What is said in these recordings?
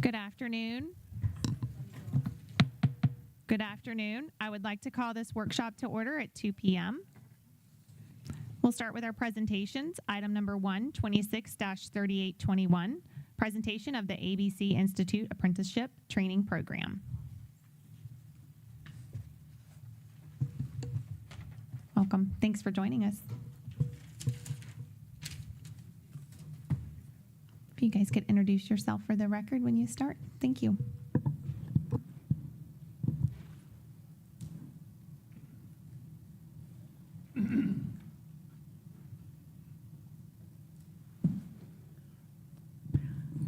Good afternoon. Good afternoon. I would like to call this workshop to order at 2 p.m. We'll start with our presentations. Item number 1, 26-3821, presentation of the ABC Institute Apprenticeship Training Program. Welcome. Thanks for joining us. If you guys could introduce yourself for the record when you start. Thank you.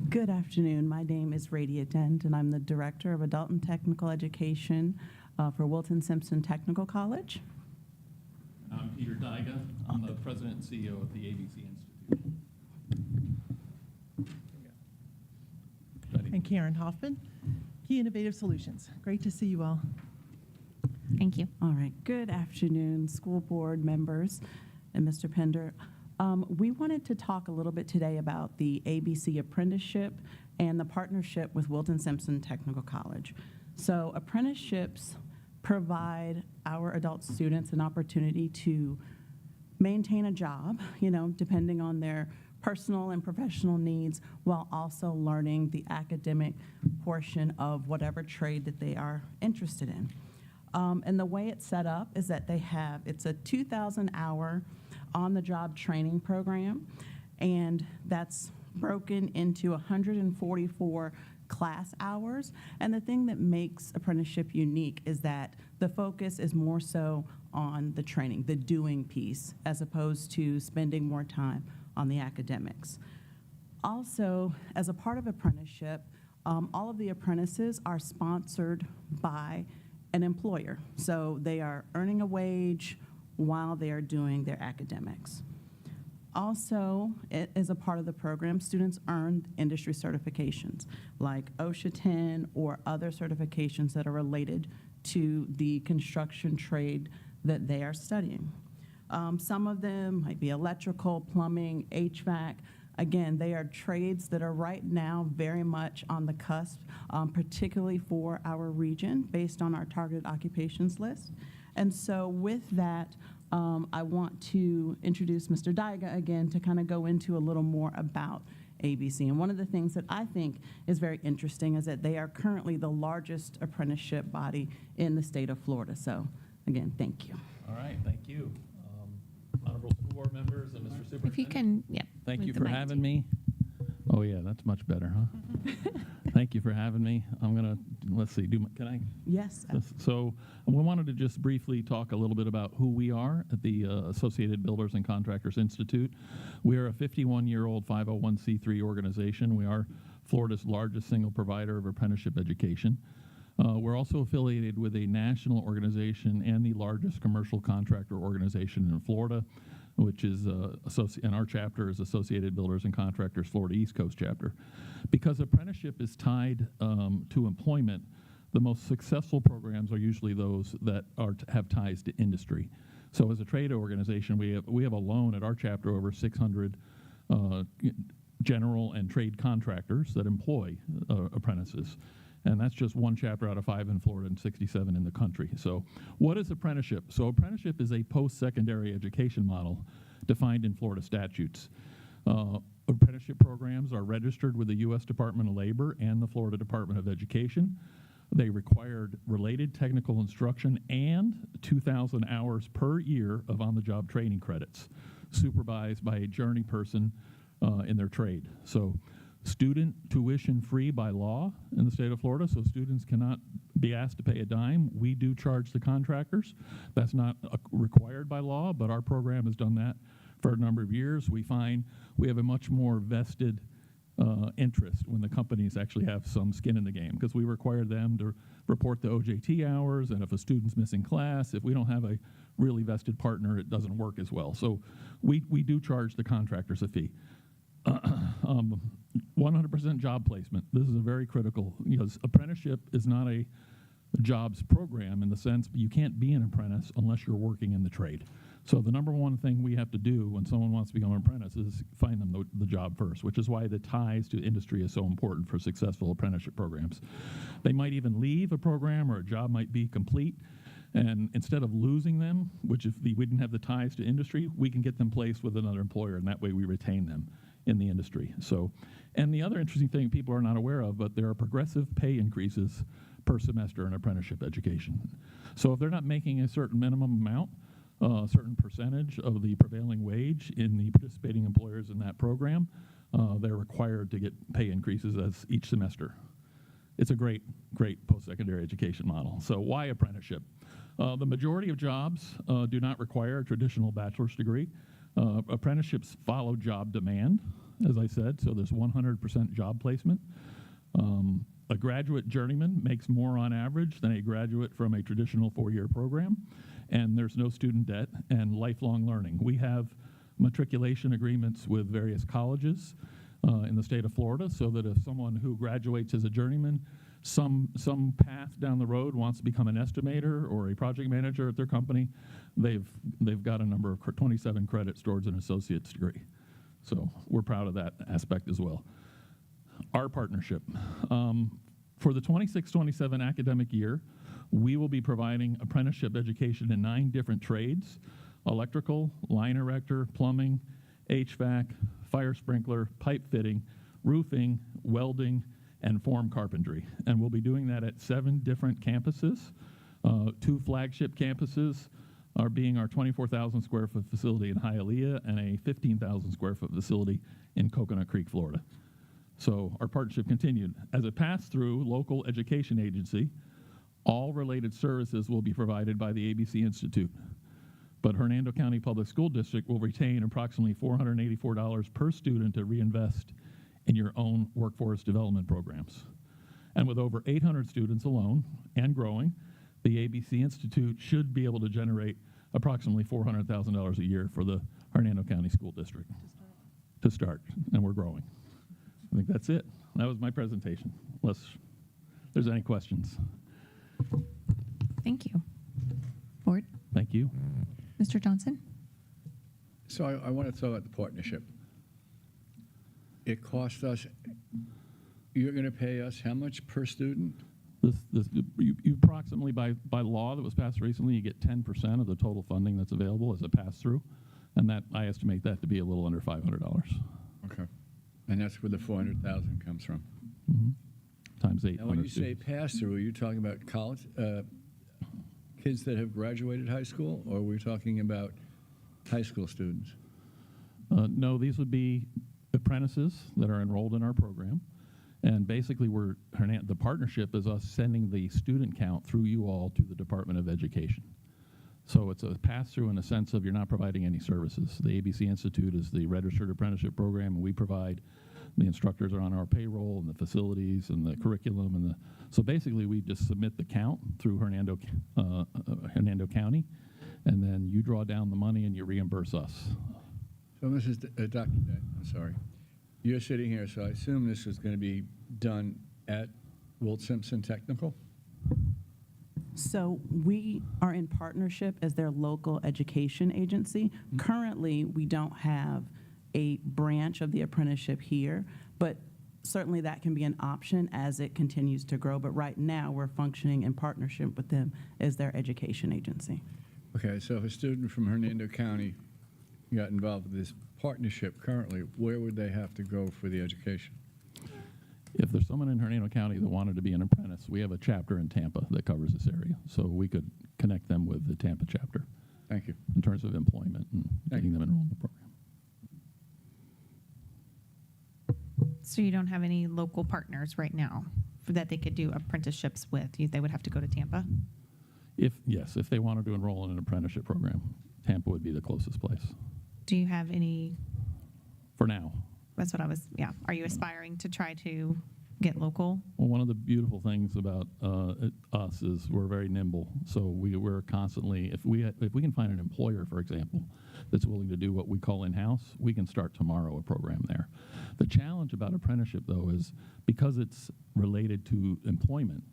Good afternoon. My name is Radia Dent, and I'm the Director of Adult and Technical Education for Wilton Simpson Technical College. I'm Peter Dyga. I'm the President and CEO of the ABC Institute. And Karen Hoffman, Key Innovative Solutions. Great to see you all. Thank you. All right. Good afternoon, school board members and Mr. Pender. We wanted to talk a little bit today about the ABC apprenticeship and the partnership with Wilton Simpson Technical College. So apprenticeships provide our adult students an opportunity to maintain a job, depending on their personal and professional needs, while also learning the academic portion of whatever trade that they are interested in. And the way it's set up is that it's a 2,000-hour on-the-job training program, and that's broken into 144 class hours. And the thing that makes apprenticeship unique is that the focus is more so on the training, the doing piece, as opposed to spending more time on the academics. Also, as a part of apprenticeship, all of the apprentices are sponsored by an employer. So they are earning a wage while they are doing their academics. Also, as a part of the program, students earn industry certifications like OSHA 10 or other certifications that are related to the construction trade that they are studying. Some of them might be electrical, plumbing, HVAC. Again, they are trades that are right now very much on the cusp, particularly for our region based on our targeted occupations list. And so with that, I want to introduce Mr. Dyga again to kind of go into a little more about ABC. And one of the things that I think is very interesting is that they are currently the largest apprenticeship body in the state of Florida. So again, thank you. All right, thank you. Honorable school board members and Mr. Superintendent. If you can, Thank move you the for mic having to- me. Oh yeah, that's much better, huh? Thank you for having me. I'm gonna, let's see, can I? Yes. So we wanted to just briefly talk a little bit about who we are at the Associated Builders and Contractors Institute. We are a 51-year-old 501c3 organization. We are Florida's largest single provider of apprenticeship education. We're also affiliated with a national organization and the largest commercial contractor organization in Florida, which is, and our chapter is Associated Builders and Contractors Florida East Coast chapter. Because apprenticeship is tied to employment, the most successful programs are usually those that have ties to industry. So as a trade organization, we have alone at our chapter over 600 general and trade contractors that employ apprentices. And that's just one chapter out of 5 in Florida and 67 in the country. So what is apprenticeship? So apprenticeship is a post-secondary education model defined in Florida statutes. Apprenticeship programs are registered with the U.S. Department of Labor and the Florida Department of Education. They required related technical instruction and 2,000 hours per year of on-the-job training credits, supervised by a journey person in their trade. So student tuition free by law in the state of Florida, so students cannot be asked to pay a dime. We do charge the contractors. That's not required by law, but our program has done that for a number of years. We find we have a much more vested interest when the companies actually have some skin in the game, because we require them to report the OJT hours, and if a student's missing class, if we don't have a really vested partner, it doesn't work as well. So we do charge the contractors a fee. 100% job placement. This is a very critical, apprenticeship is not a jobs program in the sense you can't be an apprentice unless you're working in the trade. So the number one thing we have to do when someone wants to become an apprentice is find them the job first, which is why the ties to industry is so important for successful apprenticeship programs. They might even leave a program or a job might be complete, and instead of losing them, which if we didn't have the ties to industry, we can get them placed with another employer, and that way we retain them in the industry. So, and the other interesting thing people are not aware of, but there are progressive pay increases per semester in apprenticeship education. So if they're not making a certain minimum amount, a certain percentage of the prevailing wage in the participating employers in that program, they're required to get pay increases as each semester. It's a great post-secondary education model. So why apprenticeship? The majority of jobs do not require a traditional bachelor's degree. Apprenticeships follow job demand, as I said, so there's 100% job placement. A graduate journeyman makes more on average than a graduate from a traditional 4-year program, and there's no student debt and lifelong learning. We have matriculation agreements with various colleges in the state of Florida, so that if someone who graduates as a journeyman, some path down the road wants to become an estimator or a project manager at their company, they've got a number of 27 credits towards an associate's degree. So we're proud of that aspect as well. Our partnership. For the 26-27 academic year, we will be providing apprenticeship education in 9 different trades: electrical, line erector, plumbing, HVAC, fire sprinkler, pipe fitting, roofing, welding, and form carpentry. And we'll be doing that at 7 different campuses. 2 flagship campuses are being our 24,000 square foot facility in Hialeah and a 15,000 square foot facility in Coconut Creek, Florida. So our partnership continued. As a pass-through local education agency, all related services will be provided by the ABC Institute. But Hernando County Public School District will retain approximately $484 per student to reinvest in your own workforce development programs. And with over 800 students alone and growing, the ABC Institute should be able to generate approximately $400,000 a year for the Hernando County School District to start, and we're growing. I think that's it. That was my presentation, unless there's any questions. Thank you. Board? Thank you. Mr. Johnson? So I want to talk about the partnership. It costs us, you're going to pay us how much per student? You approximately, by law that was passed recently, you get 10% of the total funding that's available as a pass-through, and that I estimate that to be a little under $500. Okay. And that's where the 400,000 comes from. Mm-hmm. Times 800 Now, when you say students. pass-through, are you talking about college, kids that have graduated high school, or are we talking about high school students? No, these would be apprentices that are enrolled in our program. And basically, the partnership is us sending the student count through you all to the Department of Education. So it's a pass-through in the sense of you're not providing any services. The ABC Institute is the registered apprenticeship program, and we provide, the instructors are on our payroll and the facilities and the curriculum. So basically, we just submit the count through Hernando County, and then you draw down the money and you reimburse us. So this is Dr. I'm sorry. You're sitting here, so I assume this is going to be done at Wilt Simpson Technical? So we are in partnership as their local education agency. Currently, we don't have a branch of the apprenticeship here, but certainly that can be an option as it continues to grow. But right now, we're functioning in partnership with them as their education agency. Okay, so if a student from Hernando County got involved with this partnership currently, where would they have to go for the education? If there's someone in Hernando County that wanted to be an apprentice, we have a chapter in Tampa that covers this area. So we could connect them with the Tampa chapter Thank you. in terms of employment and getting them enrolled in the program. So you don't have any local partners right now that they could do apprenticeships with? They would have to go to Tampa? If they wanted to enroll in an apprenticeship program, Tampa would be the closest place. Do you have any? For now. That's what I was, yeah. Are you aspiring to try to get local? Well, one of the beautiful things about us is we're very nimble. So we're constantly, if we can find an employer, for example, that's willing to do what we call in-house, we can start tomorrow a program there. The challenge about apprenticeship, though, is because it's related to employment,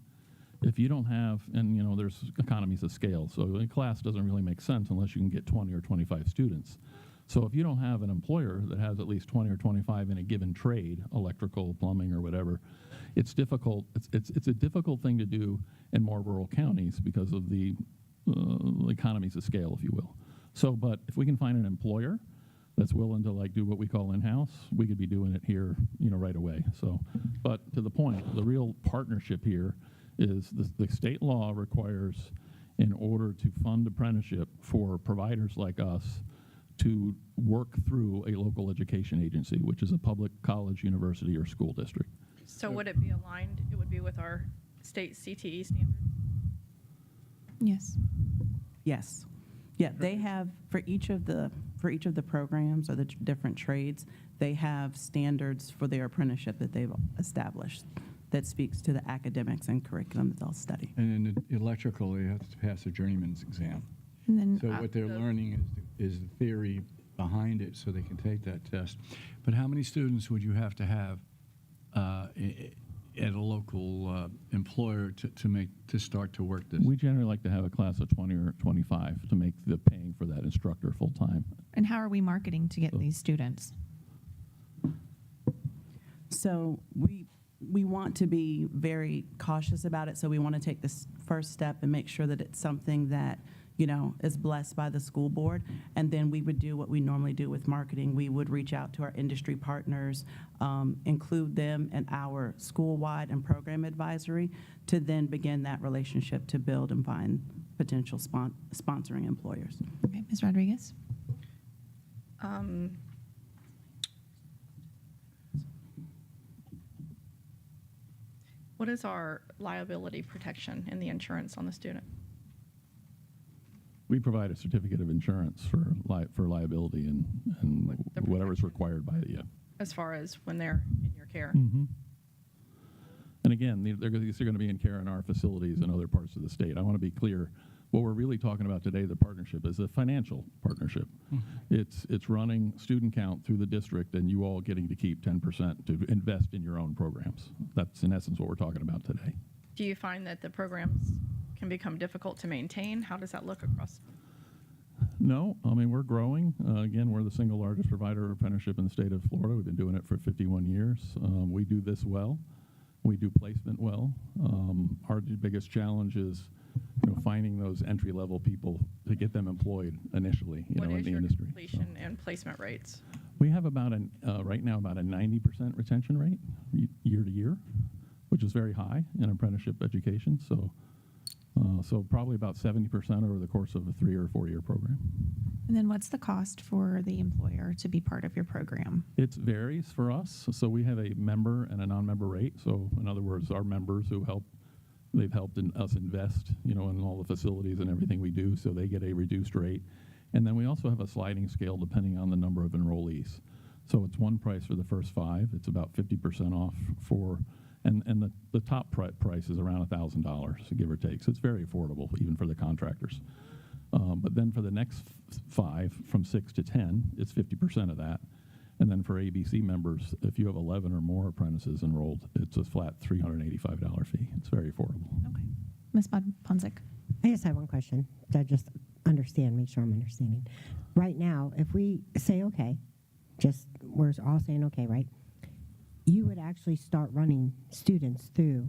if you don't have, and there's economies of scale, so a class doesn't really make sense unless you can get 20 or 25 students. So if you don't have an employer that has at least 20 or 25 in a given trade, electrical, plumbing, or whatever, it's difficult. It's a difficult thing to do in more rural counties because of the economies of scale, if you will. So, but if we can find an employer that's willing to do what we call in-house, we could be doing it here, right away. So, but to the point, the real partnership here is the state law requires, in order to fund apprenticeship for providers like us, to work through a local education agency, which is a public college, university, or school district. So would it be aligned, it would be with our state CTE standard? Yes. Yes. Yeah, they have, for each of the programs or the different trades, they have standards for their apprenticeship that they've established that speaks to the academics and curriculum that they'll study. And in the electrical, they have to pass a journeyman's exam. And then So what they're learning is the theory behind it, so they can take that test. But how many students would you have to have at a local employer to start to work this? We generally like to have a class of 20 or 25 to make the paying for that instructor full-time. and how are we marketing to get these students? So we want to be very cautious about it, so we want to take this first step and make sure that it's something that, is blessed by the school board. And then we would do what we normally do with marketing. We would reach out to our industry partners, include them in our school-wide and program advisory to then begin that relationship to build and find potential sponsoring employers. Okay, Ms. Rodriguez? What is our liability protection in the insurance on the student? We provide a certificate of insurance for liability and The whatever's protection. required by the. As far as when they're in your care? Mm-hmm. And again, these are going to be in care in our facilities and other parts of the state. I want to be clear. What we're really talking about today, the partnership, is a financial partnership. It's running student count through the district and you all getting to keep 10% to invest in your own programs. That's in essence what we're talking about today. Do you find that the programs can become difficult to maintain? How does that look across? No, I mean, we're growing. Again, we're the single largest provider of apprenticeship in the state of Florida. We've been doing it for 51 years. We do this well. We do placement well. Our biggest challenge is finding those entry-level people to get them employed initially, What in is the your industry. completion and placement rates? We have about right now about a 90% retention rate year to year, which is very high in apprenticeship education. So probably about 70% over the course of a 3 or 4 year program. And then what's the cost for the employer to be part of your program? It varies for us. So we have a member and a non-member rate. So in other words, our members who they've helped us invest, in all the facilities and everything we do, so they get a reduced rate. And then we also have a sliding scale depending on the number of enrollees. So it's one price for the first 5. It's about 50% off and the top price is around $1,000, give or take. So it's very affordable, even for the contractors. But then for the next 5, from 6 to 10, it's 50% of that. And then for ABC members, if you have 11 or more apprentices enrolled, it's a flat $385 fee. It's very affordable. Okay. Ms. Ponzik? I just have one question to just make sure I'm understanding. Right now, if we say okay, we're all saying okay, right? You would actually start running students through,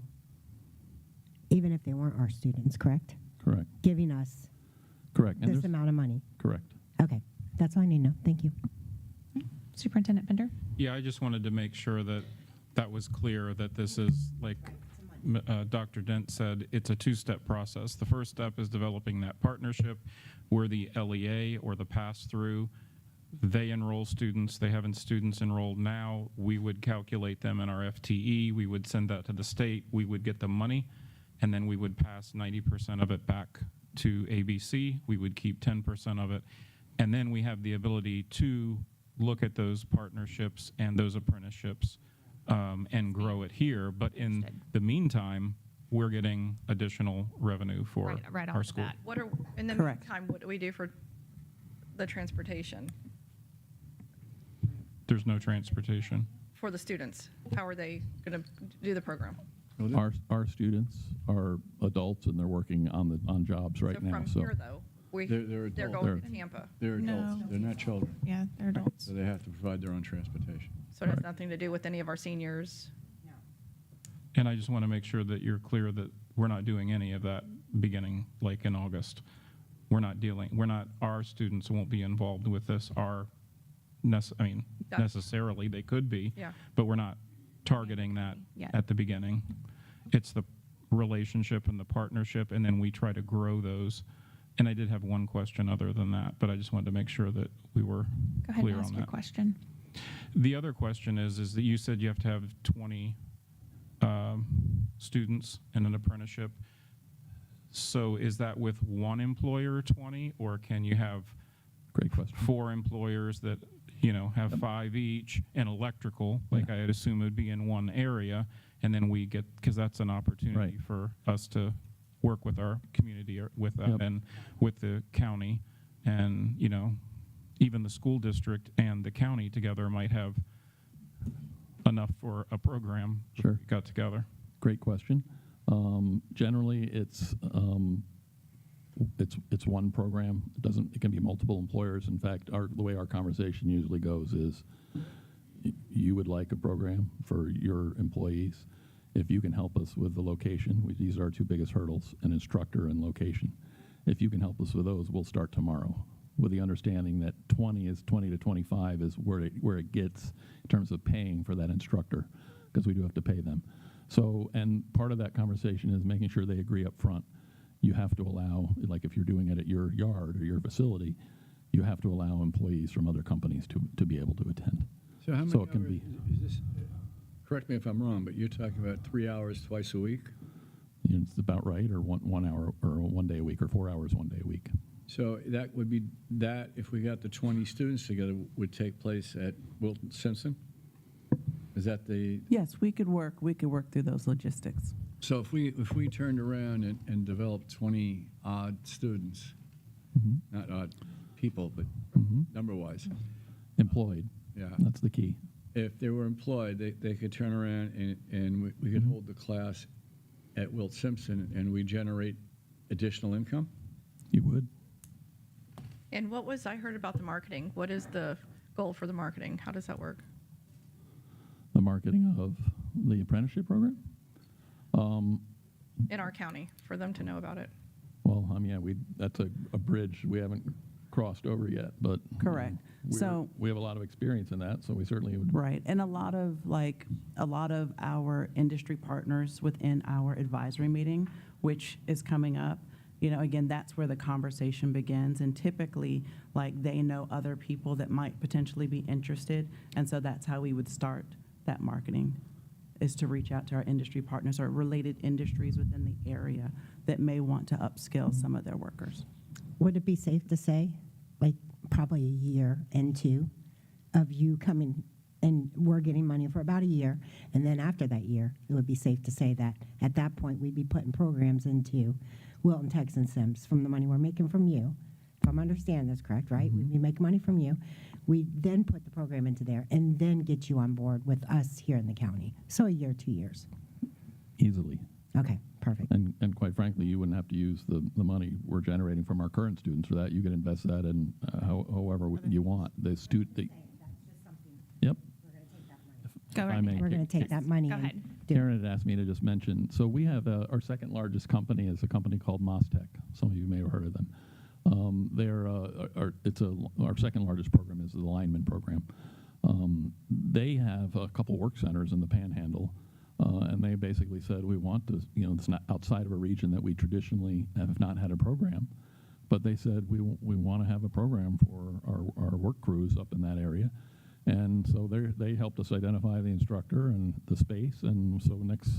even if they weren't our students, correct? Correct. Giving us Correct. And this there's- amount of money. Correct. Okay, that's all I need to know. Thank you. Superintendent Bender? Yeah, I just wanted to make sure that that was clear, that this is, like Dr. Dent said, it's a 2-step process. The first step is developing that partnership. We're the LEA or the pass-through. They enroll students. They have students enrolled now. We would calculate them in our FTE. We would send that to the state. We would get the money, and then we would pass 90% of it back to ABC. We would keep 10% of it. And then we have the ability to look at those partnerships and those apprenticeships and grow it here. But in Understood. the meantime, we're getting additional revenue for Right off our the school. bat. What are, in the Correct. meantime, what do we do for the transportation There's no transportation. for the students? How are they going to do the program? Well, th- Our students are adults and they're working on jobs right So now. from here, though, They're they're adults. going to Tampa. They're adults. No. They're not children. Yeah, they're adults. So they have to provide their own transportation. So it has Right. nothing to do with any of our seniors. And I just want to make sure that you're clear that we're not doing any of that beginning like in August. Our students won't be involved with this. That- Necessarily they could be, Yeah. but we're not targeting that Yeah. at the beginning. It's the relationship and the partnership, and then we try to grow those. And I did have one question other than that, but I just wanted to make sure that we were Go ahead clear and ask on your that. question. The other question is that you said you have to have 20 students in an apprenticeship. So is that with one employer 20, or can you have Great question. 4 employers that, have 5 each, and electrical, like Yeah. I'd assume it would be in one area, and then we get, because that's an opportunity Right. for us to work with our community or with them Yep. and with the county, and, even the school district and the county together might have enough for a program if Sure. we got together. Great question. Generally, it's one program. It can be multiple employers. In fact, the way our conversation usually goes is you would like a program for your employees. If you can help us with the location, these are our 2 biggest hurdles, an instructor and location. If you can help us with those, we'll start tomorrow, with the understanding that 20 to 25 is where it gets in terms of paying for that instructor, because we do have to pay them. So, and part of that conversation is making sure they agree up front. You have to allow, like if you're doing it at your yard or your facility, you have to allow employees from other companies to be able to attend. So how many So it can hours be- is this? Correct me if I'm wrong, but you're talking about 3 hours twice a week? It's about right, or one hour, or 1 day a week, or 4 hours 1 day a week. So that would be, that if we got the 20 students together, would take place at Wilton Simpson? Is that the, Yes, we could work through those logistics. so if we turned around and developed 20 odd students, not odd people, but number-wise, Employed, yeah. that's the key. If they were employed, they could turn around and we could hold the class at Wilt Simpson and we generate additional income? You would. And I heard about the marketing. What is the goal for the marketing? How does that work? The marketing of the apprenticeship program? In our county, for them to know about it. Well, that's a bridge we haven't crossed over yet, but. Correct. We have a lot of experience in that, so we certainly would. Right, and a lot of our industry partners within our advisory meeting, which is coming up, again, that's where the conversation begins, and typically, they know other people that might potentially be interested, and so that's how we would start that marketing, is to reach out to our industry partners or related industries within the area that may want to upskill some of their workers. Would it be safe to say, probably a year into of you coming and we're getting money for about a year, and then after that year, it would be safe to say that at that point, we'd be putting programs into Wilton, Texas, and Sims from the money we're making from you. If I'm understanding this correct, right? We'd be making money from you. We then put the program into there and then get you on board with us here in the county. So a year, 2 years. Easily. Okay, perfect. And quite frankly, you wouldn't have to use the money we're generating from our current students for that. You could invest that in however you want. Yep. Go If I right may ahead. We're going to take that money Go and ahead. do Karen had asked me to just mention, so we have our second largest company is a company called Mostech. Some of you may have heard of them. Our second largest program is the lineman program. They have a couple work centers in the Panhandle, and they basically said, we want to, it's not outside of a region that we traditionally have not had a program, but they said, we want to have a program for our work crews up in that area. And so they helped us identify the instructor and the space, and so next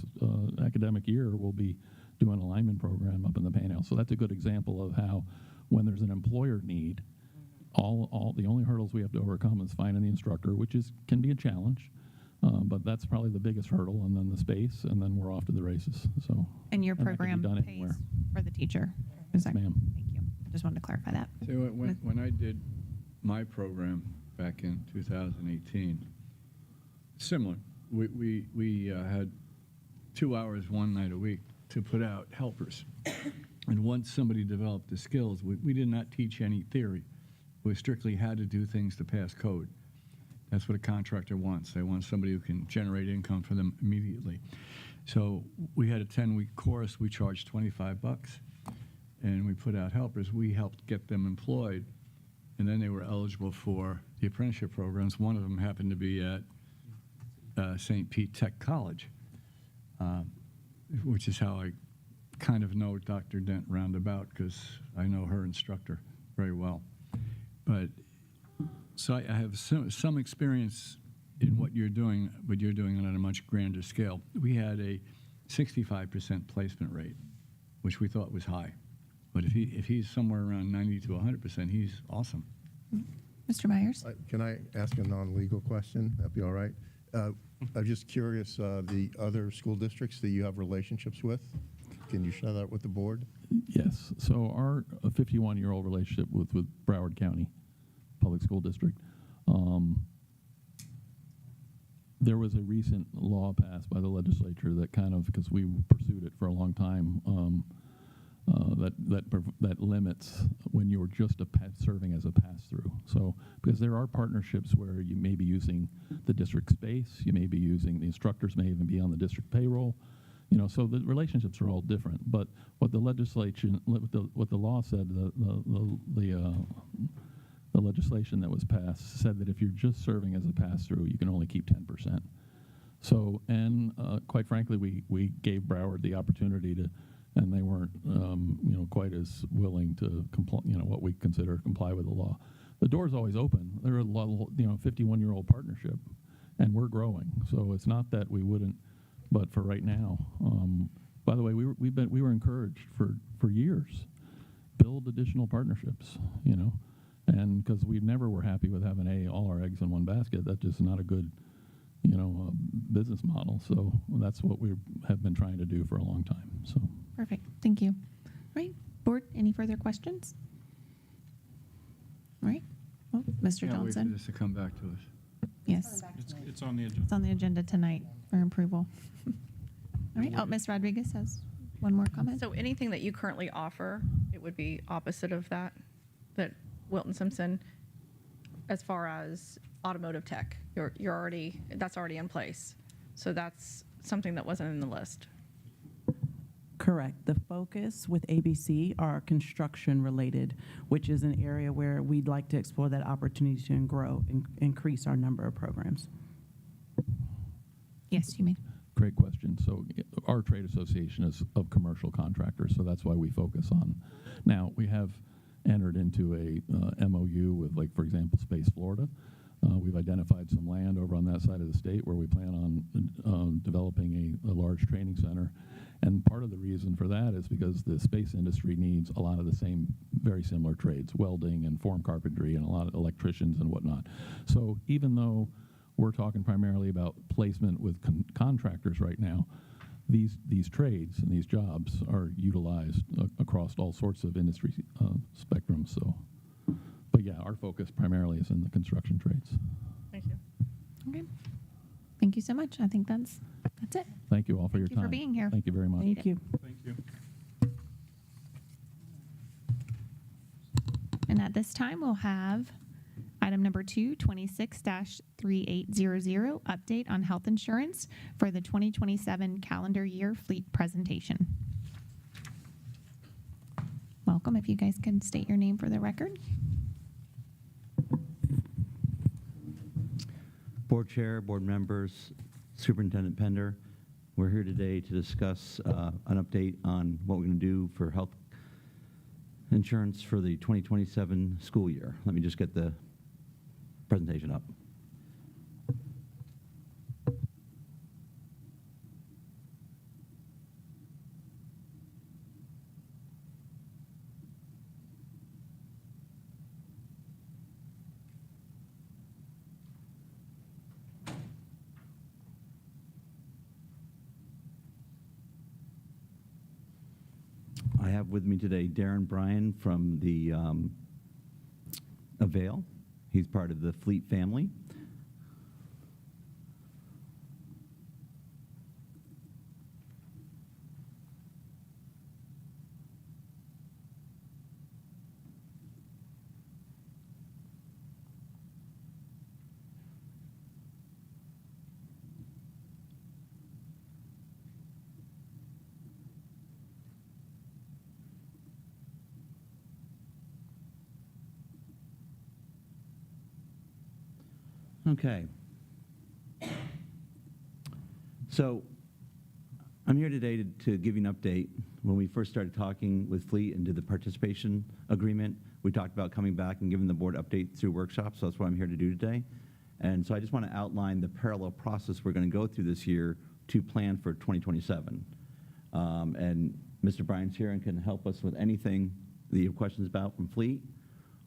academic year we'll be doing a lineman program up in the Panhandle. So that's a good example of how when there's an employer need, all the only hurdles we have to overcome is finding the instructor, which can be a challenge, but that's probably the biggest hurdle, and then the space, and then we're off to the races. So And your that can be program done pays anywhere. for the teacher. Is that- Ma'am. Thank you. Just wanted to clarify that. See, when I did my program back in 2018, similar. We had 2 hours one night a week to put out helpers. And once somebody developed the skills, we did not teach any theory. We strictly had to do things to pass code. That's what a contractor wants. They want somebody who can generate income for them immediately. So we had a 10-week course. We charged $25, and we put out helpers. We helped get them employed, and then they were eligible for the apprenticeship programs. One of them happened to be at St. Pete Tech College, which is how I kind of know Dr. Dent roundabout, because I know her instructor very well. But so I have some experience in what you're doing, but you're doing it on a much grander scale. We had a 65% placement rate, which we thought was high. But if he's somewhere around 90 to 100%, he's awesome. Mr. Myers? Can I ask a non-legal question? That'd be all right. I'm just curious, the other school districts that you have relationships with, can you share that with the board? Yes. So our 51-year-old relationship with Broward County Public School District, there was a recent law passed by the legislature that kind of, because we pursued it for a long time, that limits when you're just serving as a pass-through. So because there are partnerships where you may be using the district space, you may be using the instructors may even be on the district payroll. You know, so the relationships are all different. But what the legislation, what the law said, the legislation that was passed said that if you're just serving as a pass-through, you can only keep 10%. So, and quite frankly, we gave Broward the opportunity to, and they weren't, quite as willing to comply, what we consider comply with the law. The door's always open. They're a 51-year-old partnership, and we're growing. So it's not that we wouldn't. But for right now, by the way, we were encouraged for years, build additional partnerships, and because we never were happy with having all our eggs in one basket. That's just not a good, business model. So that's what we have been trying to do for a long time. So Perfect. Thank you. All right. Board, any further questions? All right. Well, Mr. Can't wait for Johnson? this to come back to us. Yes. It's on the agenda. It's on the agenda tonight for approval. All right. Oh, Ms. Rodriguez has one more comment. So anything that you currently offer, it would be opposite of that Wilton Simpson, as far as automotive tech, that's already in place. So that's something that wasn't in the list. Correct. The focus with ABC are construction related, which is an area where we'd like to explore that opportunity to grow and increase our number of programs. Yes, you may. great question. So our trade association is of commercial contractors, so that's why we focus on. Now, we have entered into a MOU with, like, for example, Space Florida. We've identified some land over on that side of the state where we plan on developing a large training center. And part of the reason for that is because the space industry needs a lot of the same, very similar trades, welding and form carpentry and a lot of electricians and whatnot. So even though we're talking primarily about placement with contractors right now, these trades and these jobs are utilized across all sorts of industry spectrums. So, but yeah, our focus primarily is in the construction trades. Thank you. Okay. Thank you so much. I think that's it. Thank you all for your Thank you time. for being here. Thank you very much. Thank you. Thank you. And at this time, we'll have item number 2, 26-3800, update on health insurance for the 2027 calendar year fleet presentation. Welcome. If you guys can state your name for the record. Board Chair, board members, Superintendent Pender, we're here today to discuss an update on what we're going to do for health insurance for the 2027 school year. Let me just get the presentation up. I have with me today Darren Bryan from the Avail. He's part of the Fleet family. Okay. So I'm here today to give you an update. When we first started talking with Fleet and did the participation agreement, we talked about coming back and giving the board update through workshops, so that's what I'm here to do today. And so I just want to outline the parallel process we're going to go through this year to plan for 2027. And Mr. Bryan's here and can help us with anything that you have questions about from Fleet.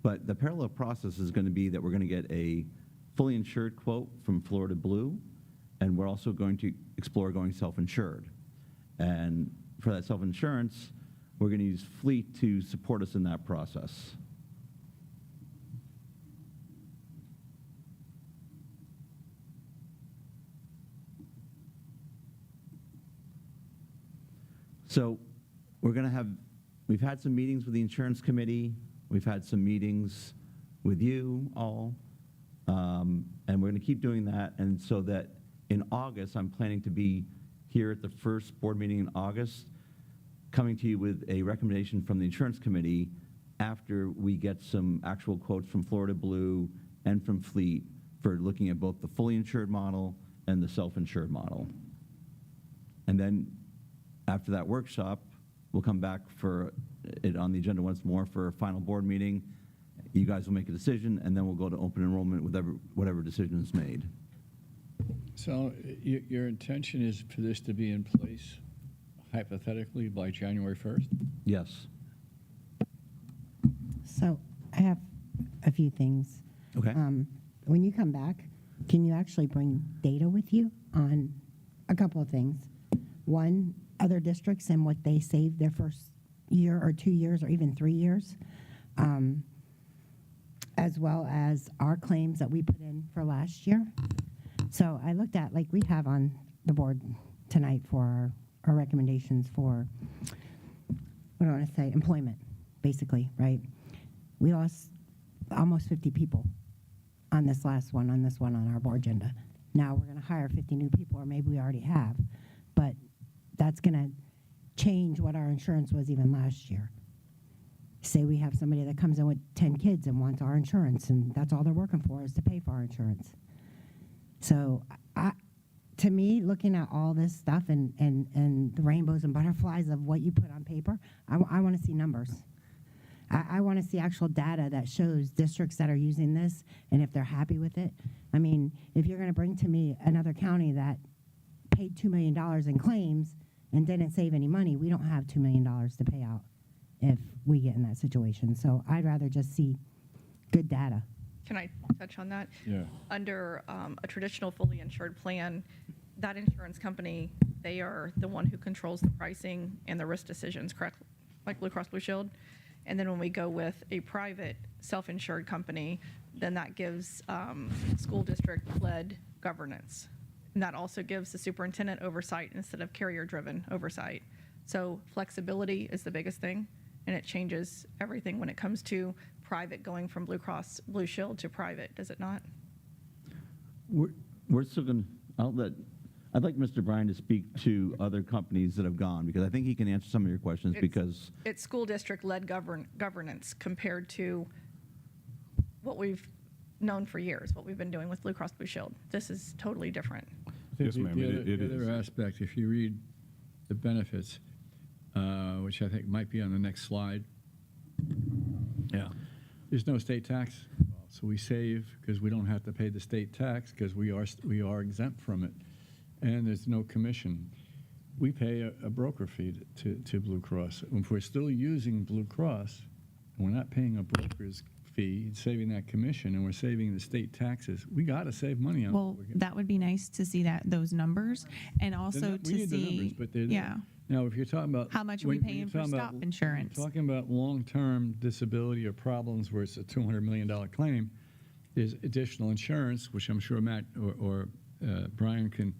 But the parallel process is going to be that we're going to get a fully insured quote from Florida Blue, and we're also going to explore going self-insured. And for that self-insurance, we're going to use Fleet to support us in that process. So we've had some meetings with the insurance committee, we've had some meetings with you all, and we're going to keep doing that. And so that in August, I'm planning to be here at the first board meeting in August, coming to you with a recommendation from the insurance committee after we get some actual quotes from Florida Blue and from Fleet for looking at both the fully insured model and the self-insured model. And then after that workshop, we'll come back for it on the agenda once more for a final board meeting. You guys will make a decision, and then we'll go to open enrollment with whatever decision is made. So your intention is for this to be in place hypothetically by January 1st? Yes. So I have a few things. Okay. When you come back, can you actually bring data with you on a couple of things? One, other districts and what they saved their first year or 2 years or even 3 years, as well as our claims that we put in for last year. So I looked at, like we have on the board tonight for our recommendations for, what do I want to say, employment, basically, right? We lost almost 50 people on this last one, on our board agenda. Now we're going to hire 50 new people, or maybe we already have, but that's going to change what our insurance was even last year. Say we have somebody that comes in with 10 kids and wants our insurance, and that's all they're working for is to pay for our insurance. So to me, looking at all this stuff and the rainbows and butterflies of what you put on paper, I want to see numbers. I want to see actual data that shows districts that are using this and if they're happy with it. I mean, if you're going to bring to me another county that paid $2 million in claims and didn't save any money, we don't have $2 million to pay out if we get in that situation. So I'd rather just see good data. Can I touch on that? Yeah. Under a traditional fully insured plan, that insurance company, they are the one who controls the pricing and the risk decisions, correct? Like Blue Cross Blue Shield. And then when we go with a private self-insured company, then that gives school district-led governance. And that also gives the superintendent oversight instead of carrier-driven oversight. So flexibility is the biggest thing, and it changes everything when it comes to private going from Blue Cross Blue Shield to private, does it not? We're still going to, I'd like Mr. Bryan to speak to other companies that have gone, because I think he can answer some of your questions, because It's school district-led governance compared to what we've known for years, what we've been doing with Blue Cross Blue Shield. This is totally different. Yes, ma'am, it The other is. aspect, if you read the benefits, which I think might be on the next slide. Yeah. There's no state tax, so we save because we don't have to pay the state tax because we are exempt from it, and there's no commission. We pay a broker fee to Blue Cross. If we're still using Blue Cross, and we're not paying a broker's fee, and saving that commission, and we're saving the state taxes, we got to save money on Well, what we're getting. that would be nice to see those numbers, and also We to need the numbers, see, but they're there. yeah, Now, if you're talking about how much are we when paying you're for talking stop about- insurance? Talking about long-term disability or problems where it's a $200 million claim, there's additional insurance, which I'm sure Matt or Brian can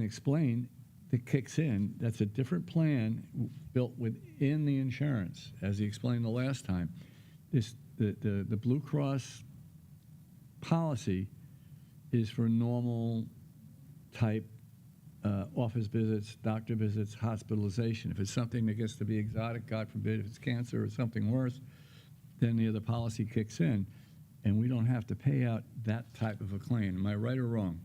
explain, that kicks in. That's a different plan built within the insurance, as he explained the last time. The Blue Cross policy is for normal type office visits, doctor visits, hospitalization. If it's something that gets to be exotic, God forbid, if it's cancer or something worse, then the other policy kicks in. and we don't have to pay out that type of a claim. Am I right or wrong?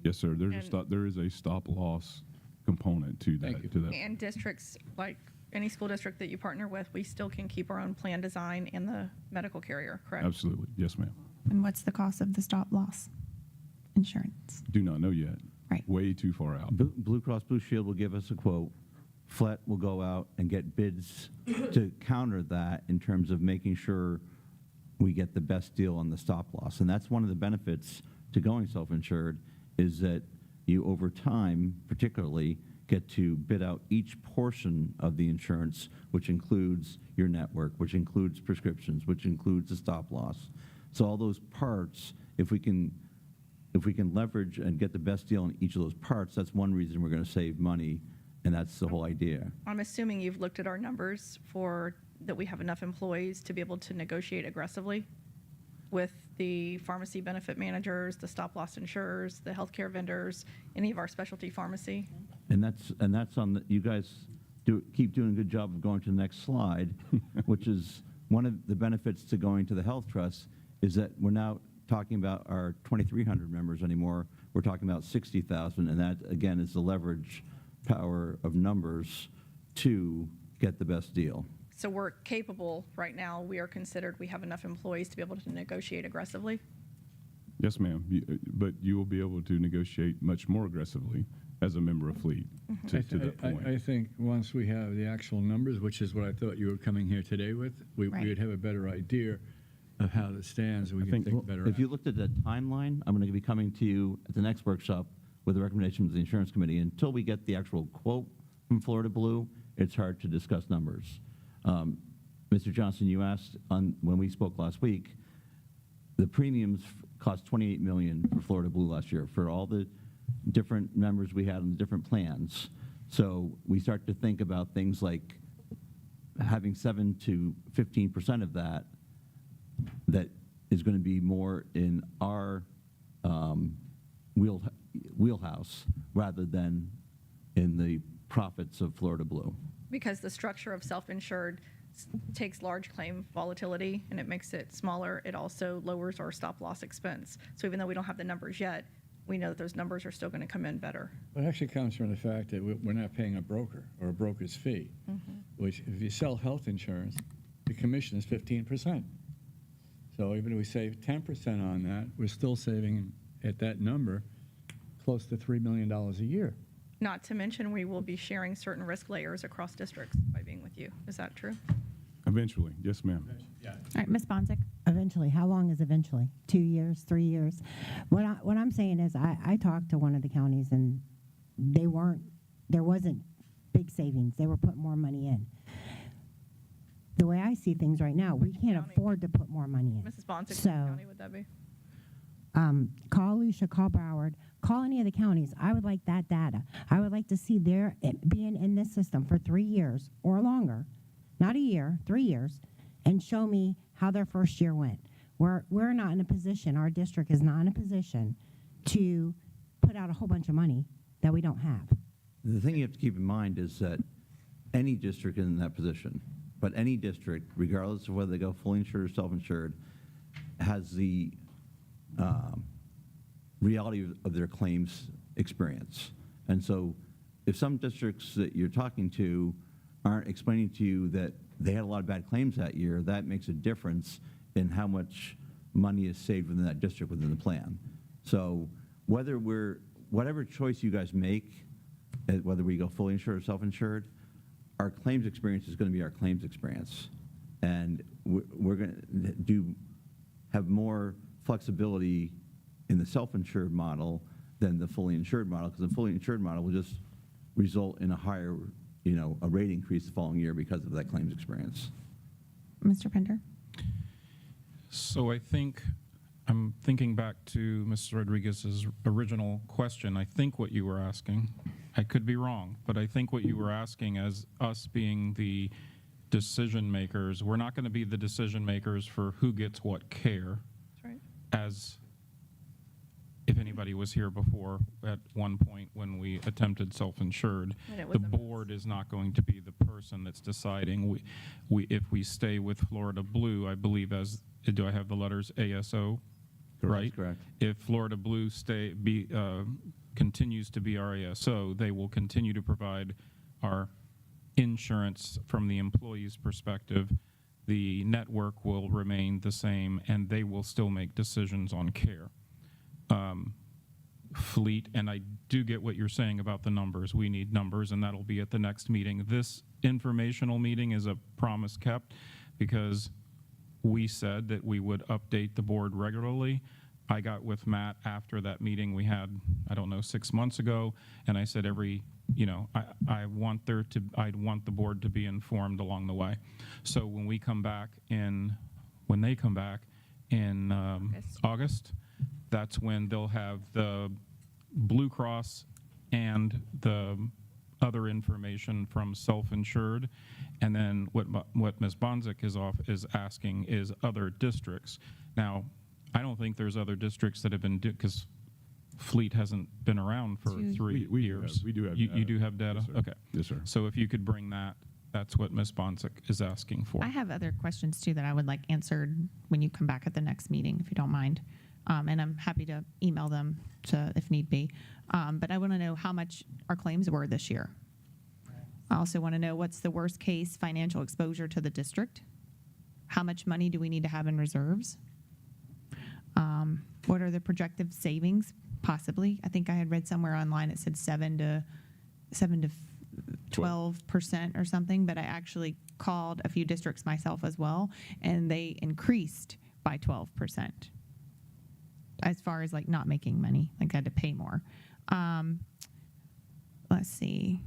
Yes, sir. There's And- there is a stop loss component to Thank that. you. To that. And districts, like any school district that you partner with, we still can keep our own plan design and the medical carrier, correct? Absolutely. Yes, ma'am. And what's the cost of the stop loss insurance? Do not know yet. Right. Way too far out. Blue Cross Blue Shield will give us a quote. FLET will go out and get bids to counter that in terms of making sure we get the best deal on the stop loss. And that's one of the benefits to going self-insured is that you, over time, particularly, get to bid out each portion of the insurance, which includes your network, which includes prescriptions, which includes the stop loss. So all those parts, if we can leverage and get the best deal on each of those parts, that's one reason we're going to save money, and that's the whole idea. I'm assuming you've looked at our numbers for that we have enough employees to be able to negotiate aggressively with the pharmacy benefit managers, the stop loss insurers, the healthcare vendors, any of our specialty pharmacy. And that's on the, you guys keep doing a good job of going to the next slide, which is one of the benefits to going to the health trust is that we're now talking about our 2,300 members anymore. We're talking about 60,000, and that again is the leverage power of numbers to get the best deal. So we're capable right now. We are considered, we have enough employees to be able to negotiate aggressively. Yes, ma'am. But you will be able to negotiate much more aggressively as a member of Fleet to that point. I think once we have the actual numbers, which is what I thought you were coming here today with, we Right. would have a better idea of how it stands, and we I can think take better if you action. looked at that timeline, I'm going to be coming to you at the next workshop with the recommendations of the insurance committee. Until we get the actual quote from Florida Blue, it's hard to discuss numbers. Mr. Johnson, you asked when we spoke last week, the premiums cost $28 million for Florida Blue last year for all the different members we had on the different plans. So we start to think about things like having 7 to 15% of that is going to be more in our wheelhouse rather than in the profits of Florida Blue. Because the structure of self-insured takes large claim volatility and it makes it smaller. It also lowers our stop loss expense. So even though we don't have the numbers yet, we know that those numbers are still going to come in better. Well, it actually comes from the fact that we're not paying a broker or a broker's fee, which if you sell health insurance, the commission is 15%. So even if we save 10% on that, we're still saving at that number close to $3 million a year. Not to mention, we will be sharing certain risk layers across districts by being with you. Is that true? Eventually, yes, ma'am. All right, Ms. Bonzik. Eventually, how long is eventually? 2 years, 3 years? What I'm saying is I talked to one of the counties and there wasn't big savings. They were putting more money in. The way I see things right now, we can't County? afford to put more money in. Mrs. Bonsick, So- what county would that be? Call Lucia, call Broward, call any of the counties. I would like that data. I would like to see their being in this system for 3 years or longer, not a year, 3 years, and show me how their first year went. We're not in a position, our district is not in a position to put out a whole bunch of money that we don't have. The thing you have to keep in mind is that any district is in that position, but any district, regardless of whether they go fully insured or self-insured, has the reality of their claims experience. And so if some districts that you're talking to aren't explaining to you that they had a lot of bad claims that year, that makes a difference in how much money is saved within that district within the plan. So whatever choice you guys make, whether we go fully insured or self-insured, our claims experience is going to be our claims experience. And we're going to have more flexibility in the self-insured model than the fully insured model, because the fully insured model will just result in a higher, a rate increase the following year because of that claims experience. Mr. Pender? So I think, I'm thinking back to Mrs. Rodriguez's original question. I think what you were asking, I could be wrong, but I think what you were asking as us being the decision makers, we're not going to be the decision makers for who gets what care. That's right. As if anybody was here before, at one point when we attempted self-insured, And it was the a mess. board is not going to be the person that's deciding. If we stay with Florida Blue, I believe do I have the letters ASO? Right? Correct. If Florida Blue continues to be our ASO, they will continue to provide our insurance from the employee's perspective. The network will remain the same, and they will still make decisions on care. Fleet, and I do get what you're saying about the numbers. We need numbers, and that'll be at the next meeting. This informational meeting is a promise kept because we said that we would update the board regularly. I got with Matt after that meeting we had, I don't know, 6 months ago, and I said I want the board to be informed along the way. So when they come back in August, that's when they'll have the Blue Cross and the other information from self-insured, and then what Ms. Bonzik is asking is other districts. Now, I don't think there's other districts that have been because Fleet hasn't been around for 3 years. We do have You data. do have data? Yes, sir. Okay. Yes, sir. So if you could bring that, that's what Ms. Bonzik is asking for. I have other questions too that I would like answered when you come back at the next meeting, if you don't mind. And I'm happy to email them if need be. But I want to know how much our claims were this year. I also want to know what's the worst case financial exposure to the district. How much money do we need to have in reserves? What are the projected savings, possibly? I think I had read somewhere online it said 7 to 12% or something, but I actually called a few districts myself as well, and they increased by 12% as far as like not making money, like I had to pay more. Let's see.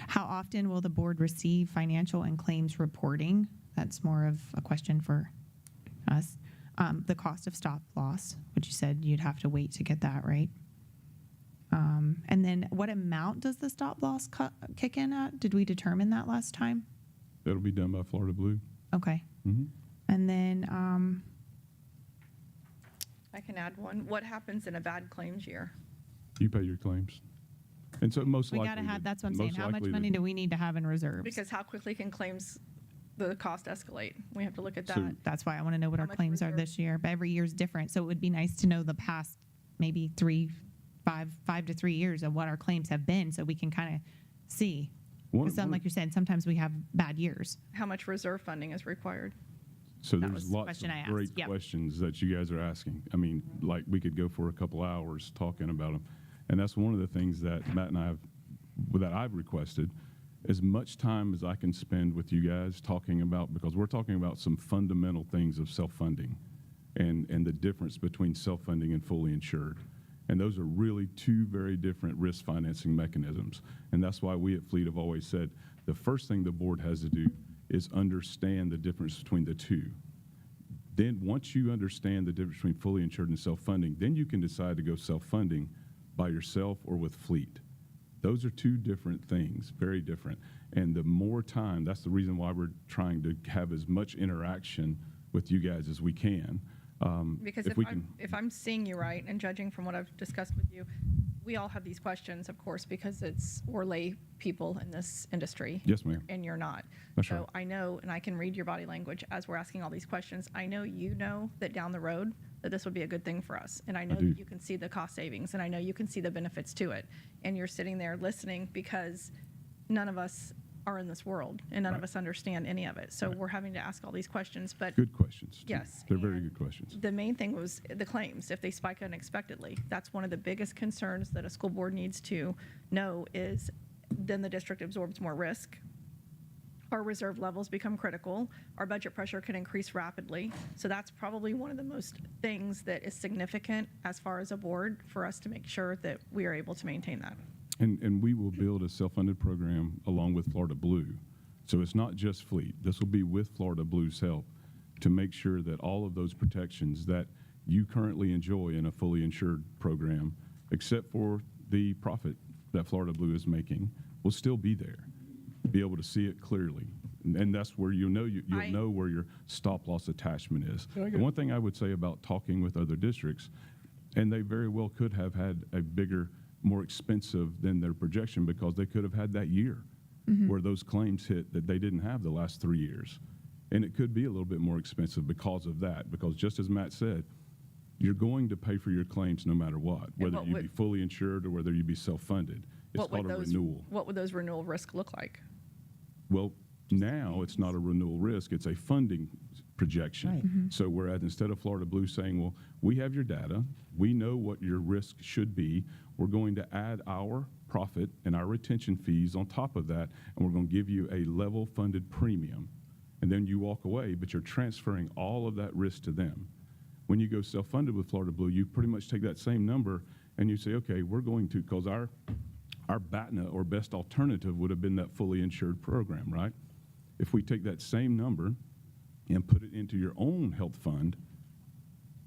How often will the board receive financial and claims reporting? That's more of a question for us. The cost of stop loss, which you said you'd have to wait to get that, right? And then what amount does the stop loss kick in at? Did we determine that last time? That'll be done by Florida Blue. Okay. Mhm. And then, I can add one. What happens in a bad claims year? You pay your claims. And so most we likely. got to have, that's what I'm most saying. How much likely money do we need to have in reserves? Because how quickly can the cost escalate? We have to look at that. So- That's why I want to know what How our much claims are reserve? this year. But every year's different. So it would be nice to know the past maybe 5 to 3 years of what our claims have been so we can kind of see. One- Because one- like you said, sometimes we have bad years. How much reserve funding is required? So That was there's the lots question I of asked. great Yep. questions that you guys are asking. I mean, like we could go for a couple hours talking about them. And that's one of the things that Matt and I've requested, as much time as I can spend with you guys talking about, because we're talking about some fundamental things of self-funding and the difference between self-funding and fully insured. And those are really two very different risk financing mechanisms. And that's why we at Fleet have always said the first thing the board has to do is understand the difference between the two. Then once you understand the difference between fully insured and self-funding, then you can decide to go self-funding by yourself or with Fleet. Those are two different things, very different. And the more time, that's the reason why we're trying to have as much interaction with you guys as we can. Because if if I'm seeing you right and judging from what I've discussed with you, we all have these questions, of course, because we're lay people in this industry. Yes, ma'am. And you're not. That's So right. I know, and I can read your body language as we're asking all these questions. I know you know that down the road that this would be a good thing for us. And I know do. that you can see the cost savings, and I know you can see the benefits to it. And you're sitting there listening because none of us are in this world and none of Right. us understand any of it. So we're having to ask all these questions. But Good questions. too. Yes, They're very and good questions. the main thing was the claims, if they spike unexpectedly. That's one of the biggest concerns that a school board needs to know is then the district absorbs more risk. Our reserve levels become critical. Our budget pressure can increase rapidly. So that's probably one of the most things that is significant as far as a board for us to make sure that we are able to maintain that. And we will build a self-funded program along with Florida Blue. So it's not just Fleet. This will be with Florida Blue's help to make sure that all of those protections that you currently enjoy in a fully insured program, except for the profit that Florida Blue is making, will still be there. Be able to see it clearly. And that's where you'll know where your stop loss attachment is. The one thing I would say about talking with other districts, And they very well could have had a bigger, more expensive than their projection because they could have had that year where those claims hit that they didn't have the last 3 years. And it could be a little bit more expensive because of that, because just as Matt said, you're going to pay for your claims no matter what, whether you be fully insured or whether you be self-funded. It's called a renewal. What would those renewal risks look like? Well, now it's not a renewal risk, it's a funding projection. Right. So whereas instead of Florida Blue saying, well, we have your data, we know what your risk should be, we're going to add our profit and our retention fees on top of that, and we're going to give you a level funded premium. And then you walk away, but you're transferring all of that risk to them. When you go self-funded with Florida Blue, you pretty much take that same number and you say, okay, we're going to, because our BATNA or best alternative would have been that fully insured program, right? If we take that same number and put it into your own health fund,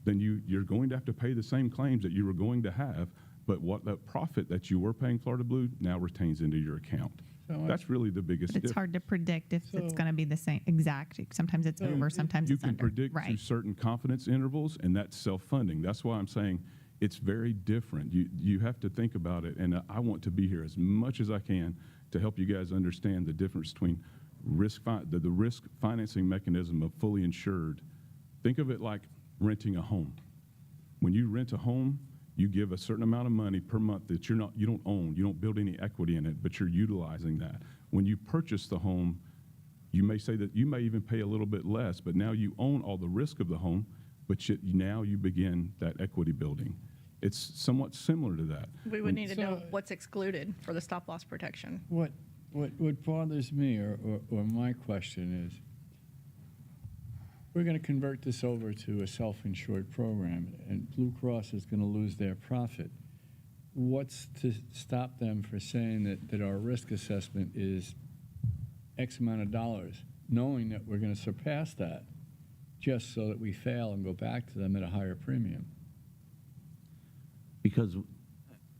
then you're going to have to pay the same claims that you were going to have, but what that profit that you were paying Florida Blue now retains into your account. That's really the biggest But it's difference. hard to predict if it's going to be the same exact. Sometimes it's over, sometimes You it's can under. predict to Right. certain confidence intervals, and that's self-funding. That's why I'm saying it's very different. You have to think about it, and I want to be here as much as I can to help you guys understand the difference between the risk financing mechanism of fully insured. Think of it like renting a home. When you rent a home, you give a certain amount of money per month that you don't own. You don't build any equity in it, but you're utilizing that. When you purchase the home, you may say that you may even pay a little bit less, but now you own all the risk of the home, but now you begin that equity building. It's somewhat similar to that. We would need to know what's excluded for the stop loss protection. What bothers me, or my question is, we're going to convert this over to a self-insured program, and Blue Cross is going to lose their profit. What's to stop them for saying that our risk assessment is X amount of dollars, knowing that we're going to surpass that, just so that we fail and go back to them at a higher premium? Because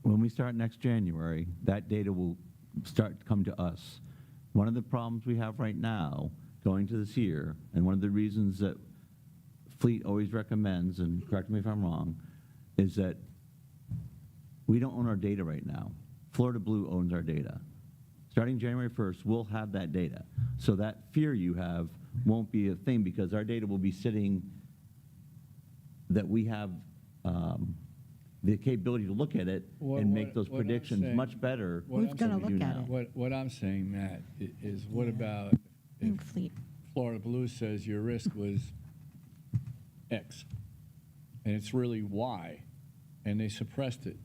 when we start next January, that data will start to come to us. One of the problems we have right now going to this year, and one of the reasons that Fleet always recommends, and correct me if I'm wrong, is that we don't own our data right now. Florida Blue owns our data. Starting January 1st, we'll have that data. So that fear you have won't be a thing, because our data will be sitting, that we have the capability to look at it and make those what I'm predictions saying- much better. Who's going to than we look do at now. it? What I'm saying, Matt, is what about if Fleet. Florida Blue says your risk was X, and it's really Y, and they suppressed it.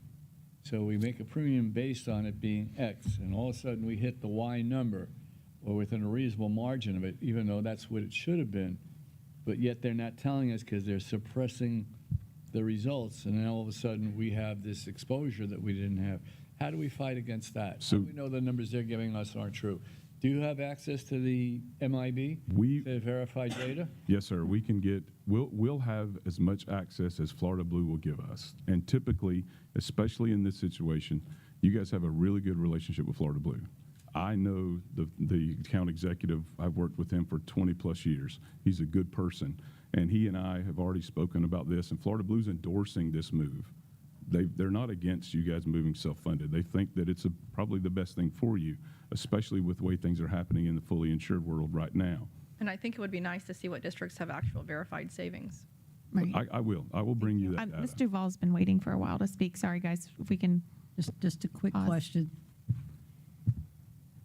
So we make a premium based on it being X, and all of a sudden we hit the Y number, or within a reasonable margin of it, even though that's what it should have been. But yet they're not telling us because they're suppressing the results, and then all of a sudden we have this exposure that we didn't have. How do we fight against that? So- How do we know the numbers they're giving us aren't true? Do you have access to the MIB, the verified data? Yes, sir. We'll have as much access as Florida Blue will give us. And typically, especially in this situation, you guys have a really good relationship with Florida Blue. I know the account executive. I've worked with him for 20 plus years. He's a good person. And he and I have already spoken about this, and Florida Blue's endorsing this move. They're not against you guys moving self-funded. They think that it's probably the best thing for you, especially with the way things are happening in the fully insured world right now. And I think it would be nice to see what districts have actual verified savings. Right. I will bring you that data. Ms. Duval's been waiting for a while to speak. Sorry, guys, if we can. Just a quick Pause. question.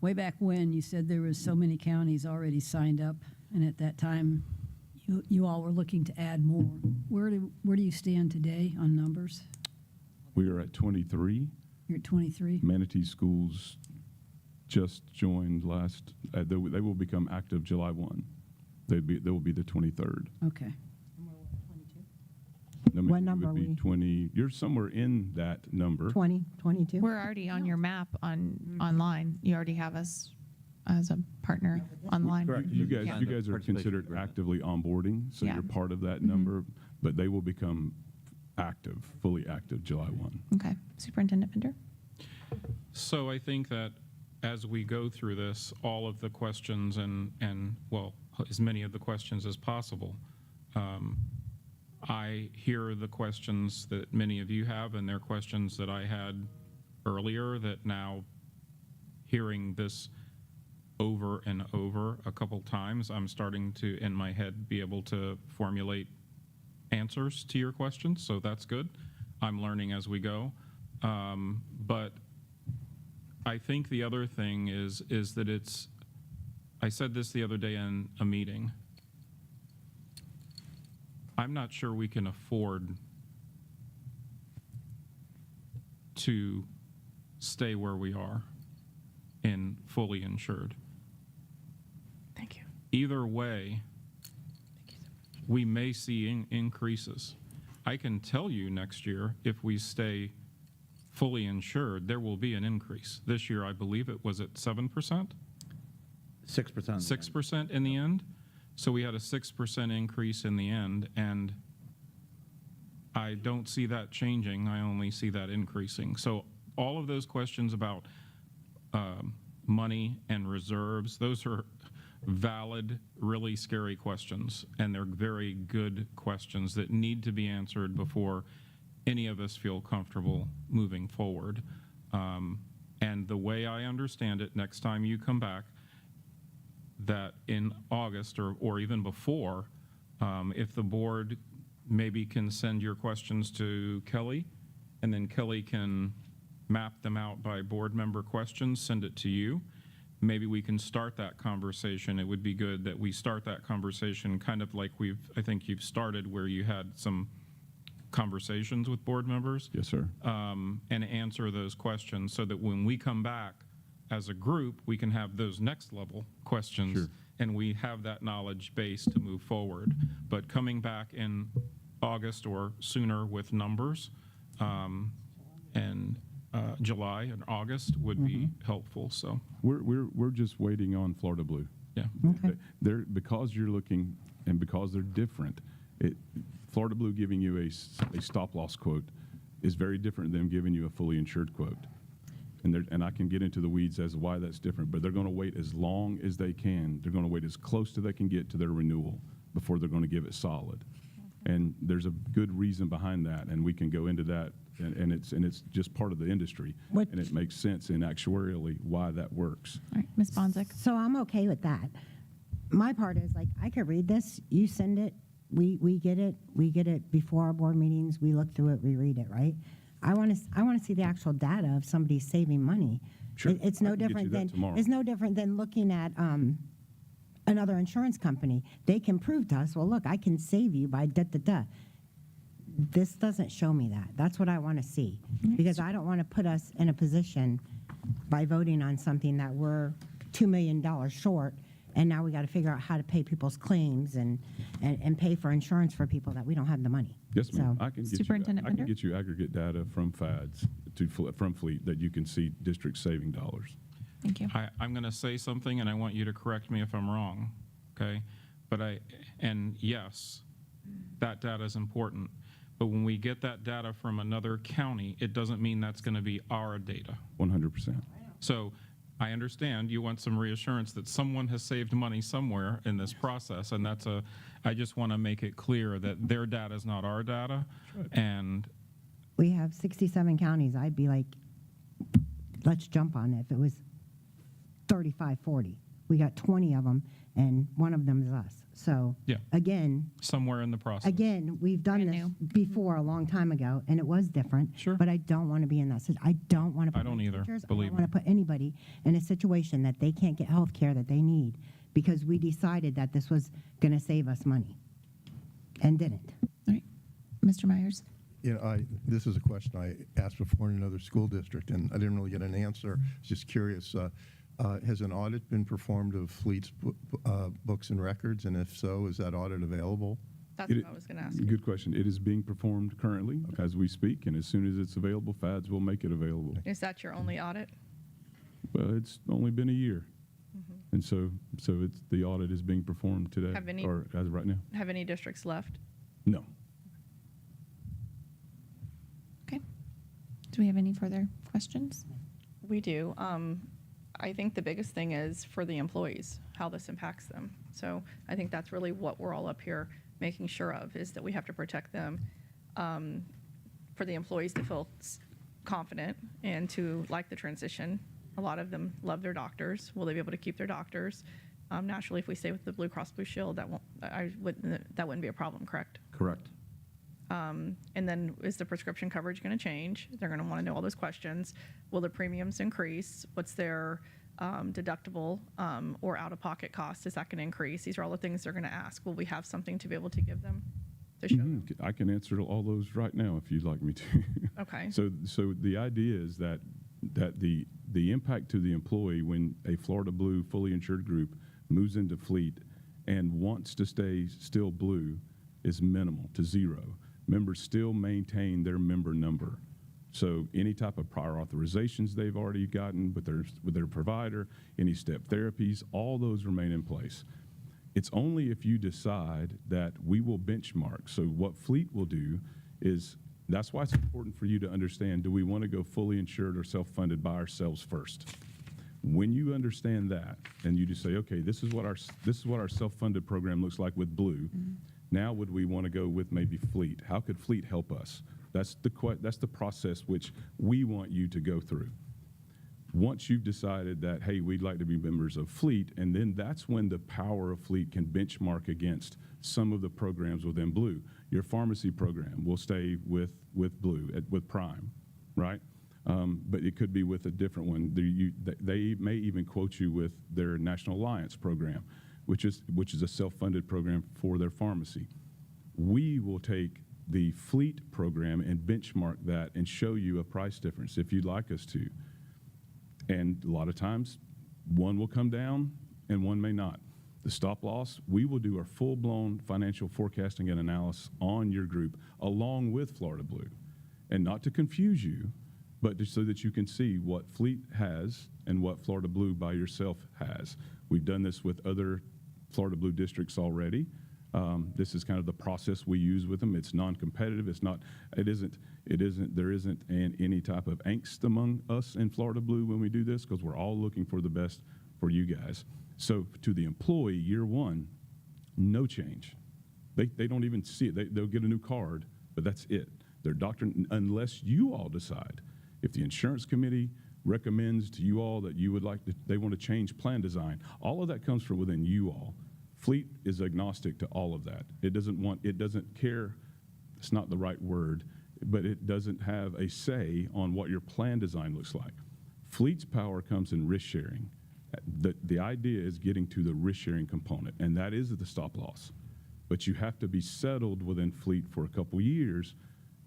Way back when, you said there was so many counties already signed up, and at that time, you all were looking to add more. Where do you stand today on numbers? We are at 23. You're at 23? Manatee Schools just joined they will become active July 1. They will be the 23rd. Okay. What number would are be we? 20. You're somewhere in that number. 20, 22? We're already on your map online. You already have us as a partner online. You guys Yeah. are Participation considered agreement. actively onboarding, so Yeah. you're part of that number, but they will become fully active July 1. Okay. Superintendent Pender? So I think that as we go through this, all of the questions and well, as many of the questions as possible, I hear the questions that many of you have, and they're questions that I had earlier, that now, hearing this over and over a couple times, I'm starting to, in my head, be able to formulate answers to your questions, so that's good. I'm learning as we go. But I think the other thing is that it's, I said this the other day in a meeting, I'm not sure we can afford to stay where we are in fully insured. Thank you. Either way, we may see increases. I can tell you next year, if we stay fully insured, there will be an increase. This year, I believe it was at 7%? 6%. 6% in the end? So we had a 6% increase in the end, and I don't see that changing. I only see that increasing. So all of those questions about money and reserves, those are valid, really scary questions, and they're very good questions that need to be answered before any of us feel comfortable moving forward. And the way I understand it, next time you come back, that in August or even before, if the board maybe can send your questions to Kelly, and then Kelly can map them out by board member questions, send it to you. Maybe we can start that conversation. It would be good that we start that conversation kind of like I think you've started, where you had some conversations with board members. Yes, sir. And answer those questions so that when we come back as a group, we can have those next level questions. Sure. And we have that knowledge base to move forward. But coming back in August or sooner with numbers, and July and August would be helpful. So We're just waiting on Florida Blue. yeah. They're because you're looking and because they're different. Florida Blue giving you a stop loss quote is very different than giving you a fully insured quote. And I can get into the weeds as to why that's different, but they're going to wait as long as they can. They're going to wait as close to they can get to their renewal before they're going to give it solid. And there's a good reason behind that, and we can go into that, and it's just part of the industry, and it makes sense in actuarially why that works. All right, Ms. Bonzik. So I'm okay with that. My part is, like, I could read this, you send it, we get it before our board meetings, we look through it, we read it, right? I want to see the actual data of somebody saving money. Sure. It's I no can get you different that than tomorrow. it's no different than looking at another insurance company. They can prove to us, well, look, I can save you by da da da. This doesn't show me that. That's what I want to see, because I don't want to put us in a position by voting on something that we're $2 million short, and now we got to figure out how to pay people's claims and pay for insurance for people that we don't have the money. Yes, ma'am. So- I can Superintendent get Bender? you aggregate data from FADS from Fleet that you can see districts saving dollars. Thank you. I'm going to say something, and I want you to correct me if I'm wrong, okay? And yes, that data is important. But when we get that data from another county, it doesn't mean that's going to be our data. 100%. So I understand you want some reassurance that someone has saved money somewhere in this process, and I just want to make it clear that their data is not our data. And We have 67 counties. I'd be like, let's jump on it if it was 35, 40. We got 20 of them, and one of them is us. So Yeah. again, somewhere in the process. we've done Brand this new. before a long time ago, and it was different. Sure. But I don't want to be in that situation. I don't want to put I don't my either, teachers, believe I don't want to put anybody in a situation that they can't get health care that they need because we decided that this was going to save us money and didn't. All right, Mr. Myers. You know, this is a question I asked before in another school district, and I didn't really get an answer. I was just curious. Has an audit been performed of Fleet's books and records? And if so, is that audit available? That's what I was going to ask you. Good question. It is being performed currently as we speak, and as soon as it's available, FADS will make it available. Is that your only audit? Well, it's only been a year. And so the audit is being performed today, Have any- or as of right now. Have any districts left? No. Okay. Do we have any further questions? We do. I think the biggest thing is for the employees, how this impacts them. So I think that's really what we're all up here making sure of, is that we have to protect them, for the employees to feel confident and to like the transition. A lot of them love their doctors. Will they be able to keep their doctors? Naturally, if we stay with the Blue Cross Blue Shield, that wouldn't be a problem, correct? Correct. And then is the prescription coverage going to change? They're going to want to know all those questions. Will the premiums increase? What's their deductible or out-of-pocket cost? Is that going to increase? These are all the things they're going to ask. Will we have something to be able to give them, to show them? I can answer all those right now if you'd like me to. Okay. So the idea is that the impact to the employee when a Florida Blue fully insured group moves into fleet and wants to stay still blue is minimal to zero. Members still maintain their member number. So any type of prior authorizations they've already gotten with their provider, any step therapies, all those remain in place. It's only if you decide that we will benchmark. So what Fleet will do is, that's why it's important for you to understand, do we want to go fully insured or self-funded by ourselves first? When you understand that, and you just say, okay, this is what our self-funded program looks like with Blue. Now would we want to go with maybe Fleet? How could Fleet help us? That's the process which we want you to go through. Once you've decided that, hey, we'd like to be members of Fleet, and then that's when the power of Fleet can benchmark against some of the programs within Blue. Your pharmacy program will stay with Blue, with Prime, right? But it could be with a different one. They may even quote you with their National Alliance program, which is a self-funded program for their pharmacy. We will take the Fleet program and benchmark that and show you a price difference if you'd like us to. And a lot of times, one will come down and one may not. The stop loss, we will do our full-blown financial forecasting and analysis on your group along with Florida Blue. And not to confuse you, but just so that you can see what Fleet has and what Florida Blue by yourself has. We've done this with other Florida Blue districts already. This is kind of the process we use with them. It's non-competitive. There isn't any type of angst among us in Florida Blue when we do this, because we're all looking for the best for you guys. So to the employee, year one, no change. They don't even see it. They'll get a new card, but that's it. Their doctor, unless you all decide. If the insurance committee recommends to you all that they want to change plan design, all of that comes from within you all. Fleet is agnostic to all of that. It doesn't care, it's not the right word, but it doesn't have a say on what your plan design looks like. Fleet's power comes in risk sharing. The idea is getting to the risk sharing component, and that is the stop loss. But you have to be settled within Fleet for a couple years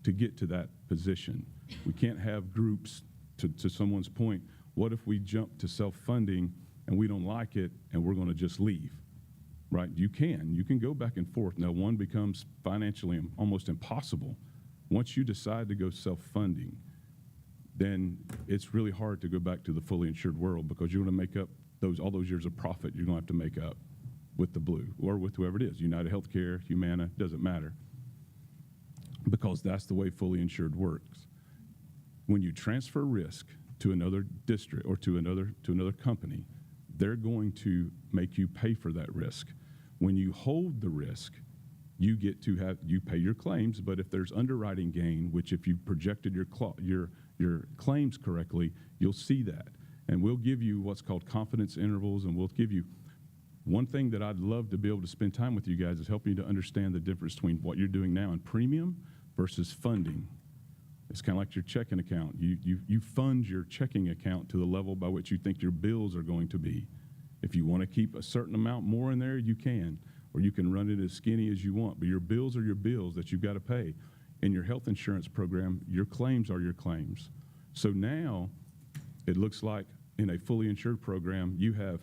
to get to that position. We can't have groups, to someone's point, what if we jump to self-funding and we don't like it and we're going to just leave? Right? You can go back and forth. Now, one becomes financially almost impossible. Once you decide to go self-funding, then it's really hard to go back to the fully insured world, because you're going to make up all those years of profit you're going to have to make up with the Blue or with whoever it is, United Healthcare, Humana, doesn't matter, because that's the way fully insured works. When you transfer risk to another district or to another company, they're going to make you pay for that risk. When you hold the risk, you pay your claims, but if there's underwriting gain, which if you projected your claims correctly, you'll see that. And we'll give you what's called confidence intervals, and we'll give you one thing that I'd love to be able to spend time with you guys is helping you to understand the difference between what you're doing now in premium versus funding. It's kind of like your checking account. You fund your checking account to the level by which you think your bills are going to be. If you want to keep a certain amount more in there, you can, or you can run it as skinny as you want. But your bills are your bills that you've got to pay. In your health insurance program, your claims are your claims. So now it looks like in a fully insured program, you have,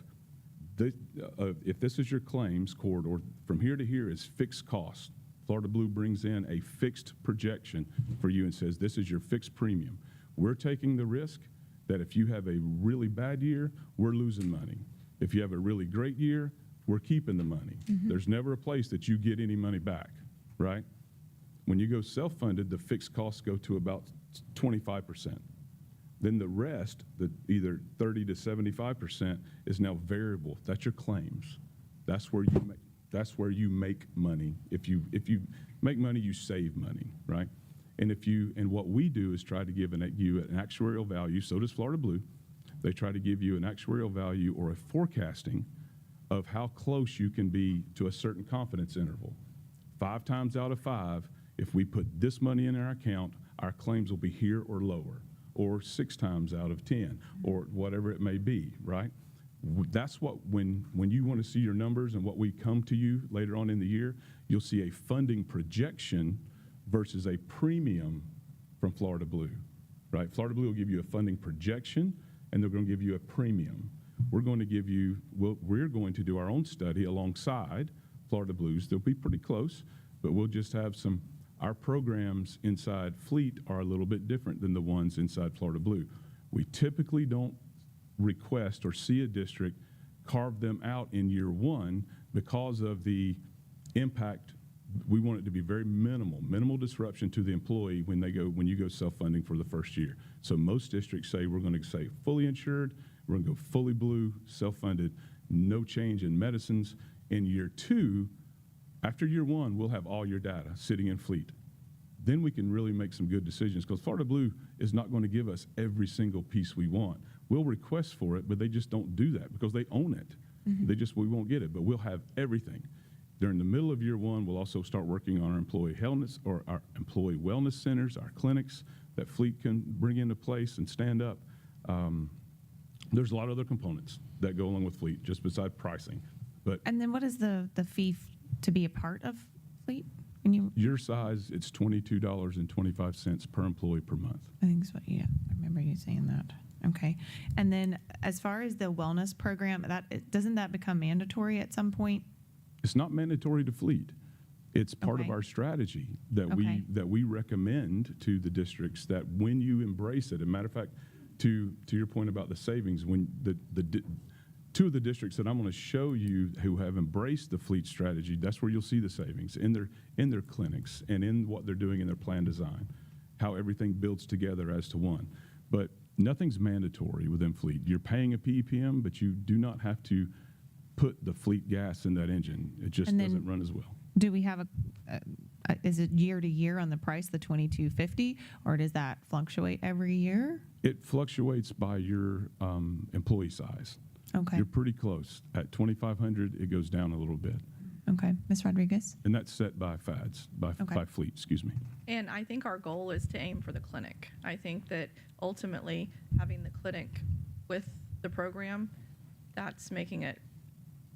if this is your claims corridor, from here to here is fixed cost. Florida Blue brings in a fixed projection for you and says, this is your fixed premium. We're taking the risk that if you have a really bad year, we're losing money. If you have a really great year, we're keeping the money. There's never a place that you get any money back, right? When you go self-funded, the fixed costs go to about 25%. Then the rest, either 30 to 75%, is now variable. That's your claims. That's where you make. That's where you make money. If you make money, you save money, right? And what we do is try to give you an actuarial value. So does Florida Blue. They try to give you an actuarial value or a forecasting of how close you can be to a certain confidence interval. 5 times out of 5, if we put this money in our account, our claims will be here or lower, or 6 times out of 10, or whatever it may be, right? That's what, when you want to see your numbers and what we come to you later on in the year, you'll see a funding projection versus a premium from Florida Blue, right? Florida Blue will give you a funding projection, and they're going to give you a premium. We're going to do our own study alongside Florida Blue's. They'll be pretty close, but we'll just have our programs inside Fleet are a little bit different than the ones inside Florida Blue. We typically don't request or see a district carve them out in year 1 because of the impact. We want it to be very minimal disruption to the employee when you go self-funding for the first year. So most districts say we're going to say fully insured, we're going to go fully blue, self-funded, no change in medicines. In year 2, after year 1, we'll have all your data sitting in Fleet. Then we can really make some good decisions, because Florida Blue is not going to give us every single piece we want. We'll request for it, but they just don't do that because they own it. We won't get it, but we'll have everything. During the middle of year 1, we'll also start working on our employee wellness or our employee wellness centers, our clinics that Fleet can bring into place and stand up. There's a lot of other components that go along with Fleet, just beside pricing. But And then what is the fee to be a part of Fleet? your size, it's $22.25 per employee per month. I think so. Yeah, I remember you saying that. Okay. And then as far as the wellness program, doesn't that become mandatory at some point? It's not mandatory to Fleet. It's part of Okay. our strategy that Okay. we recommend to the districts, that when you embrace it. As a matter of fact, to your point about the savings, when two of the districts that I'm going to show you who have embraced the Fleet strategy, that's where you'll see the savings in their clinics and in what they're doing in their plan design, how everything builds together as to one. But nothing's mandatory within Fleet. You're paying a PEPM, but you do not have to put the Fleet gas in that engine. It just And then- doesn't run as well. Do we have is it year to year on the price, the $22.50, or does that fluctuate every year? It fluctuates by your employee size. Okay. You're pretty close. At 2,500, it goes down a little bit. Okay. Ms. Rodriguez? And that's set by FADS, by Fleet, excuse me. And I think our goal is to aim for the clinic. I think that ultimately having the clinic with the program, that's making it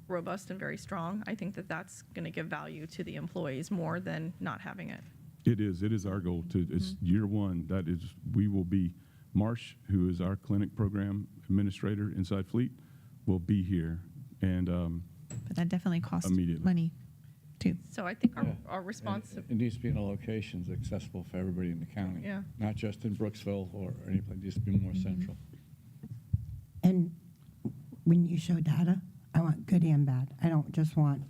robust and very strong. I think that that's going to give value to the employees more than not having it. It is our goal to, it's year 1, we will be, Marsh, who is our clinic program administrator inside Fleet, will be here, and But that definitely costs Immediately. money, too. So I think Yeah. our response, It needs to be in a location that's accessible for everybody in the county. Yeah. Not just in Brooksville or any place, it needs to be more central. And when you show data, I want good and bad. I don't just want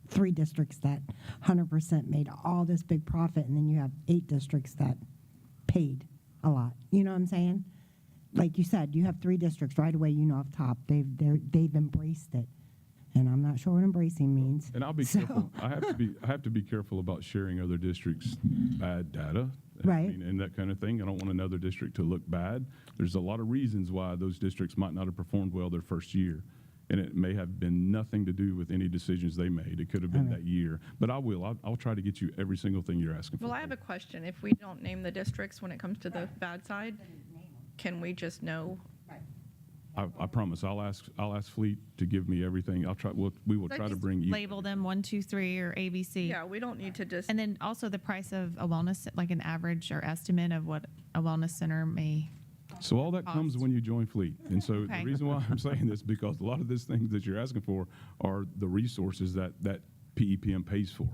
3 districts that 100% made all this big profit, and then you have 8 districts that paid a lot. You know what I'm saying? Like you said, you have 3 districts right away. You know off top they've embraced it, and I'm not sure what embracing means. I'll be So- careful. I have to be careful about sharing other districts' bad data. Right. And that kind of thing. I don't want another district to look bad. There's a lot of reasons why those districts might not have performed well their first year. And it may have been nothing to do with any decisions they made. It could have been All right. that year. But I'll try to get you every single thing you're asking for. well, I have a question. If we don't name the districts when it comes to the bad side, can we just know? I promise. I'll ask Fleet to give me everything. We will try to Just bring you. label them 1, 2, 3, or ABC. Yeah, we don't need to just, And then also the price of a wellness, like an average or estimate of what a wellness center may. So all that comes cost. when you join Fleet. And so Okay. the reason why I'm saying this, because a lot of these things that you're asking for are the resources that PEPM pays for,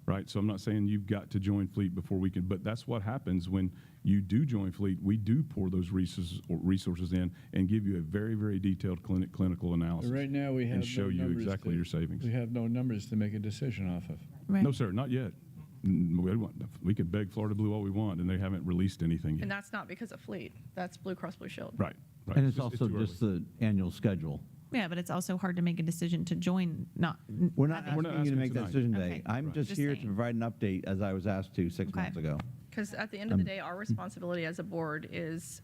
right? So I'm not saying you've got to join Fleet before we can, but that's what happens when you do join Fleet. We do pour those resources in and give you a very, very detailed clinical analysis. Right now, we have and no show you numbers exactly your savings. We have no numbers to make a decision off of. Right. No, sir, not yet. We could beg Florida Blue all we want, and they haven't released anything and yet. that's not because of Fleet. That's Blue Cross Blue Shield. Right. And it's too also early. just the annual schedule. Yeah, but it's also hard to make a decision to join, not. We're not having- asking you to make that tonight. decision today. Okay. I'm just Just here to saying. provide an update as I was asked to 6 Okay. months ago. Because at the end of the day, our responsibility as a board is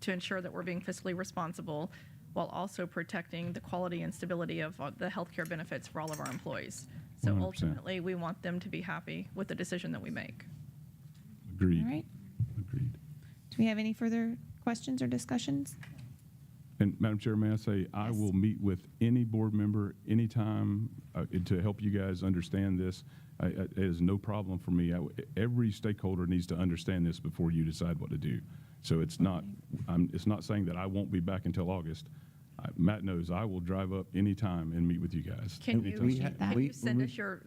to ensure that we're being fiscally responsible while also protecting the quality and stability of the healthcare benefits for all of our employees. So 100%. ultimately, we want them to be happy with the decision that we make. Agreed. All right. Agreed. Do we have any further questions or discussions? And Madam Chair, may I say, I Yes. will meet with any board member anytime to help you guys understand this. It is no problem for me. Every stakeholder needs to understand this before you decide what to do. So it's not saying that I won't be back until August. Matt knows I will drive up anytime and meet with you guys. Can you, anytime.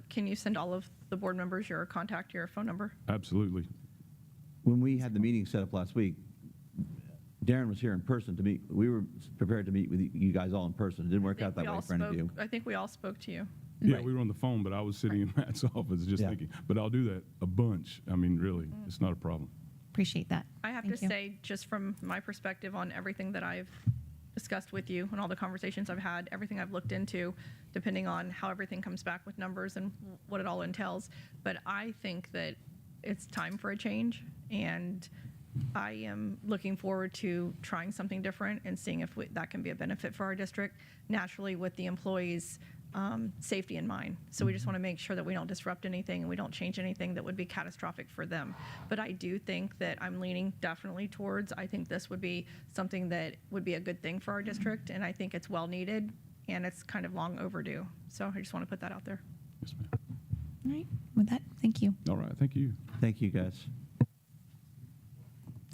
can you send all of the board members your contact, your phone number? Absolutely. When we had the meeting set up last week, Darren was here in person to meet. We were prepared to meet with you guys all in person. It didn't work out that way for any of you. I think we all spoke to you. Yeah, we were on the phone, but I was sitting in Matt's office just Yeah. thinking, but I'll do that a bunch. I mean, really, it's not a problem. Appreciate that. I have Thank to you. say, just from my perspective on everything that I've discussed with you and all the conversations I've had, everything I've looked into, depending on how everything comes back with numbers and what it all entails. But I think that it's time for a change, and I am looking forward to trying something different and seeing if that can be a benefit for our district, naturally with the employees' safety in mind. So we just want to make sure that we don't disrupt anything and we don't change anything that would be catastrophic for them. But I do think that I'm leaning definitely towards, I think this would be something that would be a good thing for our district, and I think it's well needed, and it's kind of long overdue. So I just want to put that out there. Yes, ma'am. All right. With that, thank you. All right, thank you. Thank you, guys.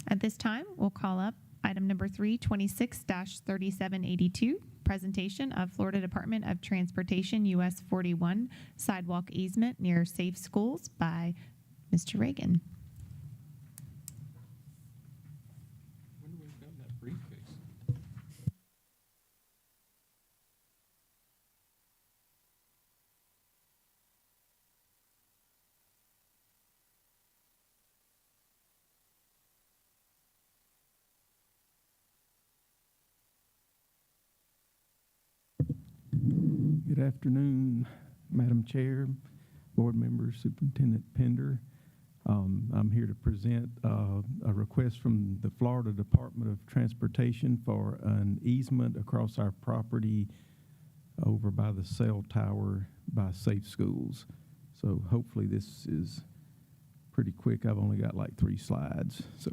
At this time, we'll call up item number 3, 26-3782, presentation of Florida Department of Transportation US 41 sidewalk easement near Safe Schools by Mr. Reagan. When do we have that briefcase? Good afternoon, Madam Chair, board members, Superintendent Pender. I'm here to present a request from the Florida Department of Transportation for an easement across our property over by the cell tower by Safe Schools. So hopefully this is pretty quick. I've only got like 3 slides. So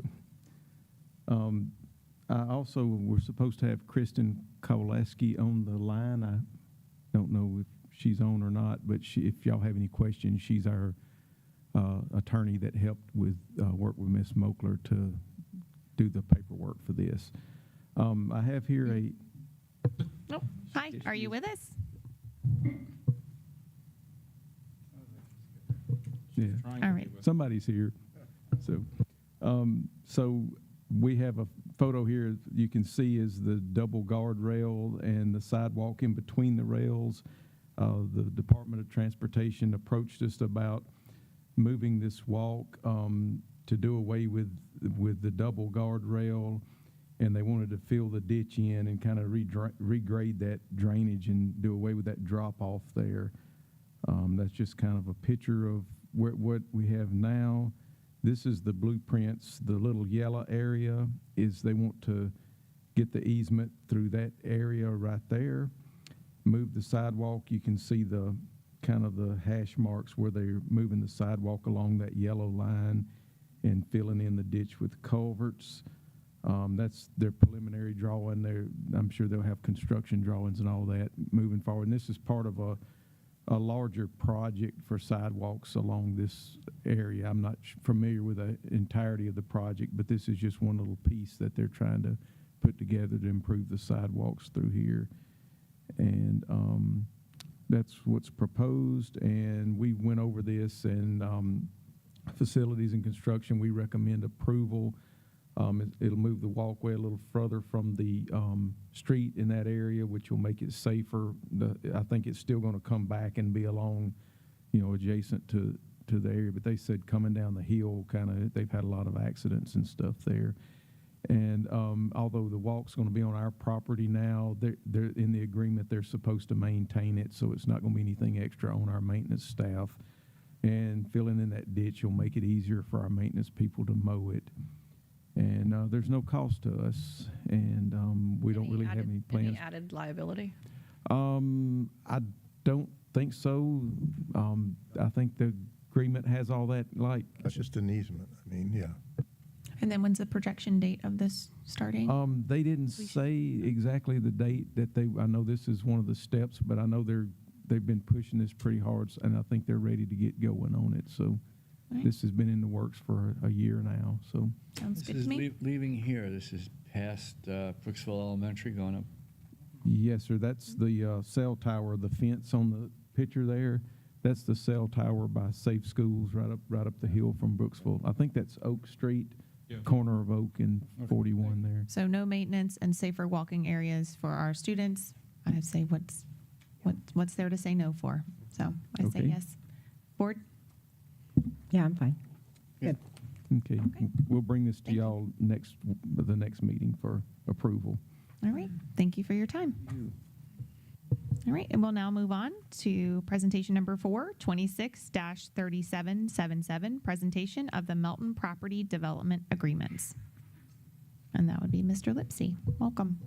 I also, we're supposed to have Kristen Kowaleski on the line. I don't know if she's on or not, but if y'all have any questions, she's our attorney that helped with work with Ms. Mokler to do the paperwork for this. I have here a. Oh, hi. Are you with us? Yeah. All right. Somebody's here. So we have a photo here you can see is the double guardrail and the sidewalk in between the rails. The Department of Transportation approached us about moving this walk to do away with the double guardrail, and they wanted to fill the ditch in and kind of regrade that drainage and do away with that drop off there. That's just kind of a picture of what we have now. This is the blueprints. The little yellow area is they want to get the easement through that area right there. Move the sidewalk. You can see the kind of the hash marks where they're moving the sidewalk along that yellow line and filling in the ditch with culverts. That's their preliminary drawing. I'm sure they'll have construction drawings and all that moving forward. And this is part of a larger project for sidewalks along this area. I'm not familiar with the entirety of the project, but this is just one little piece that they're trying to put together to improve the sidewalks through here. And that's what's proposed. And we went over this, and facilities and construction, we recommend approval. It'll move the walkway a little further from the street in that area, which will make it safer. I think it's still going to come back and be along, adjacent to the area. But they said coming down the hill, they've had a lot of accidents and stuff there. And although the walk's going to be on our property now, they're in the agreement, they're supposed to maintain it, so it's not going to be anything extra on our maintenance staff. And filling in that ditch will make it easier for our maintenance people to mow it. And there's no cost to us, and we don't really have any plans. Any added liability? I don't think so. I think the agreement has all that, like, That's just an easement. I mean, yeah. And then when's the projection date of this starting? they didn't say exactly the date that I know this is one of the steps, but I know they've been pushing this pretty hard, and I think they're ready to get going on it. So Right. this has been in the works for a year now, so. Sounds This good is to me. leaving here. This is past Brooksville Elementary going up. Yes, sir, that's the cell tower, the fence on the picture there. That's the cell tower by Safe Schools right up the hill from Brooksville. I think that's Oak Street, Yeah. corner of Oak and Okay. 41 there. So no maintenance and safer walking areas for our students. I say what's there to say no for? So I say Okay. yes. Board? Yeah, I'm fine. Okay, Okay. we'll bring this to Thank you. y'all the next meeting for approval. All right. Thank you for your time. All right, and we'll now move on to presentation number 4, 26-3777, presentation of the Melton Property Development Agreements. And that would be Mr. Lipsy. Welcome.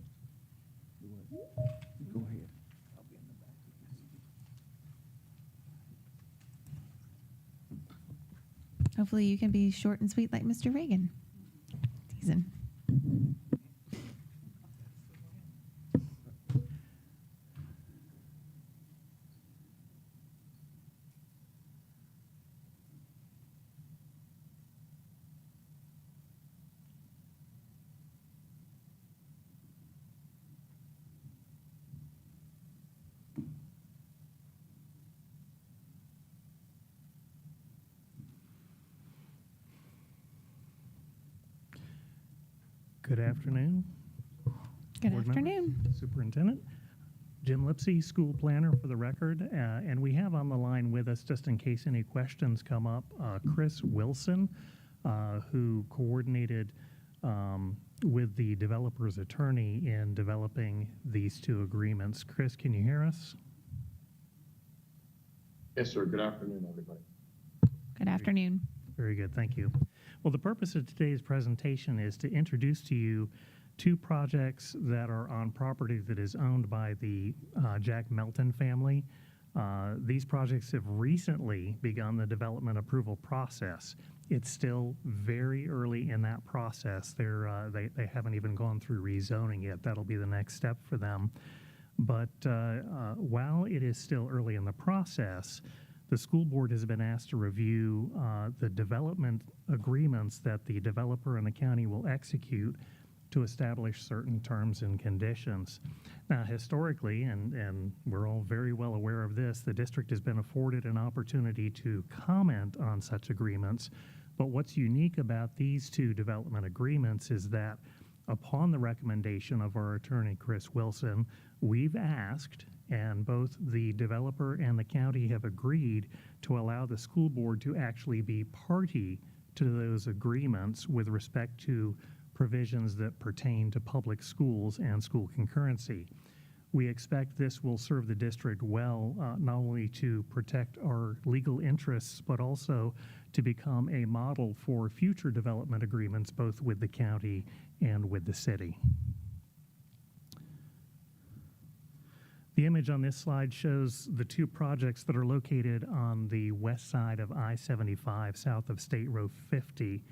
Go ahead. Hopefully you can be short and sweet like Mr. Reagan. Teasing. Good afternoon. Good Board members, afternoon. Superintendent. Jim Lipsy, school planner for the record. And we have on the line with us, just in case any questions come up, Chris Wilson, who coordinated with the developer's attorney in developing these two agreements. Chris, can you hear us? Yes, sir. Good afternoon, everybody. Good afternoon. Very good, thank you. Well, the purpose of today's presentation is to introduce to you two projects that are on property that is owned by the Jack Melton family. These projects have recently begun the development approval process. It's still very early in that process. They haven't even gone through rezoning yet. That'll be the next step for them. But while it is still early in the process, the school board has been asked to review the development agreements that the developer and the county will execute to establish certain terms and conditions. Now, historically, and we're all very well aware of this, the district has been afforded an opportunity to comment on such agreements. But what's unique about these two development agreements is that upon the recommendation of our attorney, Chris Wilson, we've asked, and both the developer and the county have agreed to allow the school board to actually be party to those agreements with respect to provisions that pertain to public schools and school concurrency. We expect this will serve the district well, not only to protect our legal interests, but also to become a model for future development agreements, both with the county and with the city. The image on this slide shows the two projects that are located on the west side of I-75, south of State Road 50.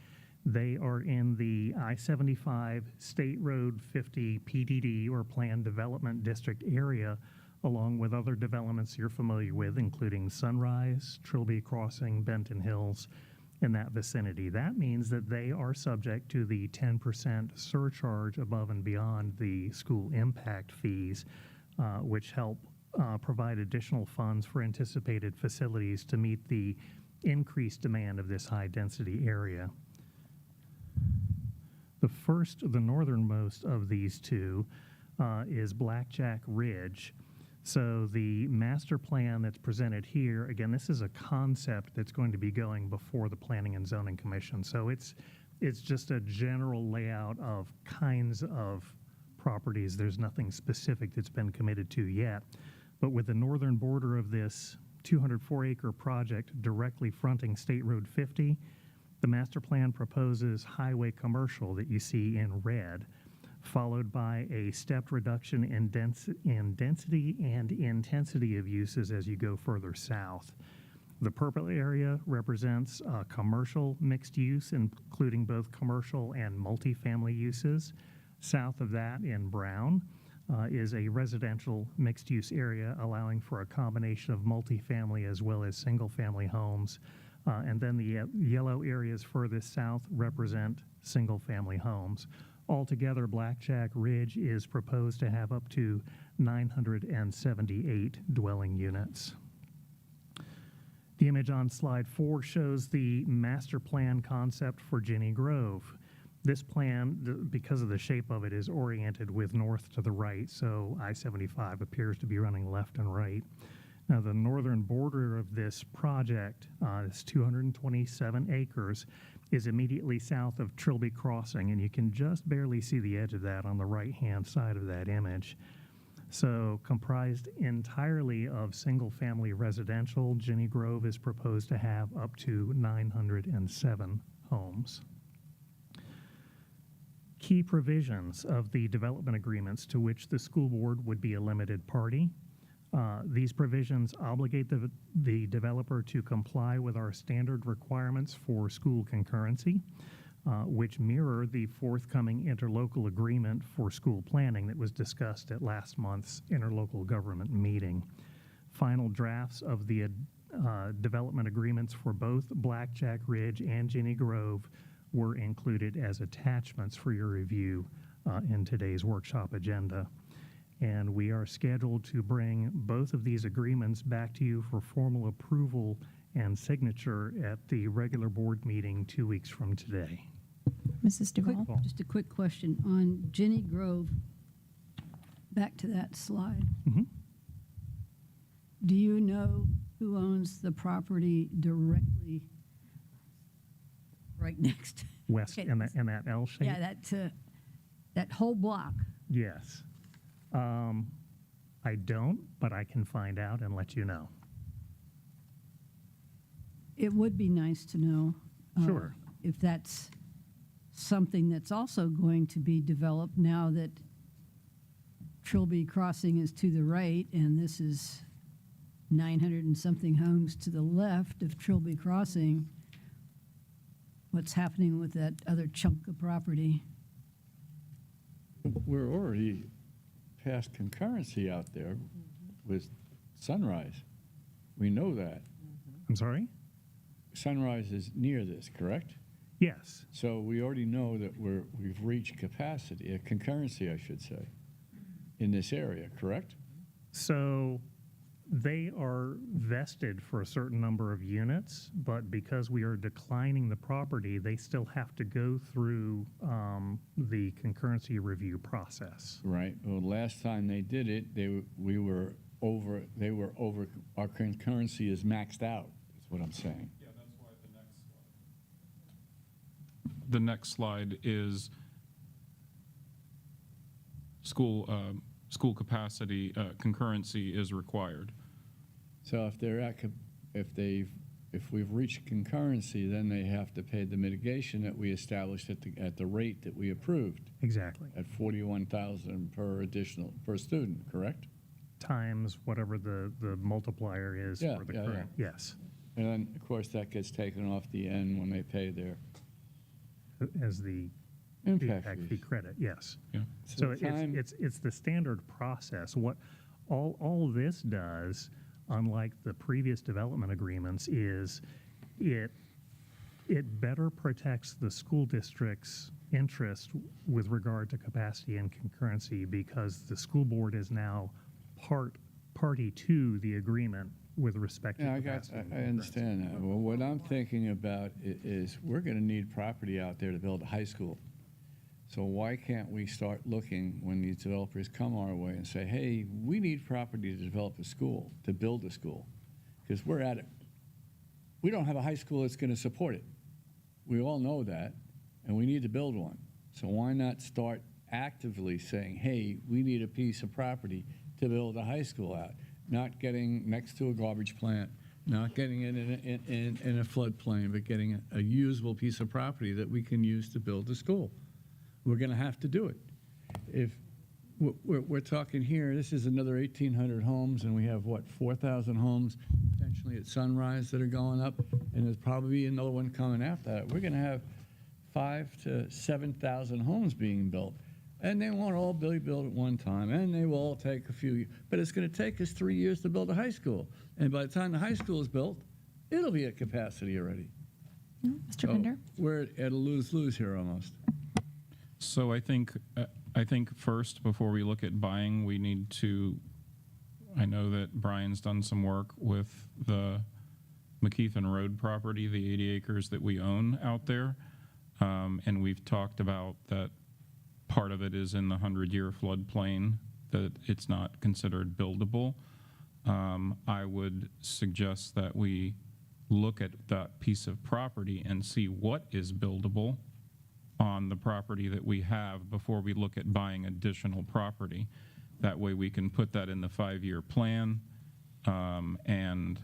They are in the I-75 State Road 50 PDD, or Planned Development District area, along with other developments you're familiar with, including Sunrise, Trilby Crossing, Benton Hills, in that vicinity. That means that they are subject to the 10% surcharge above and beyond the school impact fees, which help provide additional funds for anticipated facilities to meet the increased demand of this high-density area. The northernmost of these two is Blackjack Ridge. So the master plan that's presented here, again, this is a concept that's going to be going before the Planning and Zoning Commission. So it's It's just a general layout of kinds of properties. There's nothing specific that's been committed to yet. But with the northern border of this 204-acre project directly fronting State Road 50, the master plan proposes highway commercial that you see in red, followed by a stepped reduction in density and intensity of uses as you go further south. The purple area represents commercial mixed use, including both commercial and multifamily uses. South of that in brown is a residential mixed use area allowing for a combination of multifamily as well as single family homes. And then the yellow areas furthest south represent single family homes. Altogether, Blackjack Ridge is proposed to have up to 978 dwelling units. The image on slide 4 shows the master plan concept for Ginny Grove. This plan, because of the shape of it, is oriented with north to the right, so I-75 appears to be running left and right. Now, the northern border of this project, this 227 acres, is immediately south of Trilby Crossing, and you can just barely see the edge of that on the right-hand side of that image. So, comprised entirely of single-family residential, Ginny Grove is proposed to have up to 907 homes. Key provisions of the development agreements to which the school board would be a limited party. These provisions obligate the developer to comply with our standard requirements for school concurrency, which mirror the forthcoming interlocal agreement for school planning that was discussed at last month's interlocal government meeting. Final drafts of the development agreements for both Blackjack Ridge and Ginny Grove were included as attachments for your review in today's workshop agenda. And we are scheduled to bring both of these agreements back to you for formal approval and signature at the regular board meeting 2 weeks from today. Mrs. Duval? Just a quick question on Ginny Grove. Back to that slide. Mm-hmm. Do you know who owns the property directly right next? West Okay. in that L shape? Yeah, that whole block. Yes. I don't, but I can find out and let you know. It would be nice to know. Sure. If that's something that's also going to be developed now that Trilby Crossing is to the right and this is 900 and something homes to the left of Trilby Crossing. What's happening with that other chunk of property? We're already past concurrency out there with Sunrise. We know that. I'm sorry? Sunrise is near this, correct? Yes. So we already know that we've reached capacity, concurrency, I should say, in this area, correct? So they are vested for a certain number of units, but because we are declining the property, they still have to go through the concurrency review process. Right. Well, last time they did it, they were over. Our concurrency is maxed out. Is what I'm saying. Yeah, that's why the next slide is school capacity concurrency is required. So if they're if we've reached concurrency, then they have to pay the mitigation that we established at the rate that we approved. Exactly. At $41,000 per student, correct? Times whatever the multiplier is for the current. Yes. And then, of course, that gets taken off the end when they pay their As the impact fee credit, yes. Yeah. So it's the standard process. What all this does, unlike the previous development agreements, is it better protects the school district's interest with regard to capacity and concurrency because the school board is now party to the agreement with respect to capacity. I understand that. Well, what I'm thinking about is we're going to need property out there to build a high school. So why can't we start looking when these developers come our way and say, hey, we need property to develop a school, to build a school, because we're at it. We don't have a high school that's going to support it. We all know that. and we need to build one. So why not start actively saying, hey, we need a piece of property to build a high school out, not getting next to a garbage plant, not getting it in a floodplain, but getting a usable piece of property that we can use to build a school. We're going to have to do it. If we're talking here, this is another 1,800 homes, and we have, what, 4,000 homes potentially at Sunrise that are going up, and there's probably another one coming after that. We're going to have 5,000 to 7,000 homes being built, and they won't all be built at one time, and they will all take a few years. But it's going to take us 3 years to build a high school, and by the time the high school is built, it'll be at capacity already. Mr. Pender? We're at a lose-lose here almost. So I think first, before we look at buying, we need to, I know that Brian's done some work with the McKeithen Road property, the 80 acres that we own out there. And we've talked about that part of it is in the 100-year floodplain, that it's not considered buildable. I would suggest that we look at that piece of property and see what is buildable on the property that we have before we look at buying additional property. That way we can put that in the 5-year plan and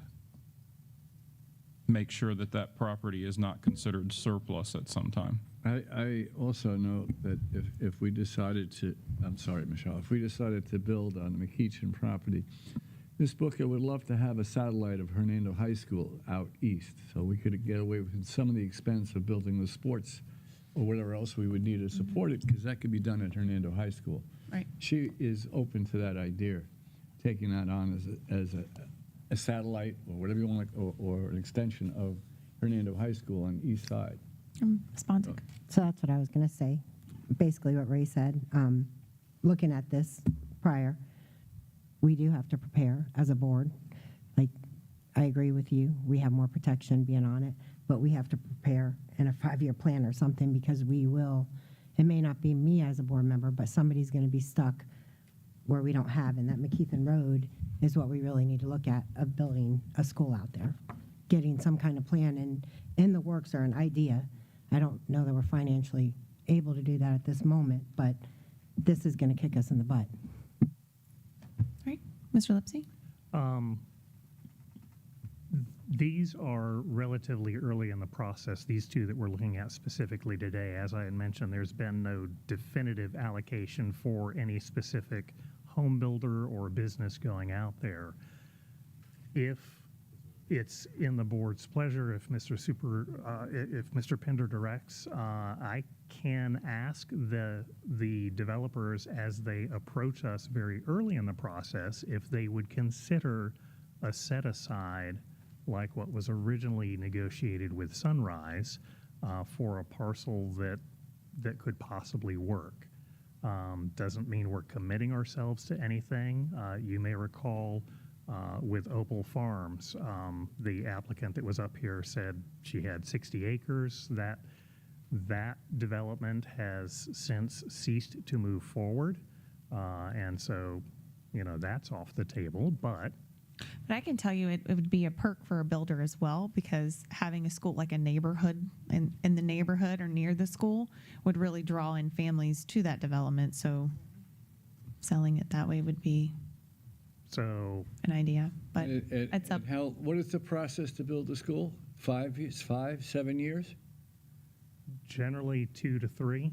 make sure that that property is not considered surplus at some time. I also know that if we decided to, I'm sorry, Michelle, if we decided to build on the McKeithen property, Ms. Booker would love to have a satellite of Hernando High School out east, so we could get away with some of the expense of building the sports or whatever else we would need to support it, because that could be done at Hernando High School. Right. She is open to that idea, taking that on as a satellite or whatever you want, or an extension of Hernando High School on the east side. Ms. Bontic? So that's what I was going to say. Basically what Ray said, looking at this prior, we do have to prepare as a board. Like, I agree with you. We have more protection being on it, but we have to prepare in a 5-year plan or something, because we will, it may not be me as a board member, but somebody's going to be stuck where we don't have, and that McKeithen Road is what we really need to look at, of building a school out there, getting some kind of plan and in the works or an idea. I don't know that we're financially able to do that at this moment, but this is going to kick us in the butt. Right. Mr. Lipsy? These are relatively early in the process, these two that we're looking at specifically today. As I had mentioned, there's been no definitive allocation for any specific home builder or business going out there. If it's in the board's pleasure, if Mr. Pender directs, I can ask the developers, as they approach us very early in the process, if they would consider a set aside like what was originally negotiated with Sunrise for a parcel that could possibly work. Doesn't mean we're committing ourselves to anything. You may recall with Opal Farms, the applicant that was up here said she had 60 acres. That development has since ceased to move forward. And so, that's off the table, But I can tell you it would be a perk for a builder as well, because having a school, like a neighborhood in the neighborhood or near the school, would really draw in families to that development. So selling it that way would be an idea. But it's up. What is the process to build a school? 5 years, 7 years? Generally 2 to 3.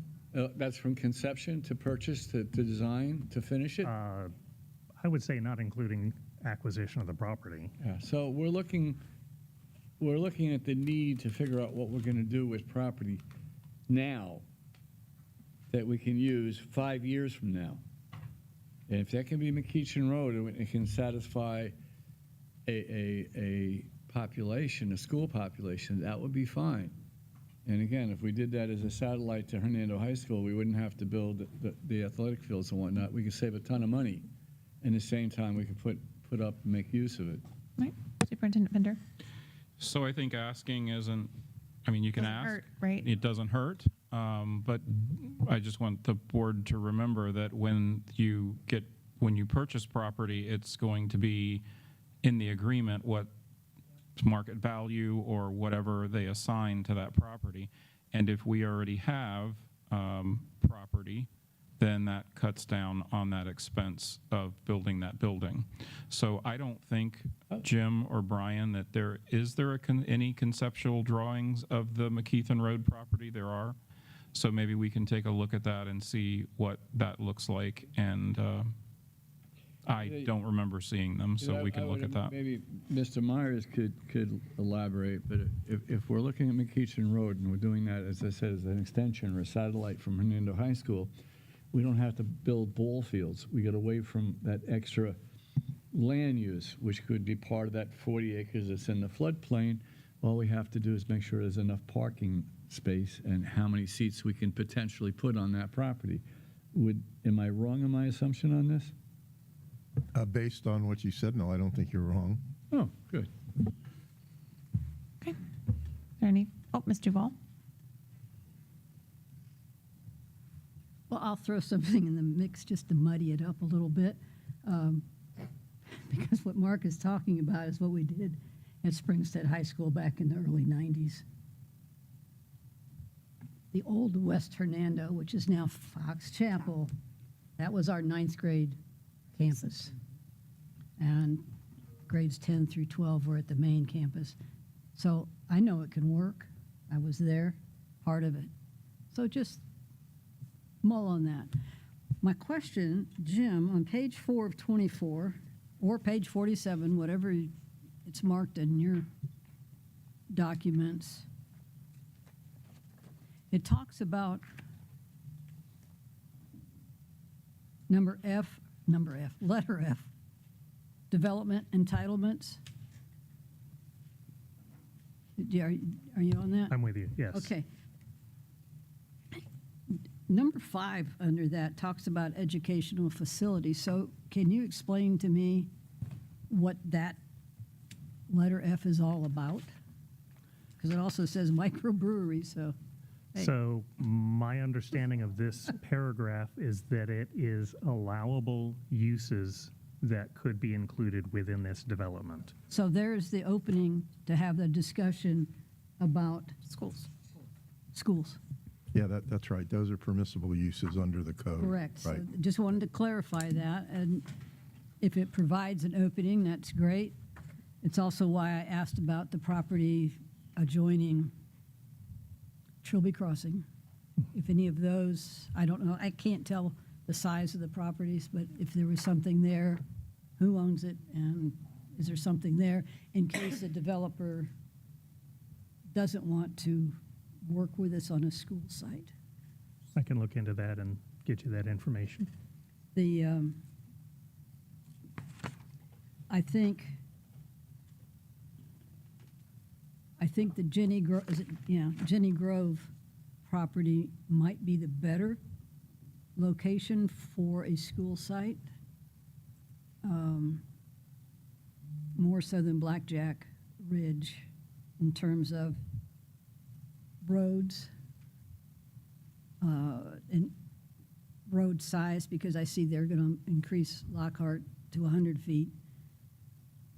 That's from conception to purchase to design to finish it? I would say not including acquisition of the property. Yeah, so we're looking at the need to figure out what we're going to do with property now that we can use 5 years from now. And if that can be McKeithen Road, and it can satisfy a population, a school population, that would be fine. And again, if we did that as a satellite to Hernando High School, we wouldn't have to build the athletic fields and whatnot. We could save a ton of money. And at the same time, we could put up and make use of it. Right. Superintendent Pender? So I think asking isn't, you can ask. Hurt, right? It doesn't hurt. But I just want the board to remember that when you purchase property, it's going to be in the agreement what market value or whatever they assign to that property. And if we already have property, then that cuts down on that expense of building that building. So I don't think, Jim or Brian, that is there any conceptual drawings of the McKeithen Road property? There are. So maybe we can take a look at that and see what that looks like. And I don't remember seeing them, so we can look at that. Maybe Mr. Myers could elaborate, but if we're looking at McKeithen Road and we're doing that, as I said, as an extension or a satellite from Hernando High School, we don't have to build ball fields. We get away from that extra land use, which could be part of that 40 acres that's in the floodplain. All we have to do is make sure there's enough parking space and how many seats we can potentially put on that property. Am I wrong in my assumption on this? Based on what you said, no, I don't think you're wrong. Oh, good. Okay. Is there any? Oh, Ms. Duval. Well, I'll throw something in the mix just to muddy it up a little bit, because what Mark is talking about is what we did at Springstead High School back in the early 90s. The old West Hernando, which is now Fox Chapel, that was our 9th grade campus. And grades 10 through 12 were at the main campus. So I know it can work. I was there, part of it. So just mull on that. My question, Jim, on page 4 of 24, or page 47, whatever it's marked in your documents, it talks about letter F, development entitlements. Are you on that? I'm with you, yes. Okay. Number 5 under that talks about educational facilities. So can you explain to me what that letter F is all about? Because it also says microbrewery, so. Hey. So my understanding of this paragraph is that it is allowable uses that could be included within this development. So there's the opening to have the discussion about schools. Yeah, that's right. Those are permissible uses under the code. Correct. Right. So just wanted to clarify that. And if it provides an opening, that's great. It's also why I asked about the property adjoining Trilby Crossing. If any of those, I don't know, I can't tell the size of the properties, but if there was something there, who owns it, and is there something there in case the developer doesn't want to work with us on a school site? I can look into that and get you that information. The I think the Jenny Grove property might be the better location for a school site, more so than Blackjack Ridge in terms of roads and road size, because I see they're going to increase Lockhart to 100 feet,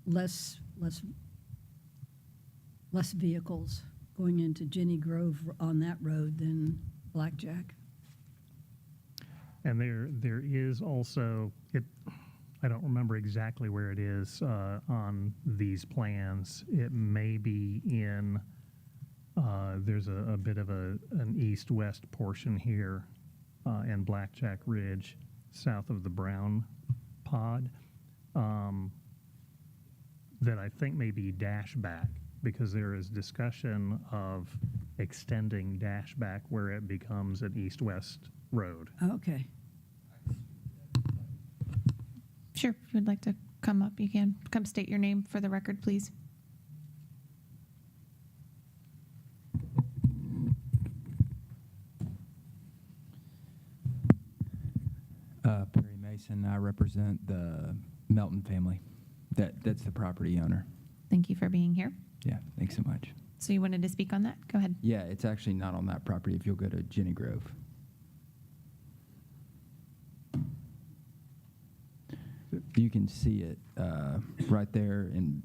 less vehicles going into Jenny Grove on that road than Blackjack. And there is also, I don't remember exactly where it is on these plans. It may be in, there's a bit of an east-west portion here in Blackjack Ridge, south of the Brown Pod, that I think may be Dashback, because there is discussion of extending Dashback where it becomes an east-west road. Okay. Sure, if you would like to come up, you can. Come state your name for the record, please. Perry Mason. I represent the Melton family. That's the property owner. Thank you for being here. Yeah, thanks so much. So you wanted to speak on that? Go ahead. Yeah, it's actually not on that property if you'll go to Jenny Grove. You can see it right there, and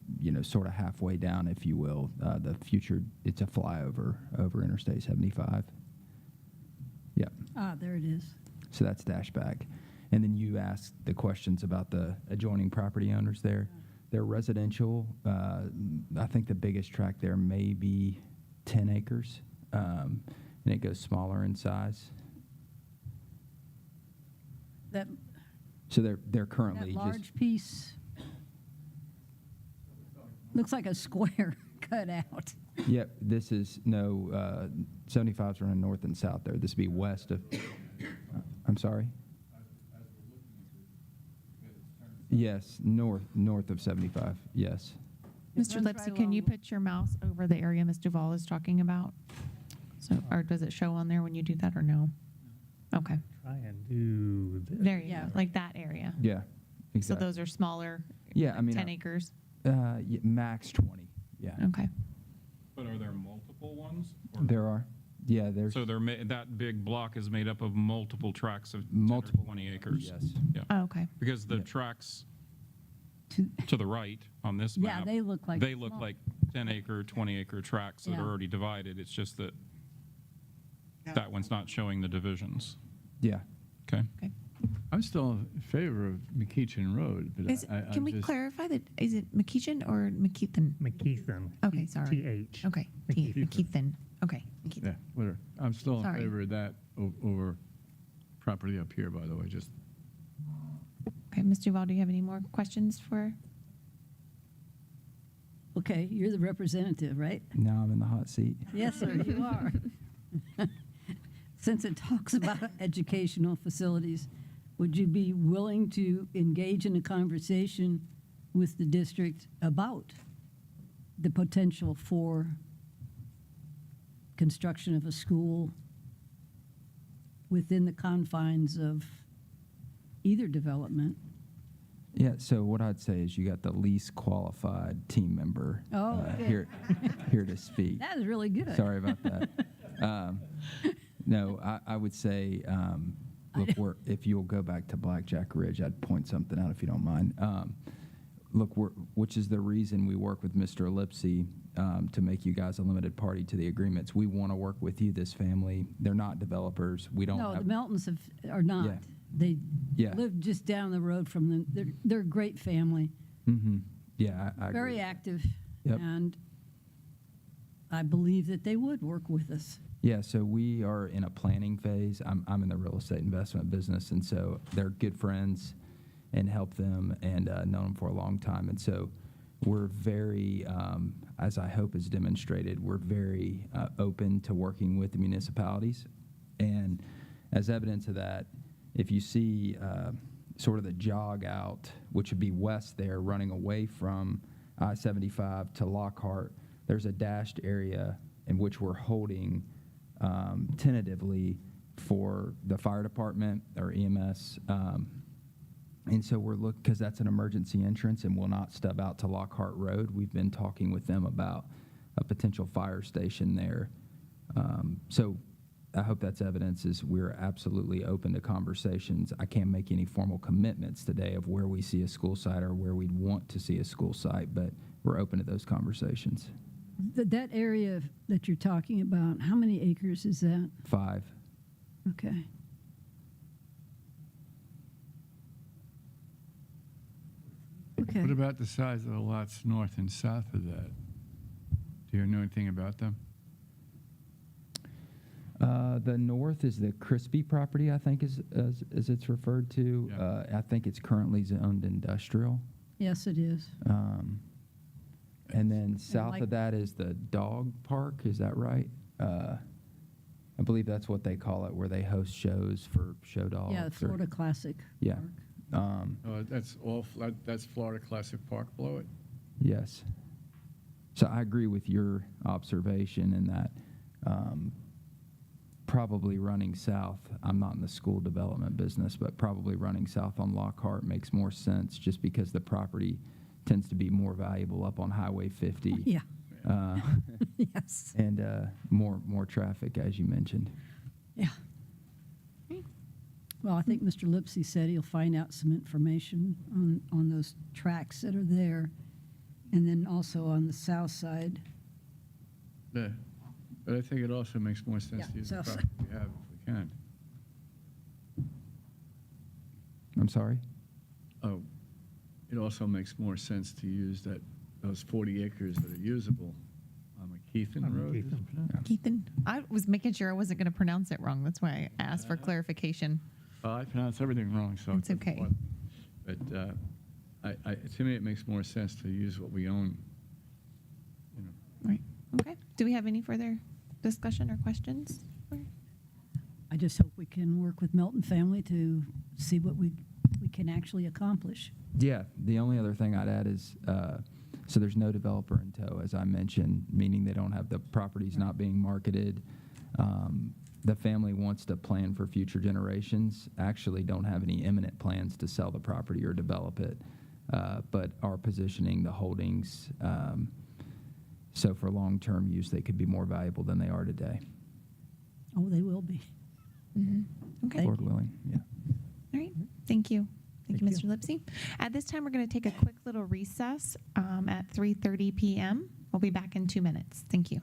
sort of halfway down, if you will. The future, it's a flyover over Interstate 75. Yep. Ah, there it is. So that's Dashback. And then you asked the questions about the adjoining property owners there. They're residential. I think the biggest tract there may be 10 acres, and it goes smaller in size. That So they're currently that just large piece looks like a square cut out. Yep, this is, no, 75's running north and south there. This would be west of, I'm sorry? Yes, north of 75, yes. Mr. runs Lipsy, right can you along- put your mouse over the area Ms. Duval is talking about? So, or does it show on there when you do that or no? Okay, Try and do this. there you Yeah. go, like that area. Yeah, So exactly. those are smaller, Yeah, I mean, 10 acres? yeah, max 20, yeah. Okay. But are there multiple ones? There are, yeah, there's So that big block is made up of multiple tracts of 10 or multiple. 20 acres? Yes. Yeah. Oh, okay. Because the Yeah. tracks To- to the right on this Yeah, map, they look like they look small. like 10-acre, 20-acre tracts that Yeah. are already divided. It's just that that one's not showing the divisions. Yeah. Okay? I'm still in favor of McEachin Road, but Can we clarify that, is it McEachin or McKeithen? McKeithen. Okay, sorry. TH. Okay, McKeithen, okay. McKeithen. Yeah, whatever. I'm still in Sorry. favor of that over property up here, by the way, just. Okay, Ms. Duval, do you have any more questions for? Okay, you're the representative, right? Now I'm in the hot seat. Yes, sir, you are. Since it talks about educational facilities, would you be willing to engage in a conversation with the district about the potential for construction of a school within the confines of either development? Yeah, so what I'd say is you got the least qualified team member Oh, okay. here to speak. That is really good. Sorry about that. No, I would say, look, if you'll go back to Blackjack Ridge, I'd point something out if you don't mind. Look, which is the reason we work with Mr. Lipsy to make you guys a limited party to the agreements. We want to work with you, this family. They're not developers. We don't No, have, the Meltons are not. Yeah. They Yeah. live just down the road from them. They're a great family, Mhm. Yeah, I agree. very active, Yep. and I believe that they would work with us. Yeah, so we are in a planning phase. I'm in the real estate investment business, and so they're good friends and help them and known them for a long time. And so we're very, as I hope is demonstrated, we're very open to working with the municipalities. And as evidence of that, if you see sort of the jog out, which would be west there, running away from I-75 to Lockhart, there's a dashed area in which we're holding tentatively for the fire department or EMS. And so we're looking, because that's an emergency entrance and will not stub out to Lockhart Road. We've been talking with them about a potential fire station there. So I hope that's evidence is we're absolutely open to conversations. I can't make any formal commitments today of where we see a school site or where we'd want to see a school site, but we're open to those conversations. That area that you're talking about, how many acres is that? 5. Okay. Okay. What about the size of the lots north and south of that? Do you know anything about them? The north is the Crispy property, I think, as it's referred to. Yeah. I think it's currently zoned industrial. Yes, it is. And then south like- of that is the dog park, is that right? I believe that's what they call it, where they host shows for show dogs. Yeah, the Florida Classic. Yeah. Park. That's Florida Classic Park below it? Yes. So I agree with your observation in that probably running south, I'm not in the school development business, but probably running south on Lockhart makes more sense just because the property tends to be more valuable up on Highway 50. Yeah. Yes. And more traffic, as you mentioned. Yeah. Well, I think Mr. Lipsy said he'll find out some information on those tracks that are there. And then also on the south side. Yeah. But I think it also makes more sense Yeah, to use the south side. property we have if we can. I'm sorry? Oh, it also makes more sense to use those 40 acres that are usable on McKeithen Road. is it pronounced? Ethan, I was making sure I wasn't going to pronounce it wrong. That's why I asked for clarification. Well, I pronounce everything wrong, so. It's okay. But to me, it makes more sense to use what we own. You know. Right. Okay. Do we have any further discussion or questions? I just hope we can work with Melton family to see what we can actually accomplish. Yeah, the only other thing I'd add is, so there's no developer in tow, as I mentioned, meaning they don't have the properties not being marketed. The family wants to plan for future generations, actually don't have any imminent plans to sell the property or develop it, but are positioning the holdings so for long-term use, they could be more valuable than they are today. Oh, they will be. Okay. Lord willing, yeah. All right. Thank you. Thank you, Mr. Lipsy. At this time, we're going to take a quick little recess at 3:30 p.m. We'll be back in 2 minutes. Thank you.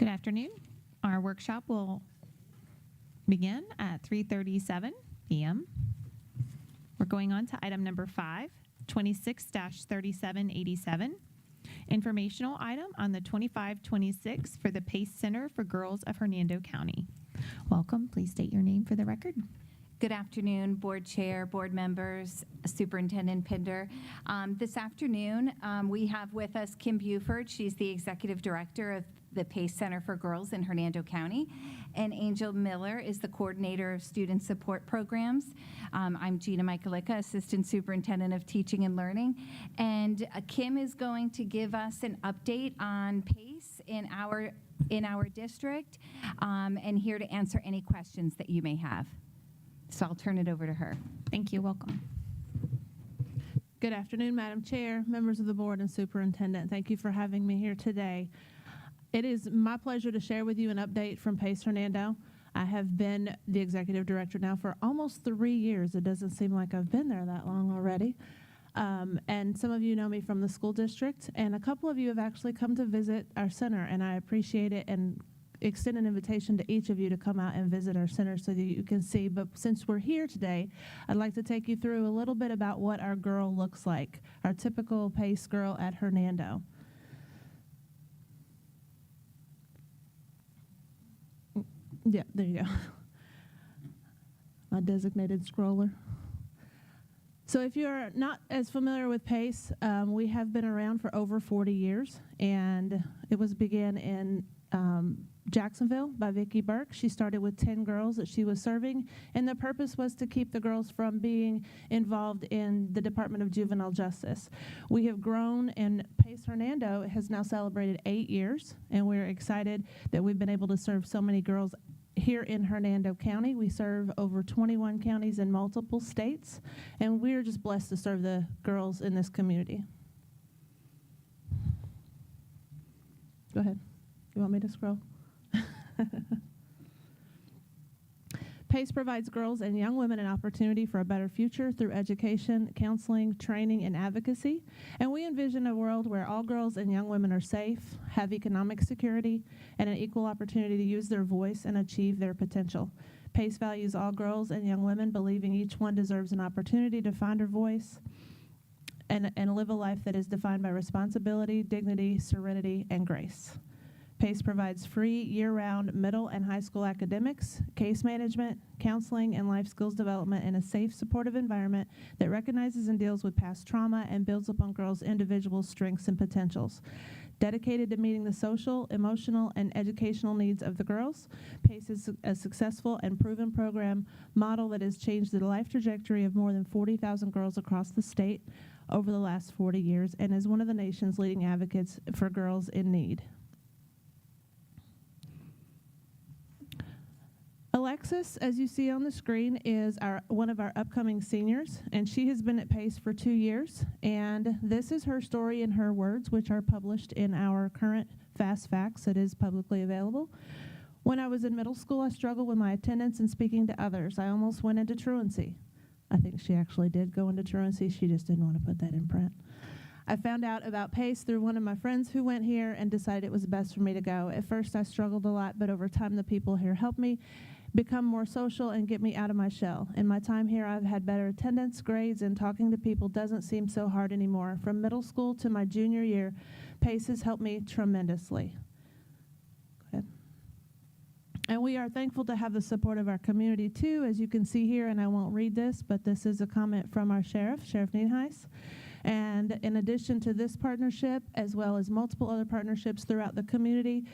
Good afternoon. Our workshop will begin at 3:37 p.m. We're going on to item number 5, 26-3787, informational item on the 2526 for the PACE Center for Girls of Hernando County. Welcome. Please state your name for the record. Good afternoon, Board Chair, Board members, Superintendent Pinder. This afternoon, we have with us Kim Buford. She's the Executive Director of the PACE Center for Girls in Hernando County. And Angel Miller is the Coordinator of Student Support Programs. I'm Gina Michaelica, Assistant Superintendent of Teaching and Learning. And Kim is going to give us an update on PACE in our district, and here to answer any questions that you may have. So I'll turn it over to her. Thank you. Welcome. Good afternoon, Madam Chair, members of the board, and Superintendent. Thank you for having me here today. It is my pleasure to share with you an update from PACE Hernando. I have been the Executive Director now for almost 3 years. It doesn't seem like I've been there that long already. And some of you know me from the school district, and a couple of you have actually come to visit our center, and I appreciate it and extend an invitation to each of you to come out and visit our center so that you can see. But since we're here today, I'd like to take you through a little bit about what our girl looks like, our typical PACE girl at Hernando. Yeah, there you go. My designated scroller. So if you're not as familiar with PACE, we have been around for over 40 years, and it was began in Jacksonville by Vicki Burke. She started with 10 girls that she was serving, and the purpose was to keep the girls from being involved in the Department of Juvenile Justice. We have grown, and PACE Hernando has now celebrated 8 years, and we're excited that we've been able to serve so many girls here in Hernando County. We serve over 21 counties in multiple states, and we're just blessed to serve the girls in this community. Go ahead. You want me to scroll? PACE provides girls and young women an opportunity for a better future through education, counseling, training, and advocacy. And we envision a world where all girls and young women are safe, have economic security, and an equal opportunity to use their voice and achieve their potential. PACE values all girls and young women, believing each one deserves an opportunity to find her voice and live a life that is defined by responsibility, dignity, serenity, and grace. PACE provides free year-round middle and high school academics, case management, counseling, and life skills development in a safe, supportive environment that recognizes and deals with past trauma and builds upon girls' individual strengths and potentials. Dedicated to meeting the social, emotional, and educational needs of the girls, PACE is a successful and proven program model that has changed the life trajectory of more than 40,000 girls across the state over the last 40 years and is one of the nation's leading advocates for girls in need. Alexis, as you see on the screen, is one of our upcoming seniors, and she has been at PACE for 2 years. And this is her story in her words, which are published in our current Fast Facts that is publicly available. When I was in middle school, I struggled with my attendance and speaking to others. I almost went into truancy. I think she actually did go into truancy. She just didn't want to put that in print. I found out about PACE through one of my friends who went here and decided it was best for me to go. At first, I struggled a lot, but over time, the people here helped me become more social and get me out of my shell. In my time here, I've had better attendance, grades, and talking to people doesn't seem so hard anymore. From middle school to my junior year, PACE has helped me tremendously. Go ahead. And we are thankful to have the support of our community, too, as you can see here, and I won't read this, but this is a comment from our Sheriff Nienhuis. And in addition to this partnership, as well as multiple other partnerships throughout the community,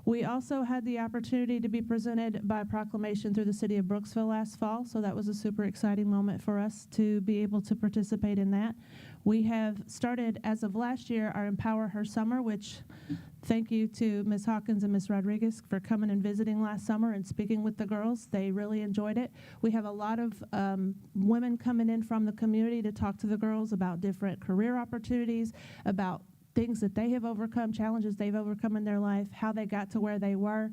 we also had the opportunity to be presented by proclamation through the city of Brooksville last fall, so that was a super exciting moment for us to be able to participate in that. We have started, as of last year, our Empower Her Summer, which thank you to Ms. Hawkins and Ms. Rodriguez for coming and visiting last summer and speaking with the girls. They really enjoyed it. We have a lot of women coming in from the community to talk to the girls about different career opportunities, about things that they have overcome, challenges they've overcome in their life, how they got to where they were.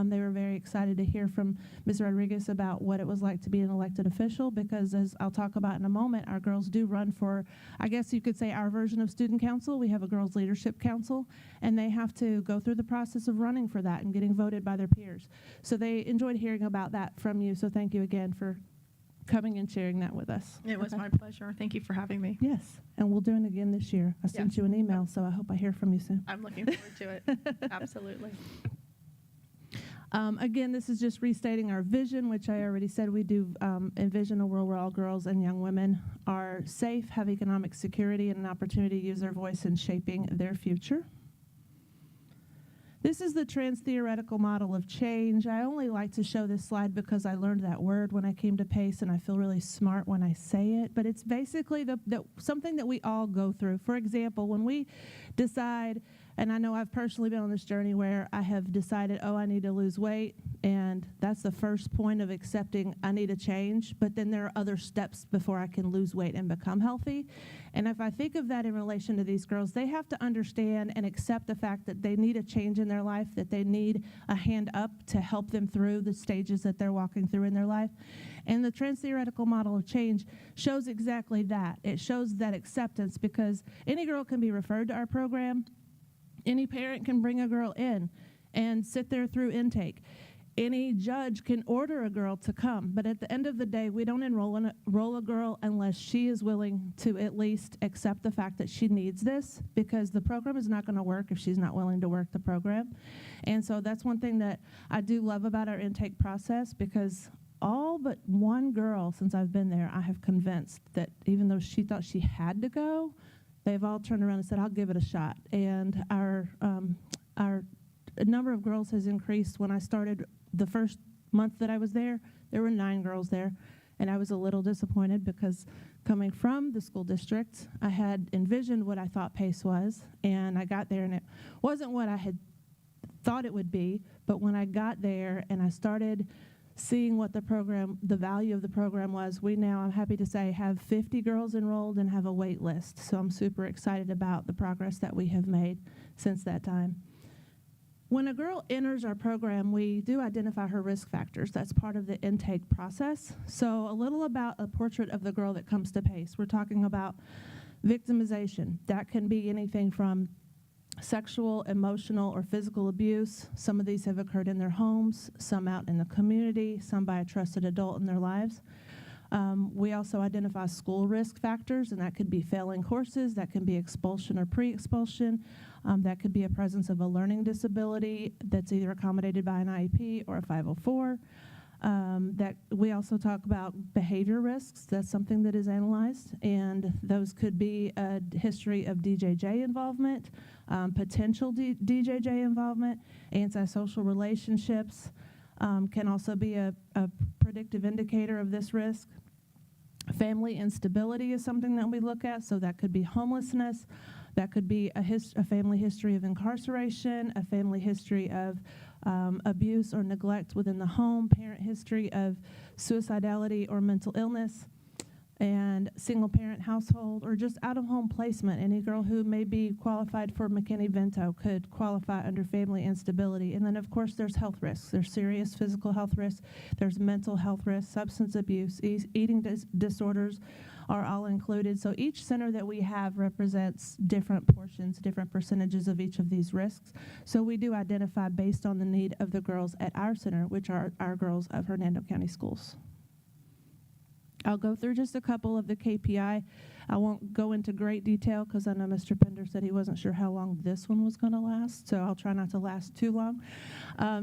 They were very excited to hear from Ms. Rodriguez about what it was like to be an elected official, because as I'll talk about in a moment, our girls do run for, I guess you could say, our version of student council. We have a girls leadership council, and they have to go through the process of running for that and getting voted by their peers. So they enjoyed hearing about that from you, so thank you again for coming and sharing that with us. It was Okay. my pleasure. Thank you for having me. Yes, and we'll do it again this year. I sent you an email, so I hope I hear from you soon. I'm looking forward to it. Absolutely. Again, this is just restating our vision, which I already said we do envision a world where all girls and young women are safe, have economic security, and an opportunity to use their voice in shaping their future. This is the trans-theoretical model of change. I only like to show this slide because I learned that word when I came to PACE, and I feel really smart when I say it. But it's basically something that we all go through. For example, when we decide, and I know I've personally been on this journey where I have decided, oh, I need to lose weight, and that's the first point of accepting I need a change. But then there are other steps before I can lose weight and become healthy. And if I think of that in relation to these girls, they have to understand and accept the fact that they need a change in their life, that they need a hand up to help them through the stages that they're walking through in their life. And the trans-theoretical model of change shows exactly that. It shows that acceptance, because any girl can be referred to our program. Any parent can bring a girl in and sit there through intake. Any judge can order a girl to come, but at the end of the day, we don't enroll a girl unless she is willing to at least accept the fact that she needs this, because the program is not going to work if she's not willing to work the program. And so that's one thing that I do love about our intake process, because all but one girl since I've been there, I have convinced that even though she thought she had to go, they've all turned around and said, I'll give it a shot. And our number of girls has increased. When I started the first month that I was there were 9 girls there. And I was a little disappointed, because coming from the school district, I had envisioned what I thought PACE was. And I got there, and it wasn't what I had thought it would be. But when I got there and I started seeing what the value of the program was, we now, I'm happy to say, have 50 girls enrolled and have a wait list. So I'm super excited about the progress that we have made since that time. When a girl enters our program, we do identify her risk factors. That's part of the intake process. So a little about a portrait of the girl that comes to PACE. We're talking about victimization. That can be anything from sexual, emotional, or physical abuse. Some of these have occurred in their homes, some out in the community, some by a trusted adult in their lives. We also identify school risk factors, and that could be failing courses, that can be expulsion or pre-expulsion, that could be a presence of a learning disability that's either accommodated by an IEP or a 504. That we also talk about behavior risks. That's something that is analyzed, and those could be a history of DJJ involvement, potential DJJ involvement, antisocial relationships, can also be a predictive indicator of this risk. Family instability is something that we look at, so that could be homelessness, that could be a family history of incarceration, a family history of abuse or neglect within the home, parent history of suicidality or mental illness, and single-parent household, or just out-of-home placement. Any girl who may be qualified for McKinney-Vento could qualify under family instability. And then, of course, there's health risks. There's serious physical health risks. There's mental health risks, substance abuse, eating disorders are all included. So each center that we have represents different portions, different percentages of each of these risks. So we do identify based on the need of the girls at our center, which are our girls of Hernando County Schools. I'll go through just a couple of the KPI. I won't go into great detail because I know Mr. Pender said he wasn't sure how long this one was going to last, so I'll try not to last too long.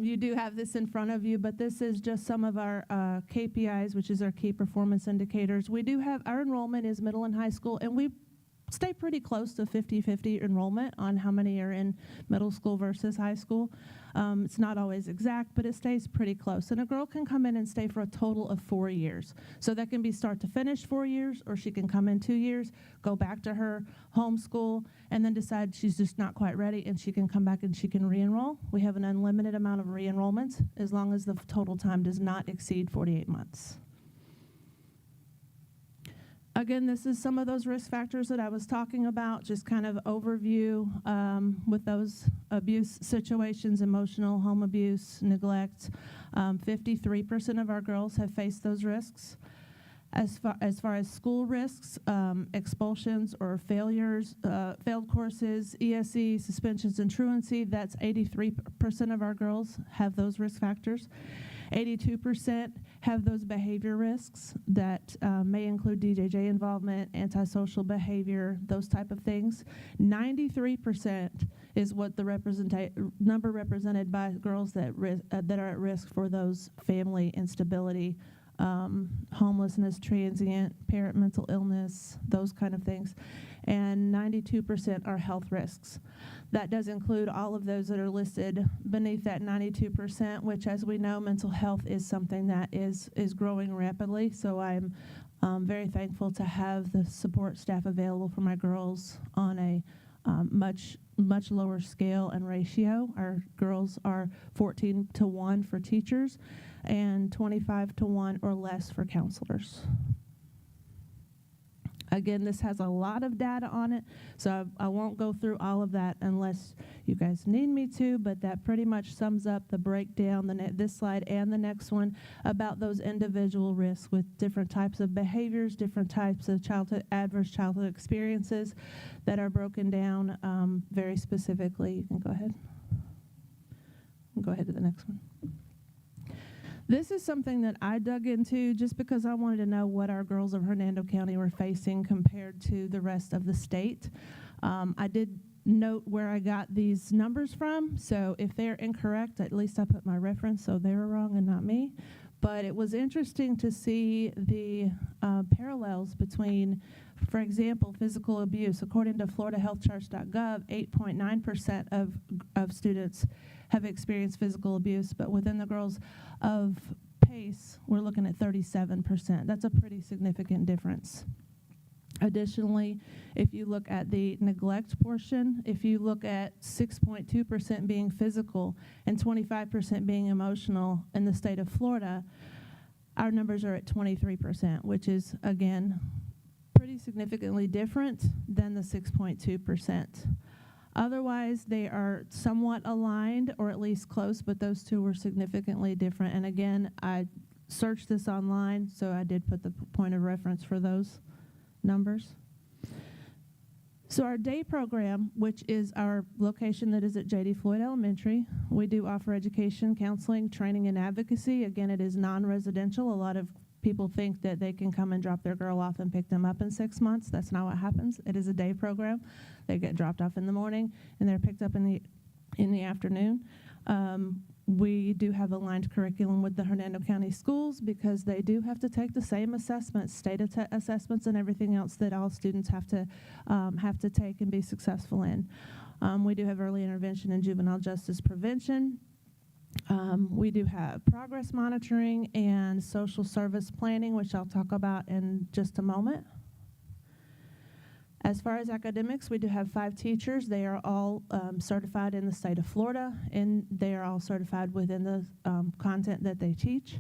You do have this in front of you, but this is just some of our KPIs, which is our key performance indicators. We do have, our enrollment is middle and high school, and we stay pretty close to 50-50 enrollment on how many are in middle school versus high school. It's not always exact, but it stays pretty close. And a girl can come in and stay for a total of 4 years. So that can be start to finish 4 years, or she can come in 2 years, go back to her home school, and then decide she's just not quite ready, and she can come back and she can re-enroll. We have an unlimited amount of re-enrollments as long as the total time does not exceed 48 months. Again, this is some of those risk factors that I was talking about, just kind of overview with those abuse situations, emotional, home abuse, neglect. 53% of our girls have faced those risks. As far as school risks, expulsions or failures, failed courses, ESE, suspensions, and truancy, that's 83% of our girls have those risk factors. 82% have those behavior risks that may include DJJ involvement, antisocial behavior, those type of things. 93% is what the number represented by girls that that are at risk for those family instability, homelessness, transient, parent mental illness, those kind of things. And 92% are health risks. That does include all of those that are listed beneath that 92%, which, as we know, mental health is something that is growing rapidly. So I'm very thankful to have the support staff available for my girls on a much lower scale and ratio. Our girls are 14 to 1 for teachers and 25 to 1 or less for counselors. Again, this has a lot of data on it, so I won't go through all of that unless you guys need me to, but that pretty much sums up the breakdown, this slide and the next one, about those individual risks with different types of behaviors, different types of adverse childhood experiences that are broken down very specifically. You can go ahead. Go ahead to the next one. This is something that I dug into just because I wanted to know what our girls of Hernando County were facing compared to the rest of the state. I did note where I got these numbers from, so if they're incorrect, at least I put my reference so they were wrong and not me. But it was interesting to see the parallels between, for example, physical abuse. According to FloridaHealthCharts.gov, 8.9% of students have experienced physical abuse, but within the girls of PACE, we're looking at 37%. That's a pretty significant difference. Additionally, if you look at the neglect portion, if you look at 6.2% being physical and 25% being emotional in the state of Florida, our numbers are at 23%, which is, again, pretty significantly different than the 6.2%. Otherwise, they are somewhat aligned, or at least close, but those two were significantly different. And again, I searched this online, so I did put the point of reference for those numbers. So our day program, which is our location that is at J.D. Floyd Elementary, we do offer education, counseling, training, and advocacy. Again, it is non-residential. A lot of people think that they can come and drop their girl off and pick them up in 6 months. That's not what happens. It is a day program. They get dropped off in the morning and they're picked up in the afternoon. We do have aligned curriculum with the Hernando County schools because they do have to take the same assessments, state assessments, and everything else that all students have to take and be successful in. We do have early intervention and juvenile justice prevention. We do have progress monitoring and social service planning, which I'll talk about in just a moment. As far as academics, we do have 5 teachers. They are all certified in the state of Florida, and they are all certified within the content that they teach,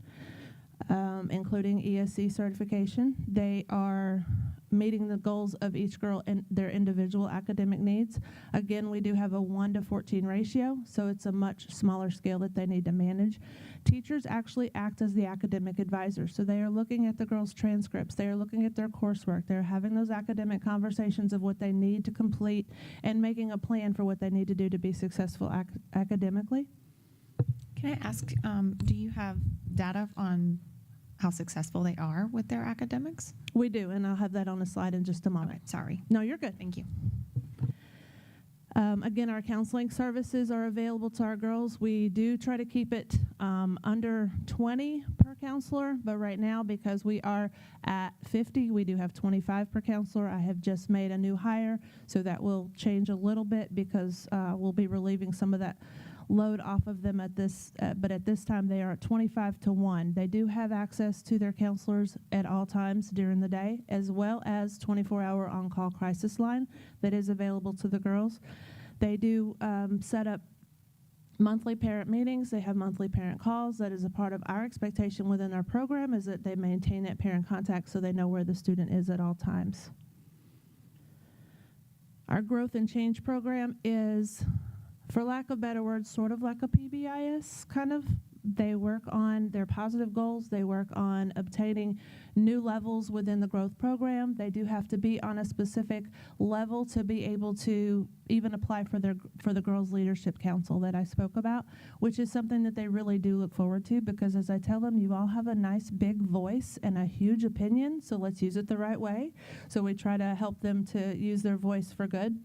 including ESE certification. They are meeting the goals of each girl and their individual academic needs. Again, we do have a 1-to-14 ratio, so it's a much smaller scale that they need to manage. Teachers actually act as the academic advisor, so they are looking at the girls' transcripts, they are looking at their coursework, they're having those academic conversations of what they need to complete and making a plan for what they need to do to be successful academically. Can I ask, do you have data on how successful they are with their academics? We do, and I'll have that on a slide in just a moment. Okay, sorry. No, you're good. Thank you. Again, our counseling services are available to our girls. We do try to keep it under 20 per counselor, but right now, because we are at 50, we do have 25 per counselor. I have just made a new hire, so that will change a little bit because we'll be relieving some of that load off of them at this, but at this time they are at 25 to 1. They do have access to their counselors at all times during the day, as well as 24-hour on-call crisis line that is available to the girls. They do set up monthly parent meetings. They have monthly parent calls. That is a part of our expectation within our program, is that they maintain that parent contact so they know where the student is at all times. Our growth and change program is, for lack of better words, sort of like a PBIS kind of. They work on their positive goals. They work on obtaining new levels within the growth program. They do have to be on a specific level to be able to even apply for the Girls Leadership Council that I spoke about, which is something that they really do look forward to, because as I tell them, you all have a nice big voice and a huge opinion, so let's use it the right way. So we try to help them to use their voice for good.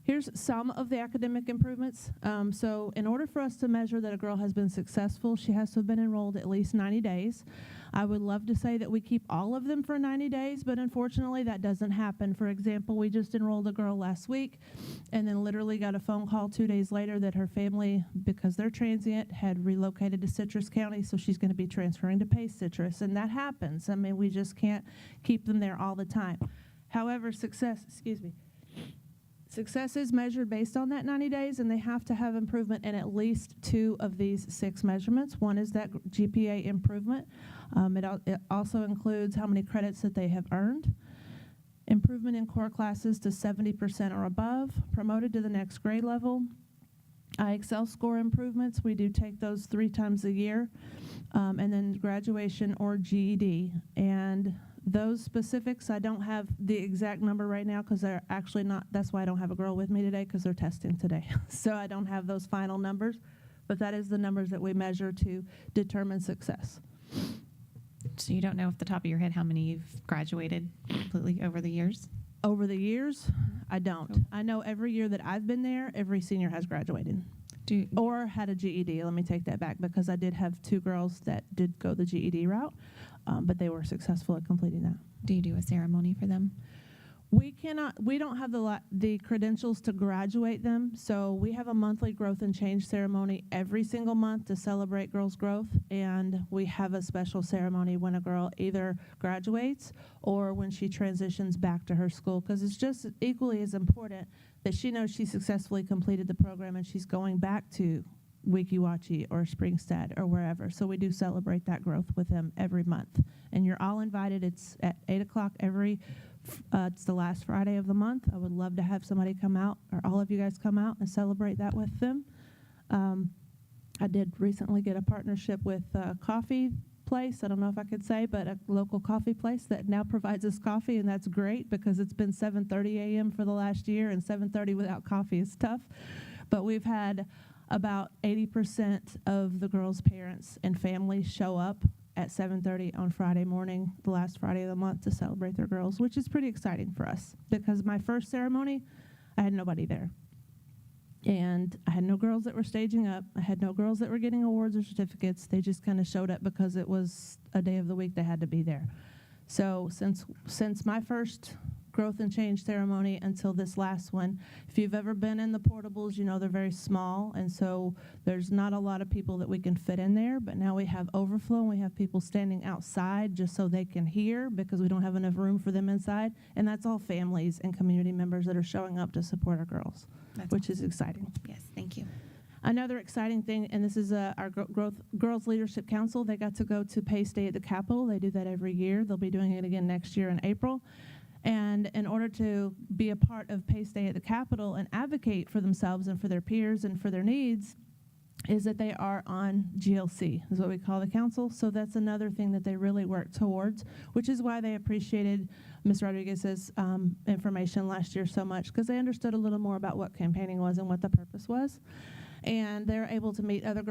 Here's some of the academic improvements. So in order for us to measure that a girl has been successful, she has to have been enrolled at least 90 days. I would love to say that we keep all of them for 90 days, but unfortunately that doesn't happen. For example, we just enrolled a girl last week and then literally got a phone call 2 days later that her family, because they're transient, had relocated to Citrus County, so she's going to be transferring to Pace Citrus, and that happens. I mean, we just can't keep them there all the time. However, success is measured based on that 90 days, and they have to have improvement in at least 2 of these 6 measurements. One is that GPA improvement. It also includes how many credits that they have earned, improvement in core classes to 70% or above, promoted to the next grade level, IXL score improvements. We do take those 3 times a year, and then graduation or GED. And those specifics, I don't have the exact number right now because they're actually not, that's why I don't have a girl with me today, because they're testing today. So I don't have those final numbers, but that is the numbers that we measure to determine success. So you don't know off the top of your head how many you've graduated completely over the years? Over the years, I don't. I know every year that I've been there, every senior has graduated. Or had a GED. Let me take that back, because I did have 2 girls that did go the GED route, but they were successful at completing that. Do you do a ceremony for them? We don't have the credentials to graduate them, so we have a monthly growth and change ceremony every single month to celebrate girls' growth, and we have a special ceremony when a girl either graduates or when she transitions back to her school, because it's just equally as important that she knows she successfully completed the program and she's going back to Weeki or Springstead or wherever. So we do celebrate that growth with them every month. And you're all invited. It's at 8 o'clock it's the last Friday of the month. I would love to have somebody come out, or all of you guys come out and celebrate that with them. I did recently get a partnership with a coffee place. I don't know if I could say, but a local coffee place that now provides us coffee, and that's great because it's been 7:30 a.m. for the last year, and 7:30 without coffee is tough. But we've had about 80% of the girls' parents and families show up at 7:30 on Friday morning, the last Friday of the month, to celebrate their girls, which is pretty exciting for us, because my first ceremony, I had nobody there. And I had no girls that were staging up. I had no girls that were getting awards or certificates. They just kind of showed up because it was a day of the week they had to be there. So since my first growth and change ceremony until this last one, if you've ever been in the portables, you know they're very small, and so there's not a lot of people that we can fit in there, but now we have overflow, and we have people standing outside just so they can hear, because we don't have enough room for them inside, and that's all families and community members that are showing up to support our girls, which is exciting. Yes, thank you. Another exciting thing, and this is our Girls Leadership Council, they got to go to Pace Day at the Capitol. They do that every year. They'll be doing it again next year in April. And in order to be a part of Pace Day at the Capitol and advocate for themselves and for their peers and for their needs, is that they are on GLC, is what we call the council. So that's another thing that they really work towards, which is why they appreciated Ms. Rodriguez's information last year so much, because they understood a little more about what campaigning was and what the purpose was. And they're able to meet other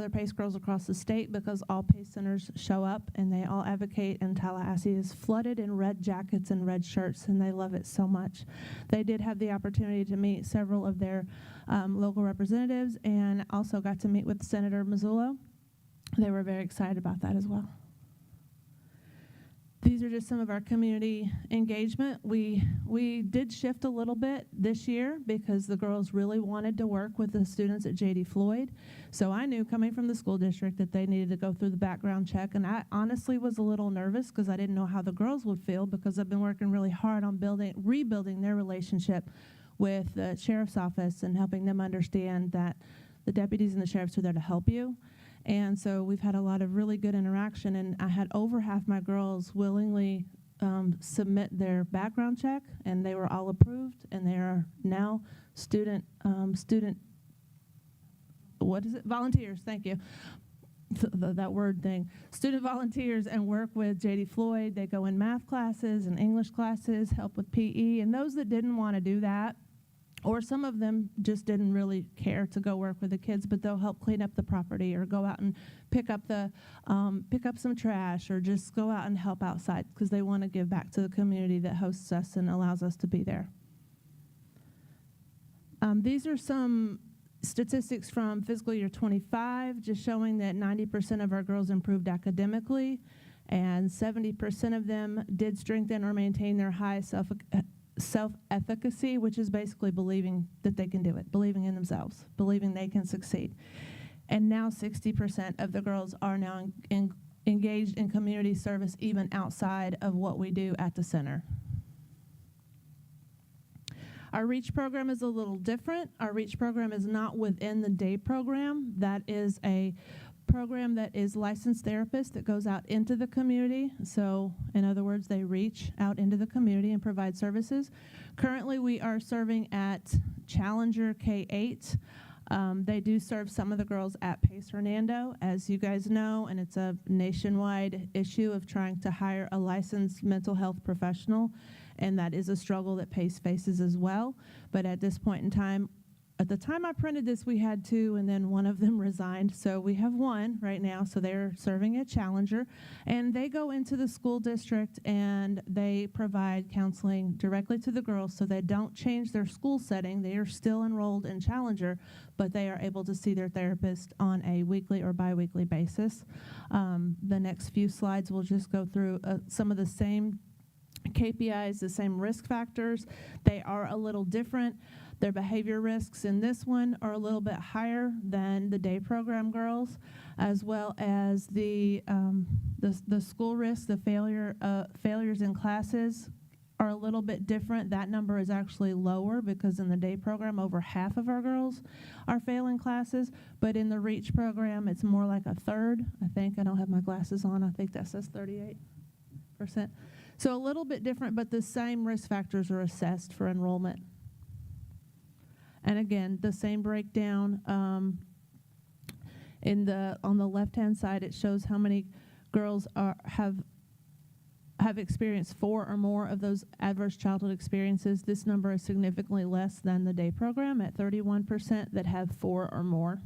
PACE girls across the state, because all PACE centers show up and they all advocate, and Tallahassee is flooded in red jackets and red shirts, and they love it so much. They did have the opportunity to meet several of their local representatives, and also got to meet with Senator Mazzullo. They were very excited about that as well. These are just some of our community engagement. We did shift a little bit this year because the girls really wanted to work with the students at J.D. Floyd. So I knew coming from the school district that they needed to go through the background check, and I honestly was a little nervous because I didn't know how the girls would feel, because I've been working really hard on rebuilding their relationship with the sheriff's office and helping them understand that the deputies and the sheriffs are there to help you. And so we've had a lot of really good interaction, and I had over half my girls willingly submit their background check, and they were all approved, and they are now student volunteers, thank you. That word thing. Student volunteers, and work with J.D. Floyd. They go in math classes and English classes, help with PE, and those that didn't want to do that, or some of them just didn't really care to go work with the kids, but they'll help clean up the property or go out and pick up some trash, or just go out and help outside because they want to give back to the community that hosts us and allows us to be there. These are some statistics from fiscal year 25, just showing that 90% of our girls improved academically, and 70% of them did strengthen or maintain their high self-efficacy, which is basically believing that they can do it, believing in themselves, believing they can succeed. And now 60% of the girls are now engaged in community service, even outside of what we do at the center. Our REACH program is a little different. Our REACH program is not within the day program. That is a program that is licensed therapists that goes out into the community. So, in other words, they reach out into the community and provide services. Currently, we are serving at Challenger K-8. They do serve some of the girls at Pace Hernando, as you guys know, and it's a nationwide issue of trying to hire a licensed mental health professional, and that is a struggle that Pace faces as well. But at this point in time, at the time I printed this, we had 2, and then one of them resigned. So we have 1 right now. So they're serving at Challenger, and they go into the school district and they provide counseling directly to the girls, so they don't change their school setting. They are still enrolled in Challenger, but they are able to see their therapist on a weekly or biweekly basis. The next few slides will just go through some of the same KPIs, the same risk factors. They are a little different. Their behavior risks in this one are a little bit higher than the day program girls, as well as the school risk, the failures in classes are a little bit different. That number is actually lower because in the day program, over half of our girls are failing classes, but in the REACH program, it's more like a third. I think, I don't have my glasses on, I think that says 38%. So a little bit different, but the same risk factors are assessed for enrollment. And again, the same breakdown. On the left-hand side, it shows how many girls have experienced 4 or more of those adverse childhood experiences. This number is significantly less than the day program at 31% that have 4 or more.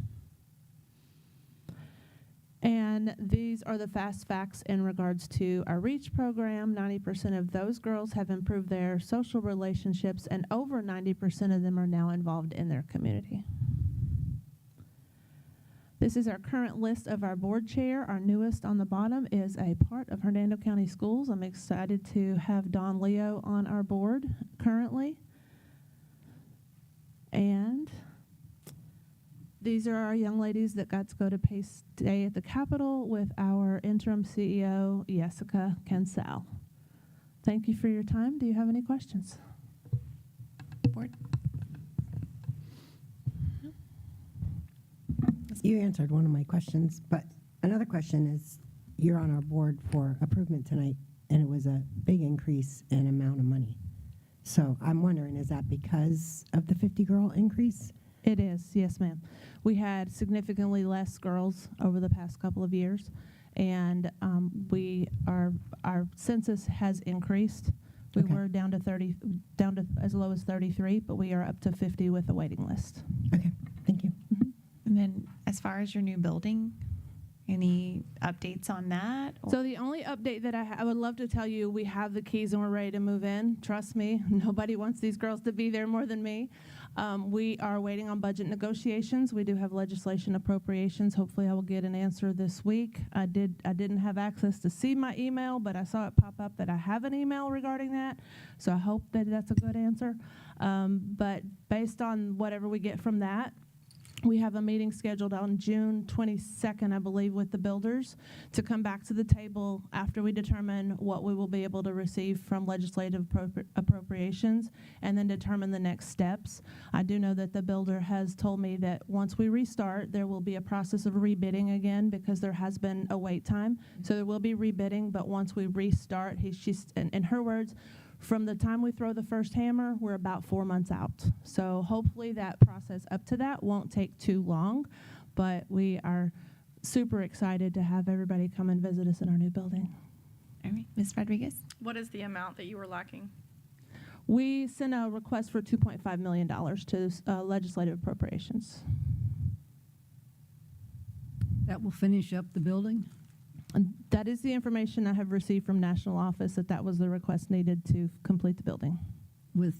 And these are the fast facts in regards to our REACH program. 90% of those girls have improved their social relationships, and over 90% of them are now involved in their community. This is our current list of our board chair. Our newest on the bottom is a part of Hernando County Schools. I'm excited to have Dawn Leo on our board currently. And these are our young ladies that got to go to Pace Day at the Capitol with our interim CEO, Jessica Kensal. Thank you for your time. Do you have any questions? Board? You answered one of my questions, but another question is, you're on our board for improvement tonight, and it was a big increase in amount of money. So I'm wondering, is that because of the 50-girl increase? It is, yes, ma'am. We had significantly less girls over the past couple of years, and our census has increased. We were down to as low as 33, but we are up to 50 with a waiting list. Okay, thank you. Mm-hmm. And then as far as your new building, any updates on that? So the only update that I would love to tell you, we have the keys and we're ready to move in. Trust me, nobody wants these girls to be there more than me. We are waiting on budget negotiations. We do have legislation appropriations. Hopefully I will get an answer this week. I didn't have access to see my email, but I saw it pop up that I have an email regarding that. So I hope that that's a good answer. But based on whatever we get from that, We have a meeting scheduled on June 22nd, I believe, with the builders to come back to the table after we determine what we will be able to receive from legislative appropriations and then determine the next steps. I do know that the builder has told me that once we restart, there will be a process of rebidding again because there has been a wait time. So there will be rebidding, but once we restart, she's, in her words, from the time we throw the first hammer, we're about 4 months out. So hopefully that process up to that won't take too long, but we are super excited to have everybody come and visit us in our new building. All right, Ms. Rodriguez? What is the amount that you were lacking? We sent a request for $2.5 million to legislative appropriations. That will finish up the building? And that is the information I have received from national office, that was the request needed to complete the building. With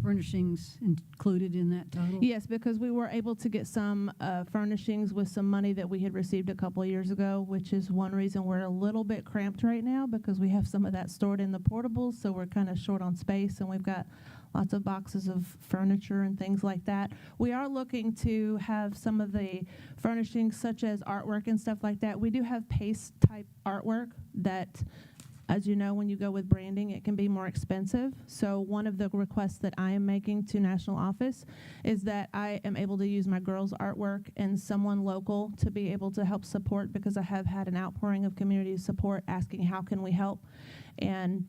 furnishings included in that total? Yes, because we were able to get some furnishings with some money that we had received a couple of years ago, which is one reason we're a little bit cramped right now because we have some of that stored in the portables, so we're kind of short on space, and we've got lots of boxes of furniture and things like that. We are looking to have some of the furnishings such as artwork and stuff like that. We do have paste type artwork that, as you know, when you go with branding, it can be more expensive. So one of the requests that I am making to national office is that I am able to use my girls' artwork and someone local to be able to help support, because I have had an outpouring of community support asking how can we help. And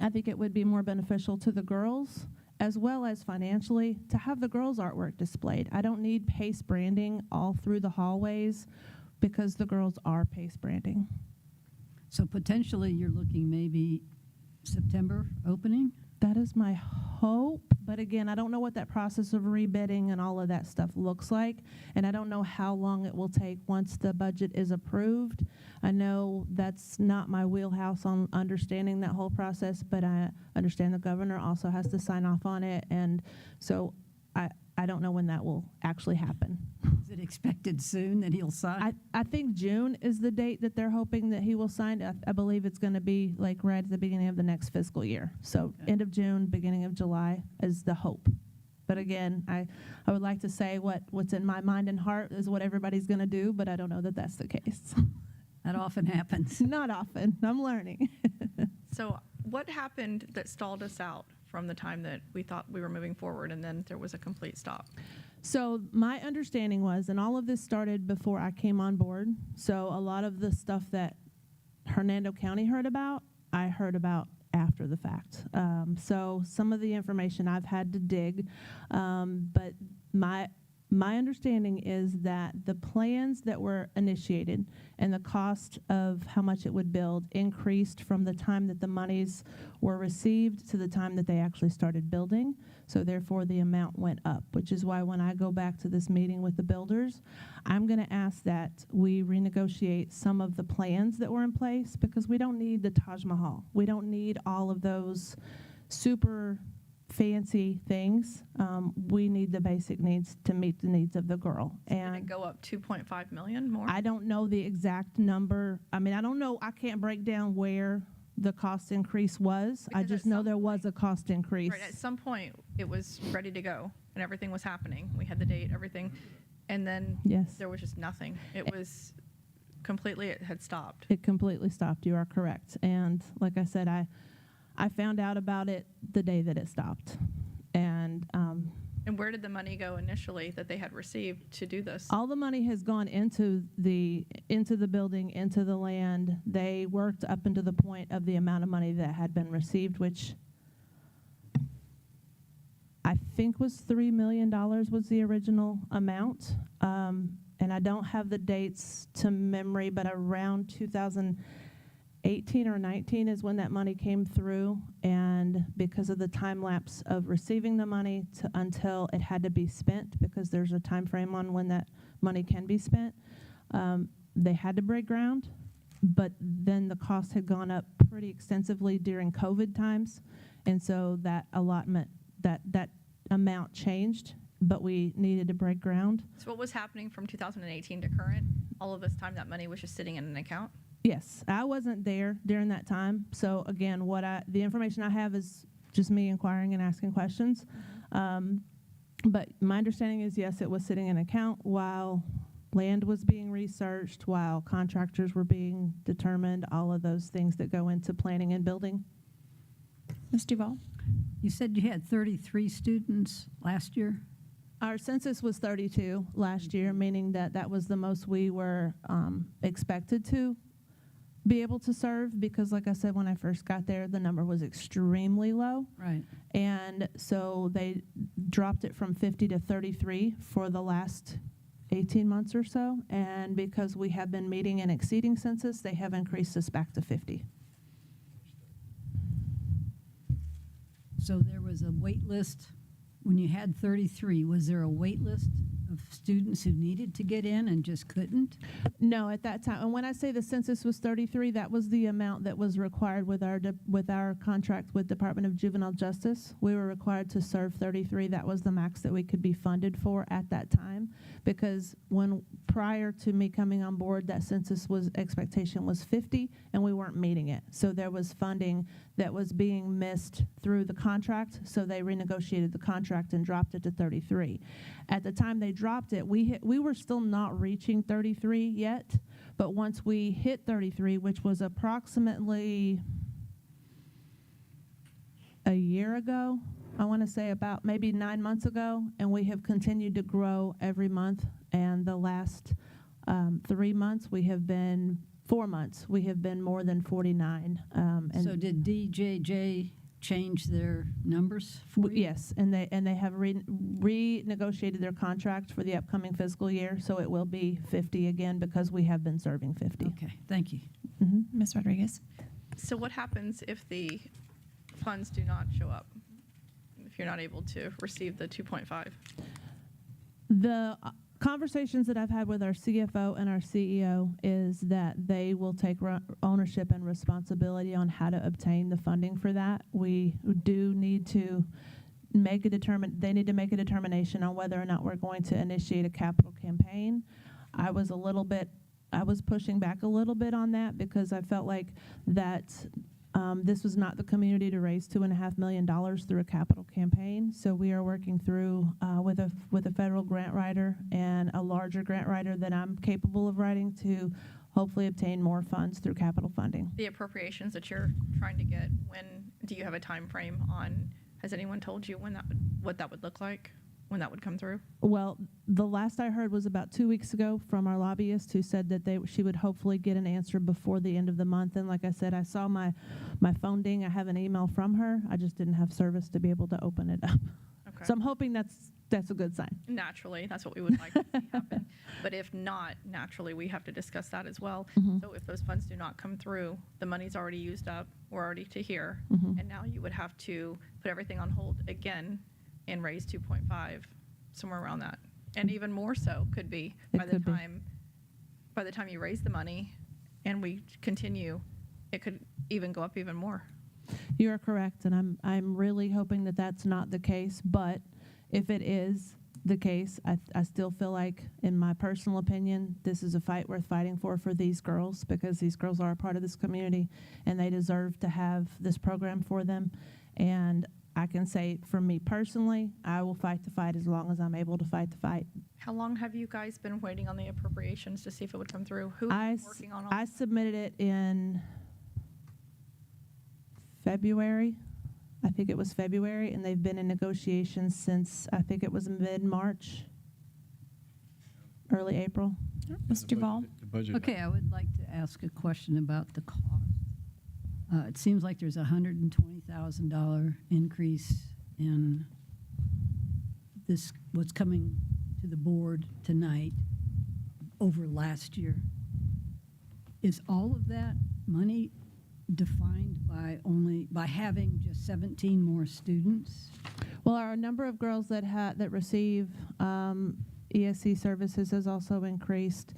I think it would be more beneficial to the girls as well as financially to have the girls' artwork displayed. I don't need paste branding all through the hallways because the girls are paste branding. So potentially you're looking maybe September opening? That is my hope, but again, I don't know what that process of rebidding and all of that stuff looks like, and I don't know how long it will take once the budget is approved. I know that's not my wheelhouse on understanding that whole process, but I understand the governor also has to sign off on it, and so I don't know when that will actually happen. Is it expected soon that he'll sign? I think June is the date that they're hoping that he will sign. I believe it's going to be like right at the beginning of the next fiscal year. So end of June, beginning of July is the hope. But again, I would like to say what's in my mind and heart is what everybody's going to do, but I don't know that that's the case. That often happens. Not often. I'm learning. So what happened that stalled us out from the time that we thought we were moving forward and then there was a complete stop? So my understanding was, and all of this started before I came on board, so a lot of the stuff that Hernando County heard about, I heard about after the fact. So some of the information I've had to dig, but my understanding is that the plans that were initiated and the cost of how much it would build increased from the time that the monies were received to the time that they actually started building. So therefore the amount went up, which is why when I go back to this meeting with the builders, I'm going to ask that we renegotiate some of the plans that were in place, because we don't need the Taj Mahal. We don't need all of those super fancy things. We need the basic needs to meet the needs of the girl. So did it go up 2.5 million more? I don't know the exact number. I mean, I don't know. I can't break down where the cost increase was. I just know there was a cost increase. Right, at some point, it was ready to go, and everything was happening. We had the date, everything, and then Yes. there was just nothing. It was completely, it had stopped. It completely stopped. You are correct. And like I said, I found out about it the day that it stopped. And where did the money go initially that they had received to do this? all the money has gone into the building, into the land. They worked up into the point of the amount of money that had been received, which I think was $3 million was the original amount. And I don't have the dates to memory, but around 2018 or 19 is when that money came through, and because of the time lapse of receiving the money until it had to be spent, because there's a time frame on when that money can be spent, they had to break ground, but then the cost had gone up pretty extensively during COVID times, and so that allotment, that amount changed, but we needed to break ground. So what was happening from 2018 to current? All of this time that money was just sitting in an account? Yes, I wasn't there during that time. So again, the information I have is just me inquiring and asking questions. But my understanding is, yes, it was sitting in account while land was being researched, while contractors were being determined, all of those things that go into planning and building. Ms. Duval? You said you had 33 students last year? Our census was 32 last year, meaning that that was the most we were expected to be able to serve, because like I said, when I first got there, the number was extremely low. Right. And so they dropped it from 50 to 33 for the last 18 months or so. And because we have been meeting and exceeding census, they have increased us back to 50. So there was a wait list when you had 33. Was there a wait list of students who needed to get in and just couldn't? No, at that time. And when I say the census was 33, that was the amount that was required with our contract with Department of Juvenile Justice. We were required to serve 33. That was the max that we could be funded for at that time, because prior to me coming on board, that census expectation was 50, and we weren't meeting it. So there was funding that was being missed through the contract, so they renegotiated the contract and dropped it to 33. At the time they dropped it, we were still not reaching 33 yet, but once we hit 33, which was approximately a year ago, I want to say about maybe 9 months ago, and we have continued to grow every month. And the last 3 months, 4 months, we have been more than 49. So did DJJ change their numbers for you? Yes, and they have renegotiated their contract for the upcoming fiscal year, so it will be 50 again because we have been serving 50. Okay, thank you. Ms. Rodriguez? So what happens if the funds do not show up? If you're not able to receive the 2.5? The conversations that I've had with our CFO and our CEO is that they will take ownership and responsibility on how to obtain the funding for that. We do need to they need to make a determination on whether or not we're going to initiate a capital campaign. I was pushing back a little bit on that because I felt like that this was not the community to raise $2.5 million through a capital campaign. So we are working through with a federal grant writer and a larger grant writer that I'm capable of writing to hopefully obtain more funds through capital funding. The appropriations that you're trying to get, when do you have a time frame on? Has anyone told you what that would look like? When that would come through? Well, the last I heard was about 2 weeks ago from our lobbyist, who said that she would hopefully get an answer before the end of the month. And like I said, I saw my phone ding. I have an email from her. I just didn't have service to be able to open it up. Okay. So I'm hoping that's a good sign. Naturally, that's what we would like to see happen. But if not, naturally, we have to discuss that as well. So if those funds do not come through, the money's already used up. We're already to here. And now you would have to put everything on hold again and raise 2.5, somewhere around that. And even more so could be by the time you raise the money and we continue, it could even go up even more. You are correct, and I'm really hoping that that's not the case. But if it is the case, I still feel like, in my personal opinion, this is a fight worth fighting for these girls, because these girls are a part of this community and they deserve to have this program for them. And I can say, for me personally, I will fight the fight as long as I'm able to fight the fight. How long have you guys been waiting on the appropriations to see if it would come through? Who's been working on all I submitted it in February. I think it was February, and they've been in negotiations since, I think it was mid-March, early April. Mr. Duval? Okay, I would like to ask a question about the cost. It seems like there's a $120,000 increase in what's coming to the board tonight over last year. Is all of that money defined by having just 17 more students? Well, our number of girls that receive ESC services has also increased.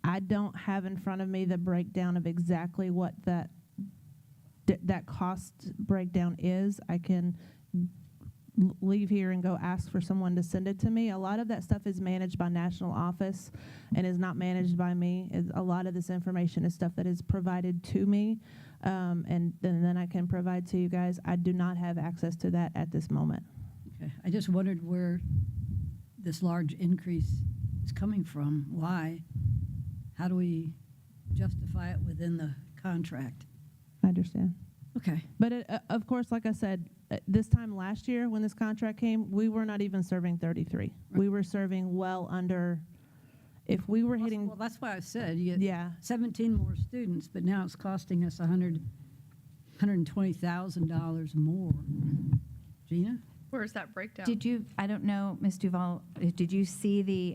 I don't have in front of me the breakdown of exactly what that cost breakdown is. I can leave here and go ask for someone to send it to me. A lot of that stuff is managed by national office and is not managed by me. A lot of this information is stuff that is provided to me, and then I can provide to you guys. I do not have access to that at this moment. Okay, I just wondered where this large increase is coming from. Why? How do we justify it within the contract? I understand. Okay. But of course, like I said, this time last year when this contract came, we were not even serving 33. We were serving well under, if we were hitting. Well, that's why I said you get Yeah. 17 more students, but now it's costing us $120,000 more. Gina? Where's that breakdown? Did you, I don't know, Ms. Duval, did you see the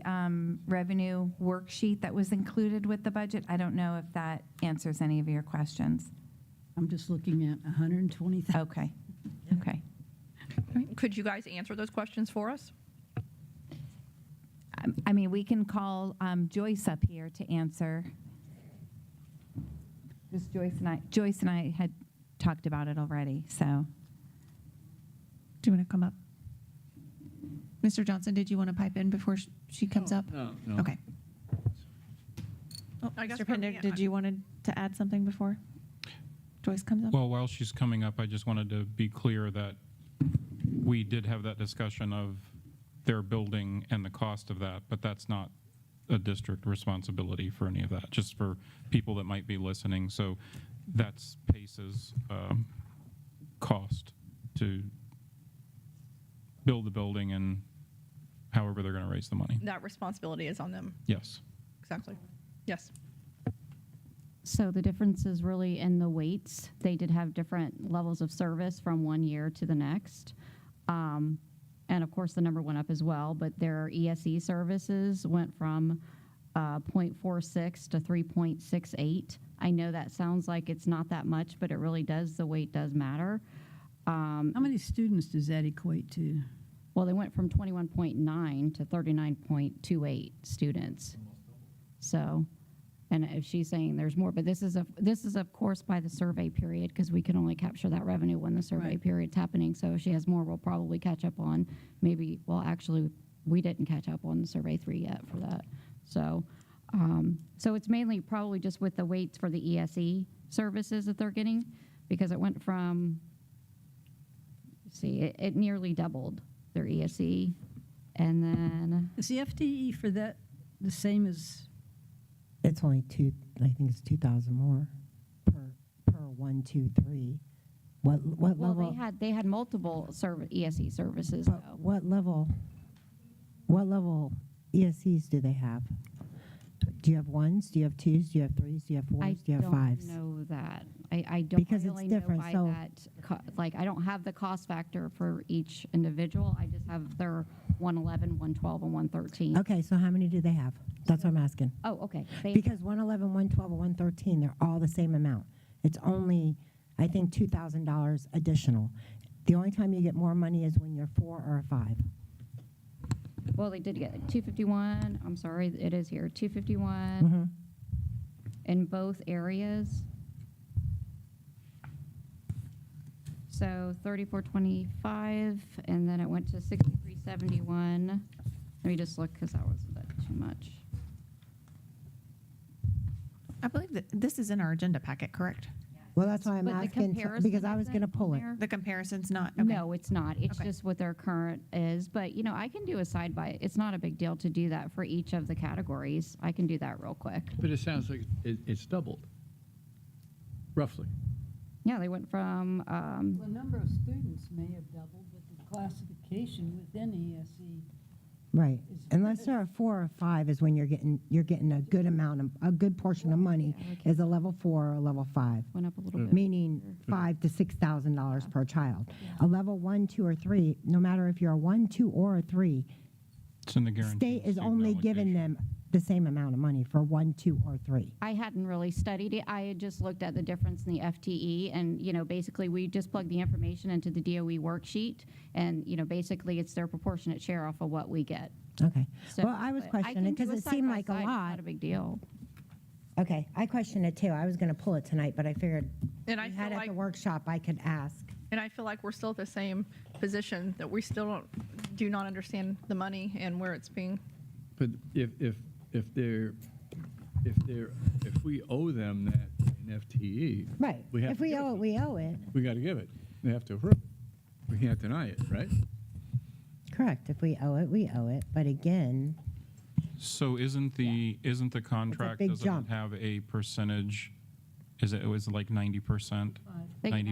revenue worksheet that was included with the budget? I don't know if that answers any of your questions. I'm just looking at 120,000. Okay, okay. Could you guys answer those questions for us? I mean, we can call Joyce up here to answer. Just Joyce and I had talked about it already, so. Do you want to come up? Mr. Johnson, did you want to pipe in before she comes up? No. Okay. I guess Mr. for Pender, me, did you want to add something before Joyce comes up? Well, while she's coming up, I just wanted to be clear that we did have that discussion of their building and the cost of that, but that's not a district responsibility for any of that, just for people that might be listening. So that's PACE's cost to build the building and however they're going to raise the money. That responsibility is on them. Yes. Exactly. Yes. So the difference is really in the weights. They did have different levels of service from one year to the next. And of course, the number went up as well, but their ESE services went from 0.46 to 3.68. I know that sounds like it's not that much, but it really does. The weight does matter. How many students does that equate to? Well, they went from 21.9 to 39.28 students. So, and if she's saying there's more, but this is of course by the survey period, because we can only capture that revenue when the survey period's happening. So if she has more, we'll probably catch up on maybe, well, actually, we didn't catch up on the survey 3 yet for that. So, so it's mainly probably just with the weights for the ESE services that they're getting, because it went from, it nearly doubled their ESE, and then Is the FTE for that the same as? It's only I think it's 2,000 more per 1, 2, 3. What well, level? they had multiple ESE services But though. what level ESCs do they have? Do you have 1s? Do you have 2s? Do you have 3s? Do you have 4s? Do you have 5s? I don't know that. I don't Because it's really different, know by so- that. Like, I don't have the cost factor for each individual. I just have their 111, 112, and 113. Okay, so how many do they have? That's what I'm asking. Oh, okay. Because 111, 112, and 113, they're all the same amount. It's only, I think, $2,000 additional. The only time you get more money is when you're 4 or a 5. Well, they did get 251. I'm sorry, it is here. 251 Mm-hmm. in both areas. So 3425, and then it went to 6371. Let me just look because that was a bit too much. I believe that this is in our agenda packet, correct? Well, that's why I'm But the asking, comparison because I was isn't going to pull on it. there? The comparison's not? Okay. No, it's not. It's Okay. just what their current is. But, you know, I can do a side by. It's not a big deal to do that for each of the categories. I can do that real quick. But it sounds like it's doubled, roughly. Yeah, they went from, The number of students may have doubled, but the classification within ESE. Right. Unless there are 4 or 5 is when you're getting a good amount, a good portion of money is a level 4 or a level 5. went up a little bit. Meaning $5,000 to $6,000 per child. A level 1, 2, or 3, no matter if you're a 1, 2, or a 3, It's in the guarantee. state is only giving them the same amount of money for 1, 2, or 3. I hadn't really studied it. I had just looked at the difference in the FTE, and, you know, basically we just plug the information into the DOE worksheet, and, you know, basically it's their proportionate share off of what we get. Okay. So, Well, I was but questioning can because do a it seemed like a side-by-side. It's lot. not a big deal. Okay, I questioned it too. I was going to pull it tonight, but I figured And I we feel had at like the workshop, I could ask. And I feel like we're still at the same position, that we still do not understand the money and where it's being. But if we owe them that in FTE, Right. we have If to we give owe it, we owe it. we got to give it. They have to approve it. We can't deny it, right? Correct. If we owe it, we owe it. But again, So isn't the contract, big doesn't jump. it have a percentage? It was like 90%? They get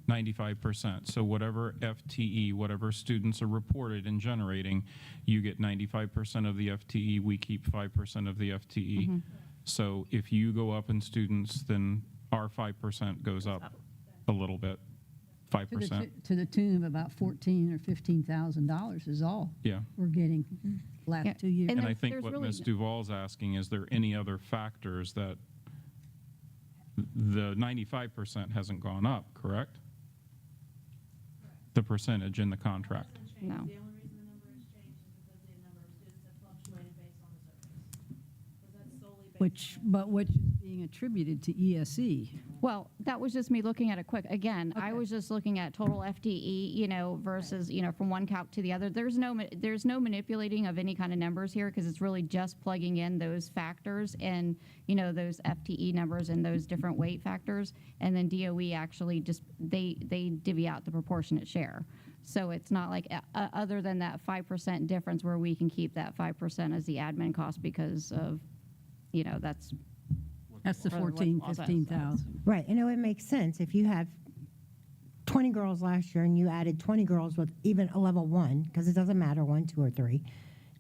95%. So whatever FTE, whatever students are reported and generating, you get 95% of the FTE, we keep 5% of the FTE. So if you go up in students, then our 5% goes up a little bit, 5%. To the tune of about $14,000 or $15,000 is all Yeah. we're getting last Yeah. 2 years. And I there's- think there's what really Ms. no- Duval's asking, is there any other factors that the 95% hasn't gone up, correct? The percentage in the contract. No. The only reason the number has changed is because the number of students have fluctuated based on the surveys. Because that's solely based Which is being attributed to ESE. Well, that was just me looking at it quick. Again, I was just looking at total FTE, versus, from one calc to the other. There's no manipulating of any kind of numbers here because it's really just plugging in those factors and, those FTE numbers and those different weight factors. And then DOE actually just, they divvy out the proportionate share. So it's not like, other than that 5% difference where we can keep that 5% as the admin cost because of, that's That's the for what 14, law says. 15,000. right, it makes sense. If you have 20 girls last year and you added 20 girls with even a level 1, because it doesn't matter 1, 2, or 3,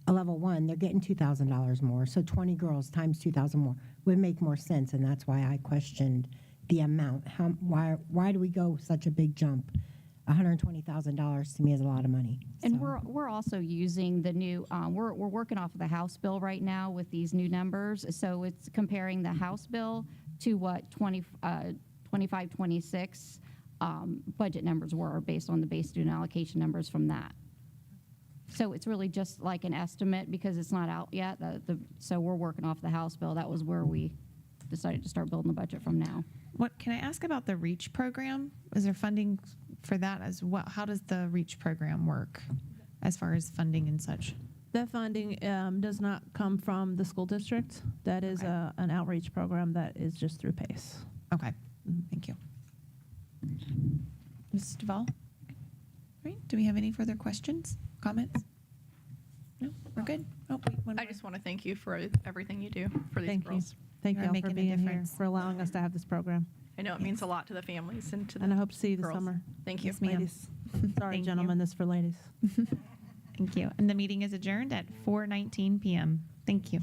a level 1, they're getting $2,000 more. So 20 girls times 2,000 more would make more sense, and that's why I questioned the amount. Why do we go such a big jump? $120,000 to me is a lot of money. And So- we're also using the new, we're working off of the House bill right now with these new numbers. So it's comparing the House bill to what 25, 26 budget numbers were based on the base student allocation numbers from that. So it's really just like an estimate because it's not out yet. So we're working off the House bill. That was where we decided to start building the budget from now. What can I ask about the REACH program? Is there funding for that as well? How does the REACH program work as far as funding and such? That funding does not come from the school district. That is an outreach program that is just through PACE. Okay, thank you. Ms. Duval? All right, do we have any further questions, comments? No, we're good. Oh, wait, one I more. just want to thank you for everything you do for these Thank you. girls. Thank You are you all for making a being here, difference. for allowing us to have this program. I know it means a lot to the families and to the And I hope to see you this girls. summer. Thank you. Yes, ma'am. Ladies. Sorry, Thank gentlemen, this for ladies. Thank you. And the meeting is adjourned at 4:19 p.m. Thank you.